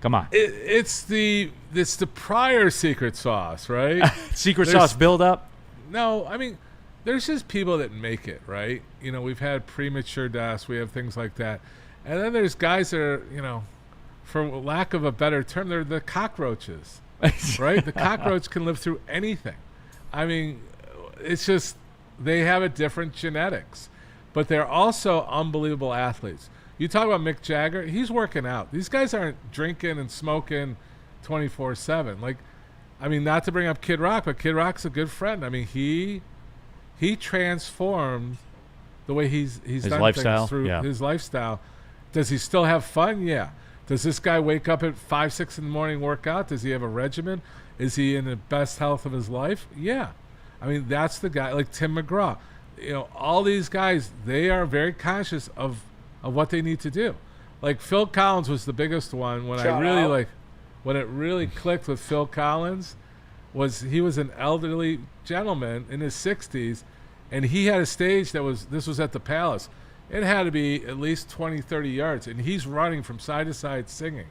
Come on. It's the prior secret sauce, right? Secret sauce build up? No, I mean, there's just people that make it, right? We've had premature deaths, we have things like that. And then there's guys that are, for lack of a better term, they're the cockroaches, right? The cockroach can live through anything. I mean, it's just they have a different genetics, but they're also unbelievable athletes. You talk about Mick Jagger, he's working out. These guys aren't drinking and smoking 24/7. Like, I mean, not to bring up Kid Rock, but Kid Rock's a good friend. I mean, he transformed the way he's done lifestyle, things through yeah. his lifestyle. Does he still have fun? Yeah. Does this guy wake up at 5, 6 in the morning, work out? Does he have a regimen? Is he in the best health of his life? Yeah. I mean, that's the guy, like Tim McGraw. All these guys, they are very conscious of what they need to do. Like Phil Collins was the biggest one when when it really clicked with Phil Collins was he was an elderly gentleman in his 60s, and he had a stage this was at the Palace. It had to be at least 20, 30 yards, and he's running from side to side singing.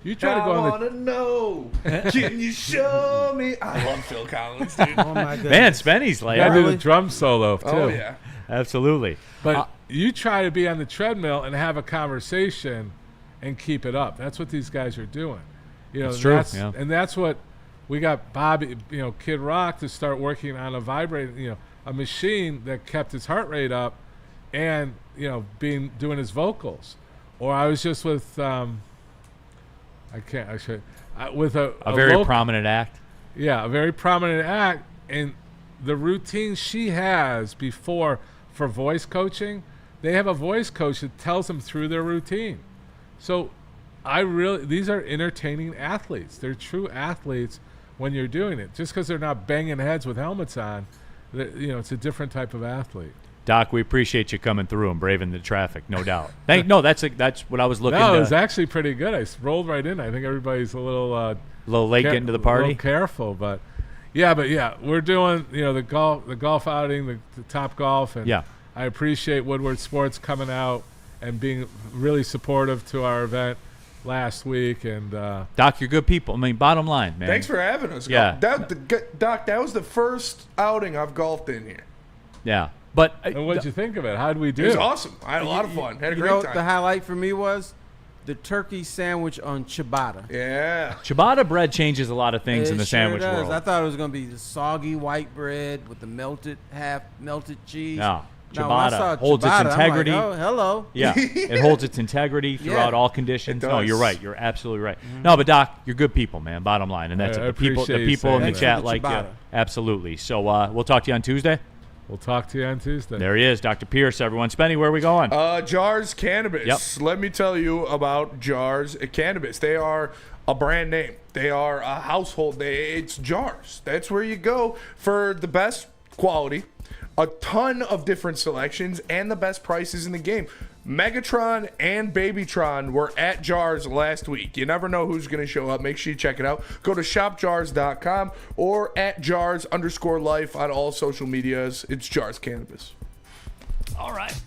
You try to go I on want to know. Can you show me? I love Phil Collins, dude. Oh my goodness. Man, Spenny's like, I do the drum solo, too. Oh, yeah. Absolutely. But you try to be on the treadmill and have a conversation and keep it up. That's what these guys are doing. That's true, yeah. And that's what we got Bobby, Kid Rock to start working on a machine that kept his heart rate up and, doing his vocals. Or I was just with, with a very prominent act. Yeah, a very prominent act. And the routine she has before for voice coaching, they have a voice coach that tells them through their routine. So these are entertaining athletes. They're true athletes when you're doing it. Just because they're not banging heads with helmets on, it's a different type of athlete. Doc, we appreciate you coming through and braving the traffic, no doubt. That's what I was looking No, to. it was actually pretty good. I rolled right in. I think everybody's a little late getting to the party. A little careful, but we're doing the golf outing, the Top Golf, and I appreciate Woodward Sports coming out and being really supportive to our event last week. And Doc, you're good people. I mean, bottom line, man. Thanks for having us. Yeah. Doc, that was the first outing I've golfed in here. Yeah. But and what'd you think of it? How'd we do? It was awesome. I had a lot of fun. Had a great time. The highlight for me was the turkey sandwich on ciabatta. Yeah. Ciabatta bread changes a lot of things in the sandwich world. I thought it was going to be the soggy white bread with the half melted cheese. No. Now, when I saw holds its ciabatta, integrity. I'm like, oh, hello. Yeah, it holds its integrity throughout all conditions. It No, does. you're right. You're absolutely right. No, but Doc, you're good people, man. Bottom line, and that's I the people appreciate you in the saying chat that. like you. Ciabatta. Absolutely. So we'll talk to you on Tuesday. We'll talk to you on Tuesday. There he is, Dr. Pierce. Everyone, Spenny, where are we going? Jars Cannabis. Yep. Let me tell you about Jars Cannabis. They are a brand name. They are a household. It's Jars. That's where you go for the best quality, a ton of different selections, and the best prices in the game. Megatron and Babytron were at Jars last week. You never know who's going to show up. Make sure you check it out. Go to shopjars.com or at Jars_life on all social medias. It's Jars Cannabis. All right.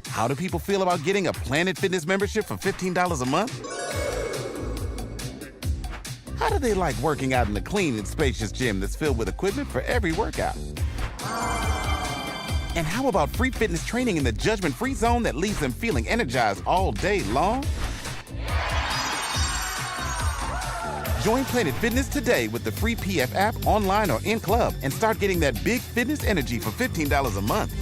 How do people feel about getting a Planet Fitness membership for $15 a month? How do they like working out in a clean and spacious gym that's filled with equipment for every workout? And how about free fitness training in the judgment-free zone that leaves them feeling energized all day long? Join Planet Fitness today with the free PF app, online or in club, and start getting that big fitness energy for $15 a month.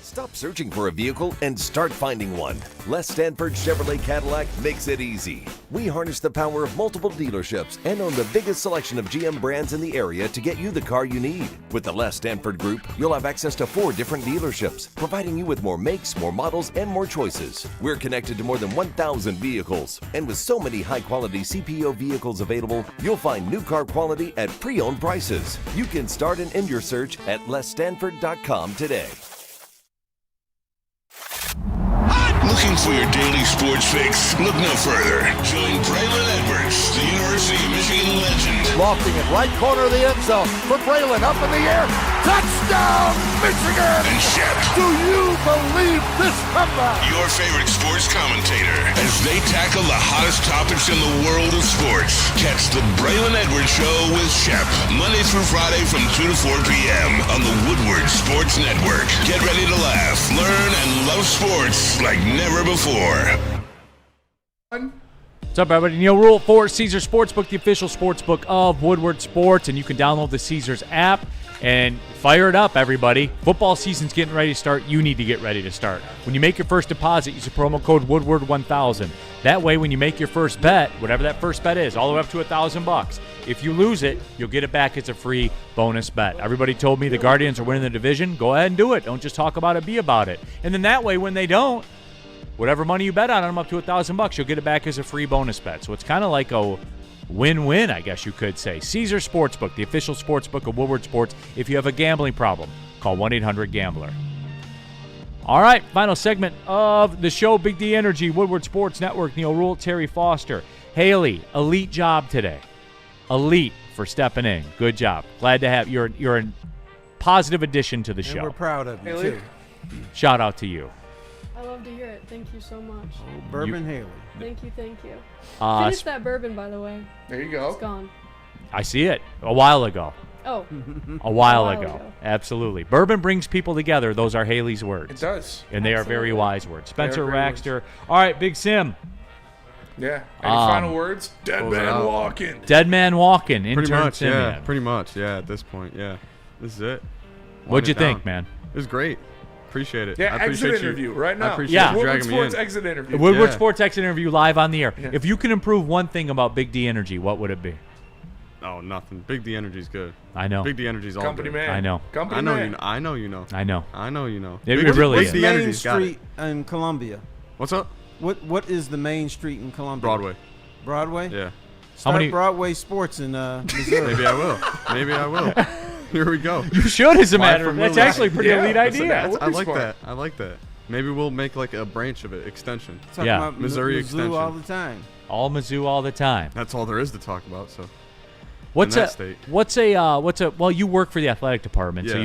Stop searching for a vehicle and start finding one. Les Stanford Chevrolet Cadillac makes it easy. We harness the power of multiple dealerships and own the biggest selection of GM brands in the area to get you the car you need. With the Les Stanford Group, you'll have access to 4 different dealerships, providing you with more makes, more models, and more choices. We're connected to more than 1,000 vehicles. And with so many high-quality CPO vehicles available, you'll find new car quality at pre-owned prices. You can start and end your search at lesstanford.com today. Looking Looking for your daily sports fix? Look no further. Join Braylon Edwards, the University of Michigan legend. Lofting it right corner of the end zone for Braylon, up in the air. Touchdown, Michigan! And Shep. Do you believe this comeback? Your favorite sports commentator as they tackle the hottest topics in the world of sports. Catch the Braylon Edwards Show with Shep, Monday through Friday from 2 to 4 p.m. on the Woodward Sports Network. Get ready to laugh, learn, and love sports like never before. What's up, everybody? Neil Rule for Caesars Sportsbook, the official sportsbook of Woodward Sports, and you can download the Caesars app and fire it up, everybody. Football season's getting ready to start. You need to get ready to start. When you make your first deposit, use the promo code Woodward1000. That way, when you make your first bet, whatever that first bet is, all the way up to $1,000, if you lose it, you'll get it back as a free bonus bet. Everybody told me the Guardians are winning the division. Go ahead and do it. Don't just talk about it, be about it. And then that way, when they don't, whatever money you bet on them up to $1,000, you'll get it back as a free bonus bet. So it's kind of like a win-win, I guess you could say. Caesars Sportsbook, the official sportsbook of Woodward Sports. If you have a gambling problem, call 1-800-GAMBLER. All right, final segment of the show, Big D Energy, Woodward Sports Network, Neil Rule, Terry Foster. Haley, elite job today. Elite for stepping in. Good job. Glad to have you're a positive addition to the show. We're proud of you, too. Shout out to you. I love to hear it. Thank you so much. Bourbon Haley. Thank you. Uh, Finish that bourbon, by the way. There you go. It's gone. I see it. A while ago. Oh. A while ago. Absolutely. Bourbon brings people together. Those are Haley's words. It does. And they are very wise words. Spencer very Raxter. All right, Big Sim. Yeah. Any final words? Dead man walking. Dead man walking. Pretty Intern much, Simeon. yeah. Pretty much, yeah. At this point, yeah. This is it. What'd you Wind it think, down. man? It was great. Appreciate it. Yeah, I appreciate exit interview right now. I appreciate you Woodward dragging Sports me in. exit interview. Woodward Yeah. Sports exit interview live on the air. Yeah. If you can improve one thing about Big D Energy, what would it be? Oh, nothing. Big D Energy's good. I know. Big D Energy's all Company good. man. I know. Company I know man. you know. I know you know. I know. I know you know. It Big- really Big is. D Main Energy's got it. Street in Columbia. What's up? What is the main street in Columbia? Broadway. Broadway? Yeah. Start many- Broadway sports in Missouri. Maybe I will. Maybe I will. Here we go. You should, as a Live matter of from fact. That's Lily. actually a pretty elite idea. I like that. I like that. Maybe we'll make like a branch of it, extension. Talk Yeah. about Missouri Mizzou extension. all the time. All Mizzou all the time. That's all there is to talk about. So. What's in a that state. what's a well, you work for the athletic department, so Yeah.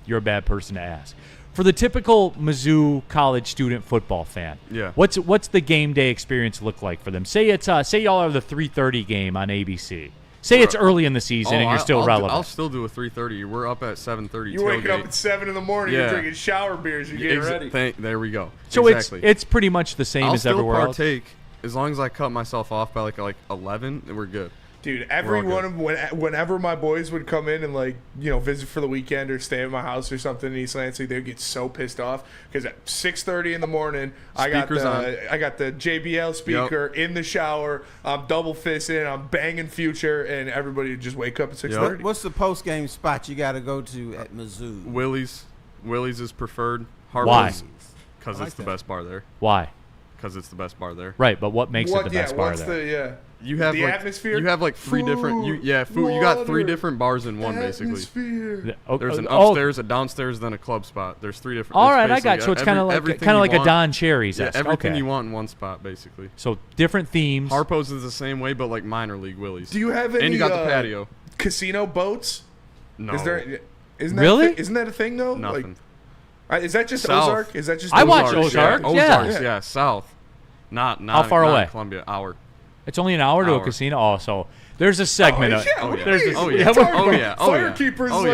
you're a bad person to ask. For the typical Mizzou college student football fan, Yeah. what's the game day experience look like for them? Say it's say y'all are the 3:30 game on ABC. Say it's early in the season and you're still relevant. I'll still do a 3:30. We're up at 7:30. You're waking up at 7 in the morning. Yeah. You're drinking shower beers. You're getting ready. There we go. So exactly. it's pretty much the same I'll as still everywhere else. partake as long as I cut myself off by like 11, and we're good. Dude, We're all good. whenever my boys would come in and visit for the weekend or stay at my house or something in East Lansing, they'd get so pissed off because at 6:30 in the morning, I got the JBL speaker in the shower. I'm double fisting, I'm banging Future, and everybody would just wake up at 6:30. What's the post game spot you got to go to at Mizzou? Willie's is preferred. Why? Because I like it's the that. best bar there. Why? Because it's the best bar there. Right, but what makes it the best bar there? You have the like, atmosphere. You have like three different. You got three different bars in one basically. Atmosphere. There's an upstairs, a downstairs, then a club spot. There's three different. All it's right, I got basically so it's kind of like everything you a want. Don Cherry's. Yeah, everything okay. you want in one spot basically. So different themes. Harpo's is the same way, but like minor league Willie's. Do you have any? And you got the patio. Casino boats? No. Isn't Really? Isn't that a thing though? Nothing. Is that just South. Ozark? Is that just? I watch Ozark. Ozark. Yeah. Ozarks, yeah. South. Not How far not away? Columbia. Hour. It's only an hour to a casino. Oh, so there's a segment. Firekeepers is like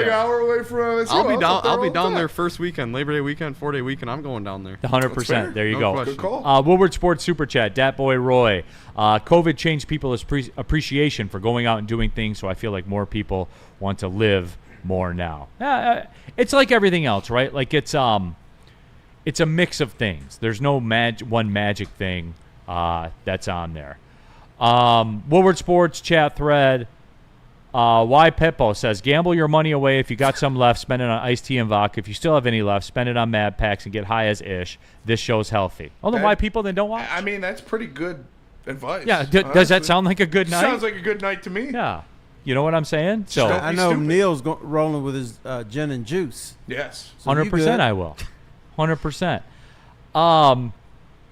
an hour away from us. I'll be down there first weekend, Labor Day weekend, 4-day weekend. I'm going down there. 100%. There you No go. question. Good call. Woodward Sports Super Chat, Dat Boy Roy. COVID changed people's appreciation for going out and doing things, so I feel like more people want to live more now. It's like everything else, right? Like it's a mix of things. There's no one magic thing that's on there. Woodward Sports chat thread. Why Peppo says, gamble your money away. If you got some left, spend it on iced tea and vodka. If you still have any left, spend it on Mad Packs and get high as ish. This show's healthy. Oh, then why people then don't watch? I mean, that's pretty good advice. Yeah, does that sound like a good night? Sounds like a good night to me. Yeah. You know what I'm saying? So I know Neil's rolling with his gin and juice. Yes. So you 100% good. I will. 100%.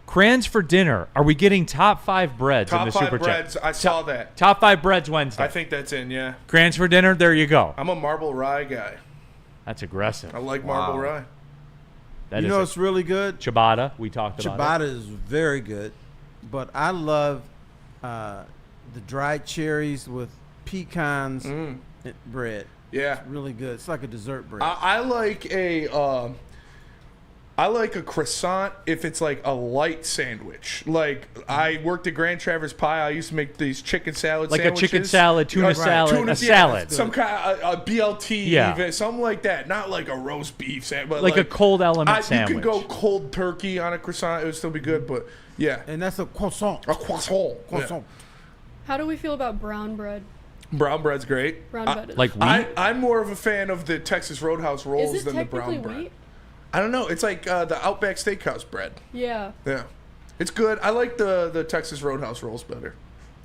Crayons for dinner. Are we getting top 5 breads in the Top 5 super breads. chat? I saw that. Top 5 breads Wednesday. I think that's in, yeah. Crayons for dinner. There you go. I'm a marble rye guy. That's aggressive. I like marble rye. That you is know what's really good? ciabatta. We talked about Ciabatta it. is very good, but I love the dried cherries with pecans and bread. Yeah, it's really good. It's like a dessert bread. I like a croissant if it's like a light sandwich. Like I worked at Grand Traverse Pie. I used to make these chicken salad Like sandwiches. a chicken salad, tuna salad, a salad. Some kind of a BLT, Yeah. even, something like that. Not like a roast beef sandwich, but Like a cold element sandwich. You could go cold turkey on a croissant. It would still be good, but yeah. And that's a croissant. A croissant. Croissant. How do we feel about brown bread? Brown bread's great. Brown bread is like wheat? I'm more of a fan of the Texas Roadhouse rolls Is it than the technically brown bread. wheat? I don't know. It's like the Outback Steakhouse bread. Yeah. Yeah. It's good. I like the Texas Roadhouse rolls better.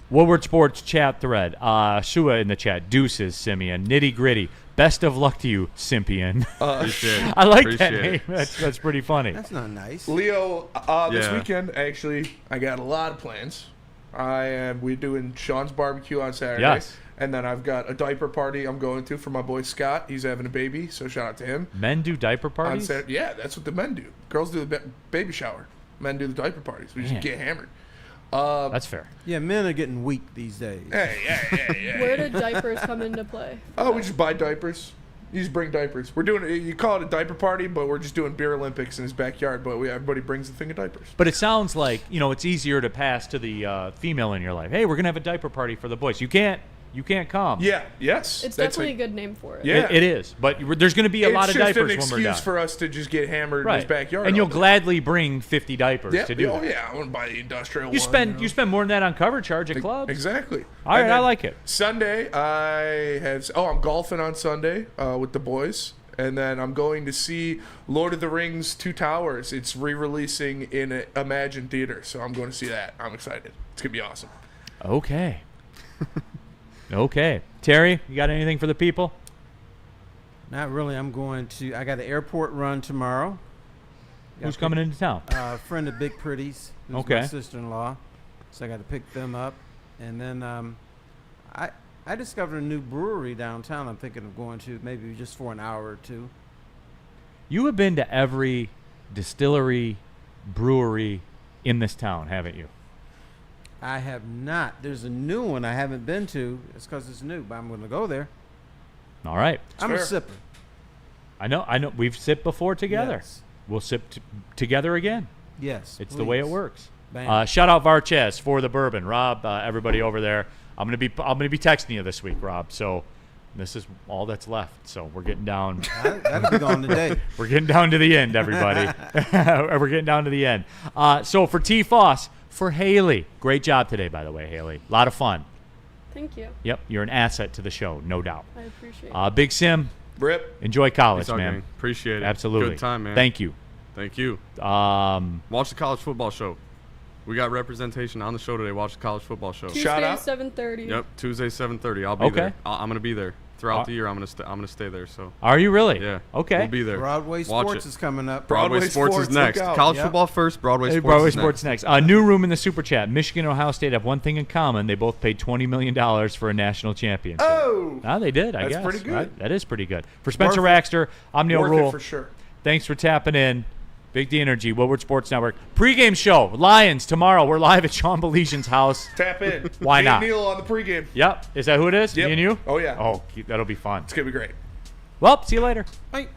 Woodward Sports chat thread. Shua in the chat. Deuces, Simeon. Nitty gritty. Best of luck to you, Simpian. I like that name. That's pretty funny. That's not nice. Leo, this Yeah. weekend, actually, I got a lot of plans. We're doing Sean's barbecue on Saturday. Yes. And then I've got a diaper party I'm going to for my boy Scott. He's having a baby, so shout out to him. Men do diaper On parties? Saturday. Yeah, that's what the men do. Girls do the baby shower. Men do the diaper parties. We just Man. get hammered. That's fair. Yeah, men are getting weak these days. Hey. Where do diapers come into play? Oh, we just buy diapers. You just bring diapers. We're doing it. You call it a diaper party, but we're just doing beer Olympics in his backyard. But everybody brings a thing of diapers. But it sounds like, it's easier to pass to the female in your life. Hey, we're going to have a diaper party for the boys. You can't come. Yeah. Yes. It's That's definitely a good name for it. Yeah. It is. But there's going to be a lot of diapers an when we're excuse done. for us to just get hammered in his backyard. And all you'll day. gladly bring 50 diapers Yeah. to do Oh that. yeah. I want to buy the industrial. You one, spend more than that on cover charge at clubs. Exactly. All right, And I then like it. Sunday, I'm golfing on Sunday with the boys. And then I'm going to see Lord of the Rings 2 Towers. It's re-releasing in a Imagine Theater, so I'm going to see that. I'm excited. It's going to be awesome. Okay. Okay. Terry, you got anything for the people? Not really. I got an airport run tomorrow. Who's coming into town? A friend of Big Pretty's, who's Okay. my sister-in-law. So I got to pick them up. And then I discovered a new brewery downtown I'm thinking of going to, maybe just for an hour or two. You have been to every distillery, brewery in this town, haven't you? I have not. There's a new one I haven't been to. It's because it's new, but I'm going to go there. All right. I'm a sipper. I know. We've sipped before together. Yes. We'll sip together again. Yes, It's the way it please. works. Bam. Shout out Varchez for the bourbon. Rob, everybody over there. I'm gonna be texting you this week, Rob. So this is all that's left. So we're getting down. That'll be gone today. We're getting down to the end, everybody. We're getting down to the end. So for T. Foss, for Haley, great job today, by the way, Haley. A lot of fun. Thank you. Yep, you're an asset to the show, no doubt. I appreciate it. Big Sim, Rip. Enjoy college, Peace out, man. gang. Appreciate it. Absolutely. Good time, man. Thank you. Thank you. Watch the college football show. We got representation on the show today. Watch the college football show. Tuesday, 7:30. Yep, Tuesday 7:30. I'll be Okay. there. I'm gonna be there throughout the year. I'm gonna stay there. So. Are you really? Yeah. Okay. We'll be there. Broadway Watch Sports it. is coming up. Broadway Sports is next. look out. College Yep. football first. Broadway Hey, Sports. Broadway is Sports next. New room in the super chat. Michigan and Ohio State have one thing in common. They both paid $20 million for a national championship. Oh! They did, I That's guess. pretty good. Right? That is pretty good. For Spencer Worth it. Raxter, I'm Neil Worth Rule. it for sure. Thanks for tapping in. Big D Energy, Woodward Sports Network. Pre-game show, Lions, tomorrow. We're live at Sean Belesian's house. Tap in. Why Me not? and Neil on the pregame. Yep. Is that who it is? Yep. Me and you? Oh, yeah. Oh, that'll be fun. It's going to be great. Well, see you later. Bye.